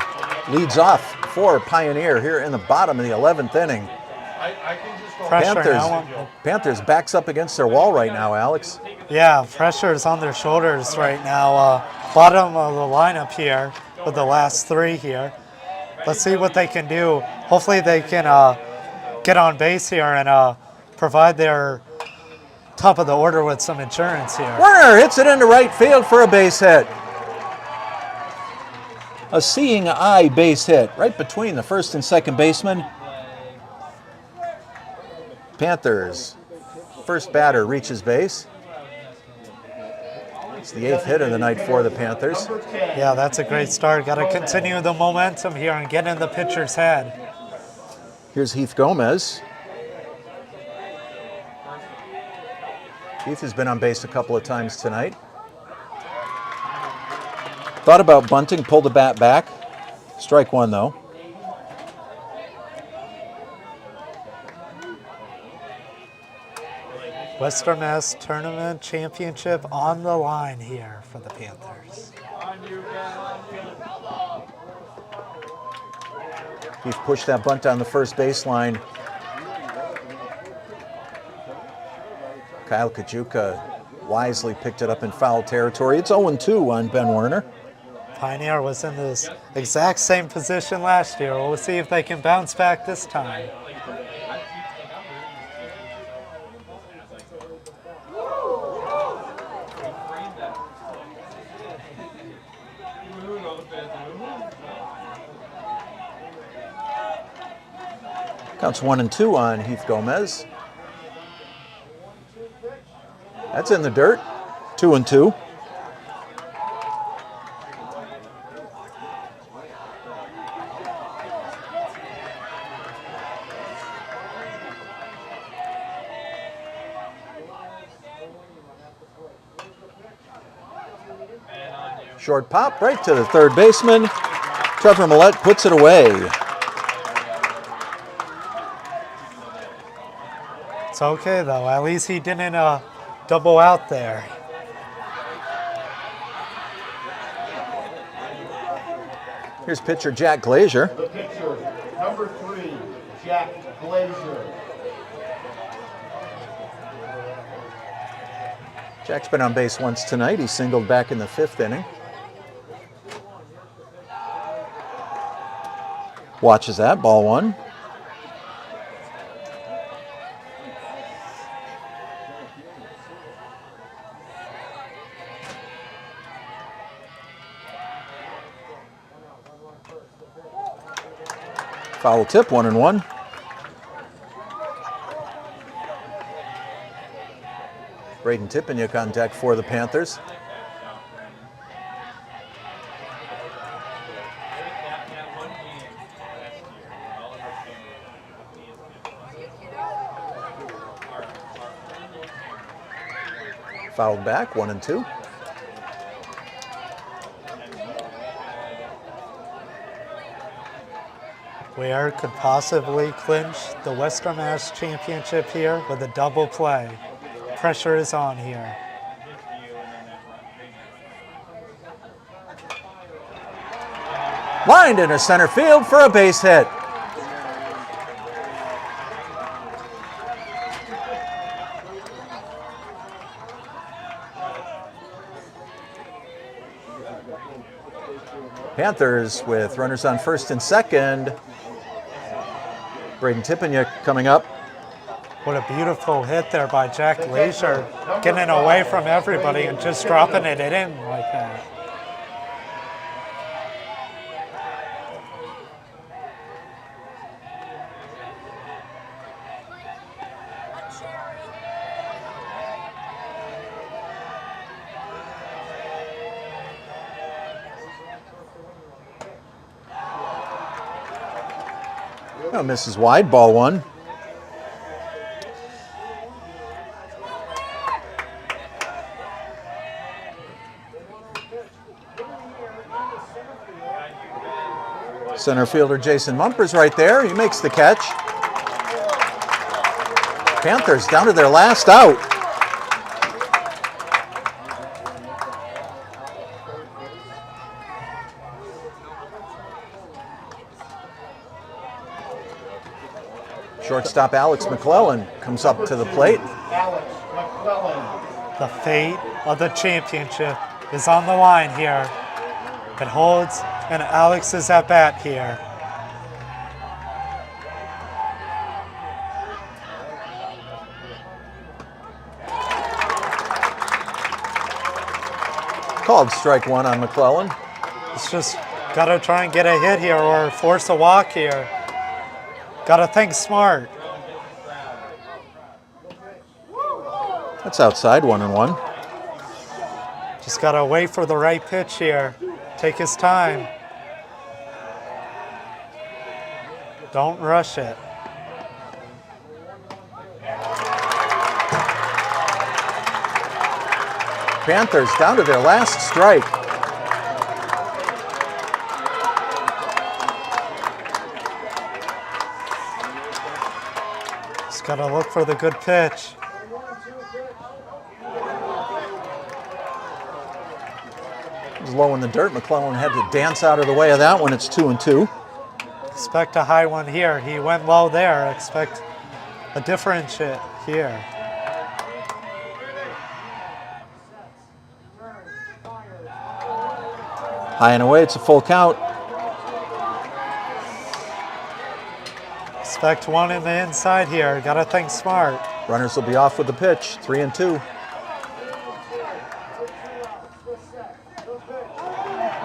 leads off for Pioneer here in the bottom of the 11th inning. Pressure Panthers backs up against their wall right now, Alex. Yeah, pressure is on their shoulders right now. Bottom of the lineup here with the last 3 here. Let's see what they can do. Hopefully they can get on base here and provide their top of the order with some insurance here. Werner hits it into right field for a base hit. A seeing eye base hit right between the first and second baseman. Panthers first batter reaches base. It's the 8th hit of the night for the Panthers. Yeah, that's a great start. Got to continue the momentum here and get in the pitcher's head. Here's Heath Gomez. Heath has been on base a couple of times tonight. Thought about bunting, pulled the bat back. Strike 1 though. Western Mass Tournament Championship on the line here for the Panthers. Heath pushed that bunt down the first baseline. Kyle Kajuka wisely picked it up in foul territory. It's 0-2 on Ben Werner. Pioneer was in this exact same position last year. We'll see if they can bounce back this time. Counts 1-2 on Heath Gomez. That's in the dirt. 2-2. Short pop right to the third baseman. Trevor Millette puts it away. It's okay though. At least he didn't double out there. Here's pitcher Jack Glazier. The pitcher, number 3, Jack Glazier. Jack's been on base once tonight. He singled back in the 5th inning. Watches that, ball 1. Foul tip, 1-1. Braden Tipeniuk on deck for the Panthers. Fouled back, 1-2. Ware could possibly clinch the Western Mass Championship here with a double play. Pressure is on here. Lined into center field for a base hit. Panthers with runners on first and second. Braden Tipeniuk coming up. What a beautiful hit there by Jack Glazier, getting away from everybody and just dropping it in like that. Oh, misses wide, ball 1. Center fielder Jason Mumper's right there. He makes the catch. Panthers down to their last out. Shortstop Alex McClellan comes up to the plate. Alex McClellan. The fate of the championship is on the line here. It holds, and Alex is at bat here. Called strike 1 on McClellan. It's just got to try and get a hit here or force a walk here. Got to think smart. That's outside, 1-1. Just got to wait for the right pitch here. Take his time. Don't rush it. Panthers down to their last strike. Just got to look for the good pitch. It was low in the dirt. McClellan had to dance out of the way of that one. It's 2-2. Expect a high one here. He went low there. Expect a different hit here. High and away, it's a full count. Expect one in the inside here. Got to think smart. Runners will be off with the pitch, 3-2.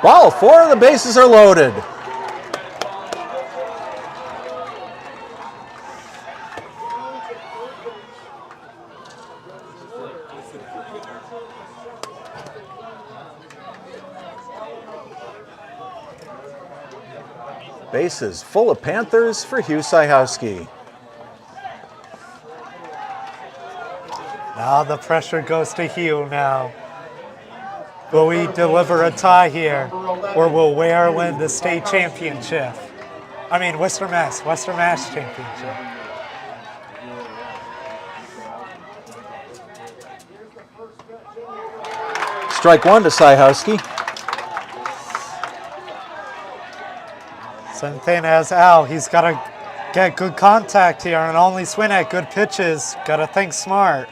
Ball 4, the bases are loaded. Bases full of Panthers for Hugh Syhowski. Now the pressure goes to Hugh now. Will we deliver a tie here, or will Ware win the state championship? I mean, Western Mass championship. Strike one to Syhowski. Same thing as Al. He's got to get good contact here and only swing at good pitches. Got to think smart.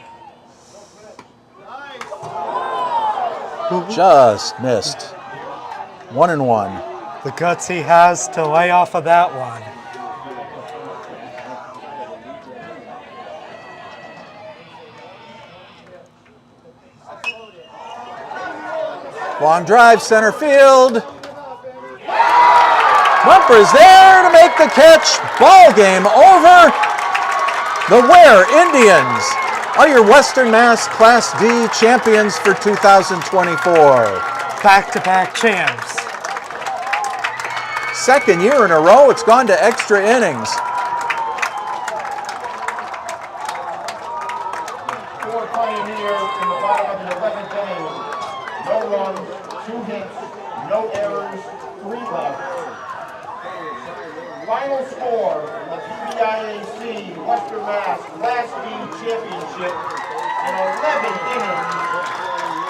Just missed. 1-1. The guts he has to lay off of that one. Long drive, center field. Mumper is there to make the catch. Ball game over. The Ware Indians are your Western Mass Class D champions for 2024. Back-to-back champs. Second year in a row, it's gone to extra innings. For Pioneer in the bottom of the 11th inning. No runs, 2 hits, no errors, 3 left. Final score, the PVIAC Western Mass Class D Championship in 11 innings.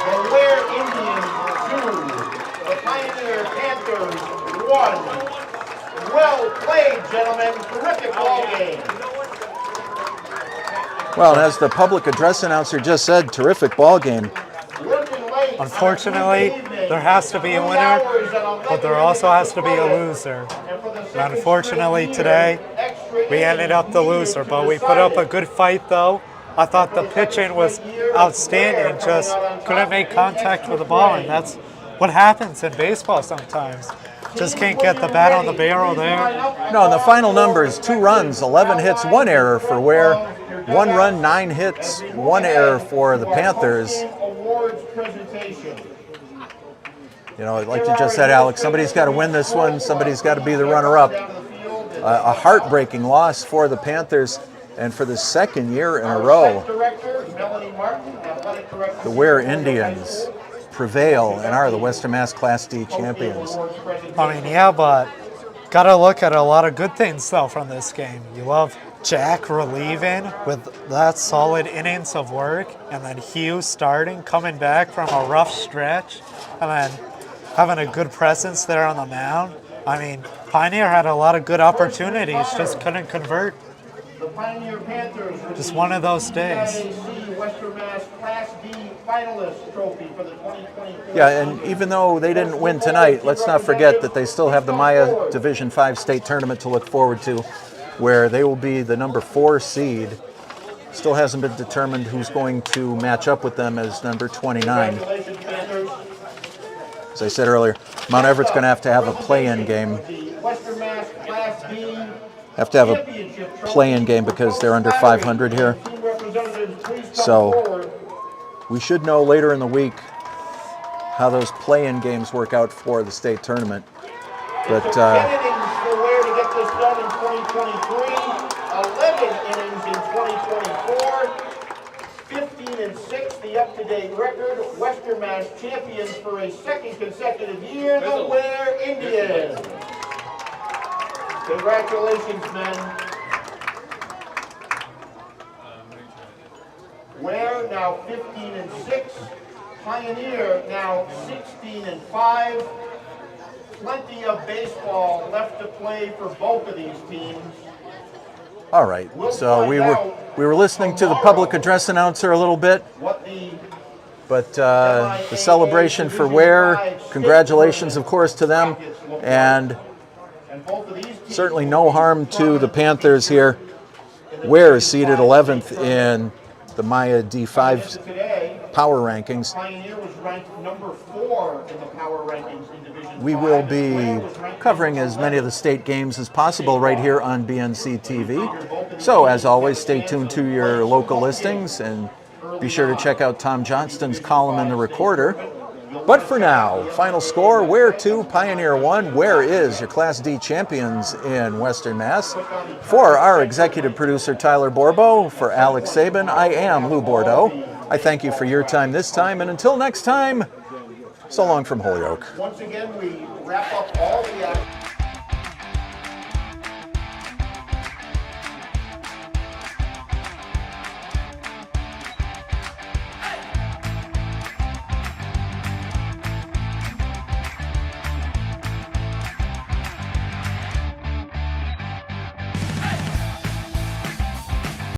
The Ware Indians 2, the Pioneer Panthers 1. Well played, gentlemen. Terrific ball game. Well, as the public address announcer just said, terrific ball game. Unfortunately, there has to be a winner, but there also has to be a loser. And unfortunately today, we ended up the loser, but we put up a good fight though. I thought the pitching was outstanding, just couldn't make contact with the ball, and that's what happens in baseball sometimes. Just can't get the bat on the barrel there. No, the final numbers, 2 runs, 11 hits, 1 error for Ware. 1 run, 9 hits, 1 error for the Panthers. You know, like you just said, Alex, somebody's got to win this one. Somebody's got to be the runner-up. A heartbreaking loss for the Panthers, and for the second year in a row, the Ware Indians prevail and are the Western Mass Class D champions. I mean, yeah, but got to look at a lot of good things, though, from this game. You love Jack relieving with that solid innings of work, and then Hugh starting, coming back from a rough stretch, and then having a good presence there on the mound. I mean, Pioneer had a lot of good opportunities, just couldn't convert. The Pioneer Panthers just one of those days. Western Mass Class D finalist trophy for the 2024. Yeah, and even though they didn't win tonight, let's not forget that they still have the Maya Division 5 state tournament to look forward to, where they will be the number 4 seed. Still hasn't been determined who's going to match up with them as number 29. Congratulations, Panthers. As I said earlier, Mount Everett's going to have a play-in game. Western Mass Class D Have to have a play-in game because they're under 500 here. So we should know later in the week how those play-in games work out for the state tournament. But 10 innings for Ware to get this done in 2023. 11 innings in 2024. 15-6, the up-to-date record. Western Mass champions for a second consecutive year, the Ware Indians. Congratulations, men. Ware now 15-6. Pioneer now 16-5. Plenty of baseball left to play for both of these teams. all right, so we were listening to the public address announcer a little bit, but the celebration for Ware, congratulations, of course, to them, and certainly no harm to the Panthers here. Ware is seated 11th in the Maya D5 power rankings. Pioneer was ranked number 4 in the power rankings in Division 5. We will be covering as many of the state games as possible right here on BNC TV. So, as always, stay tuned to your local listings and be sure to check out Tom Johnston's column in the Recorder. But for now, final score, Ware 2, Pioneer 1. Ware is your Class D champions in Western Mass. For our executive producer, Tyler Borbo, for Alex Sabin, I am Lou Bordeaux. I thank you for your time this time, and until next time, so long from Holyoke. Once again, we wrap up all the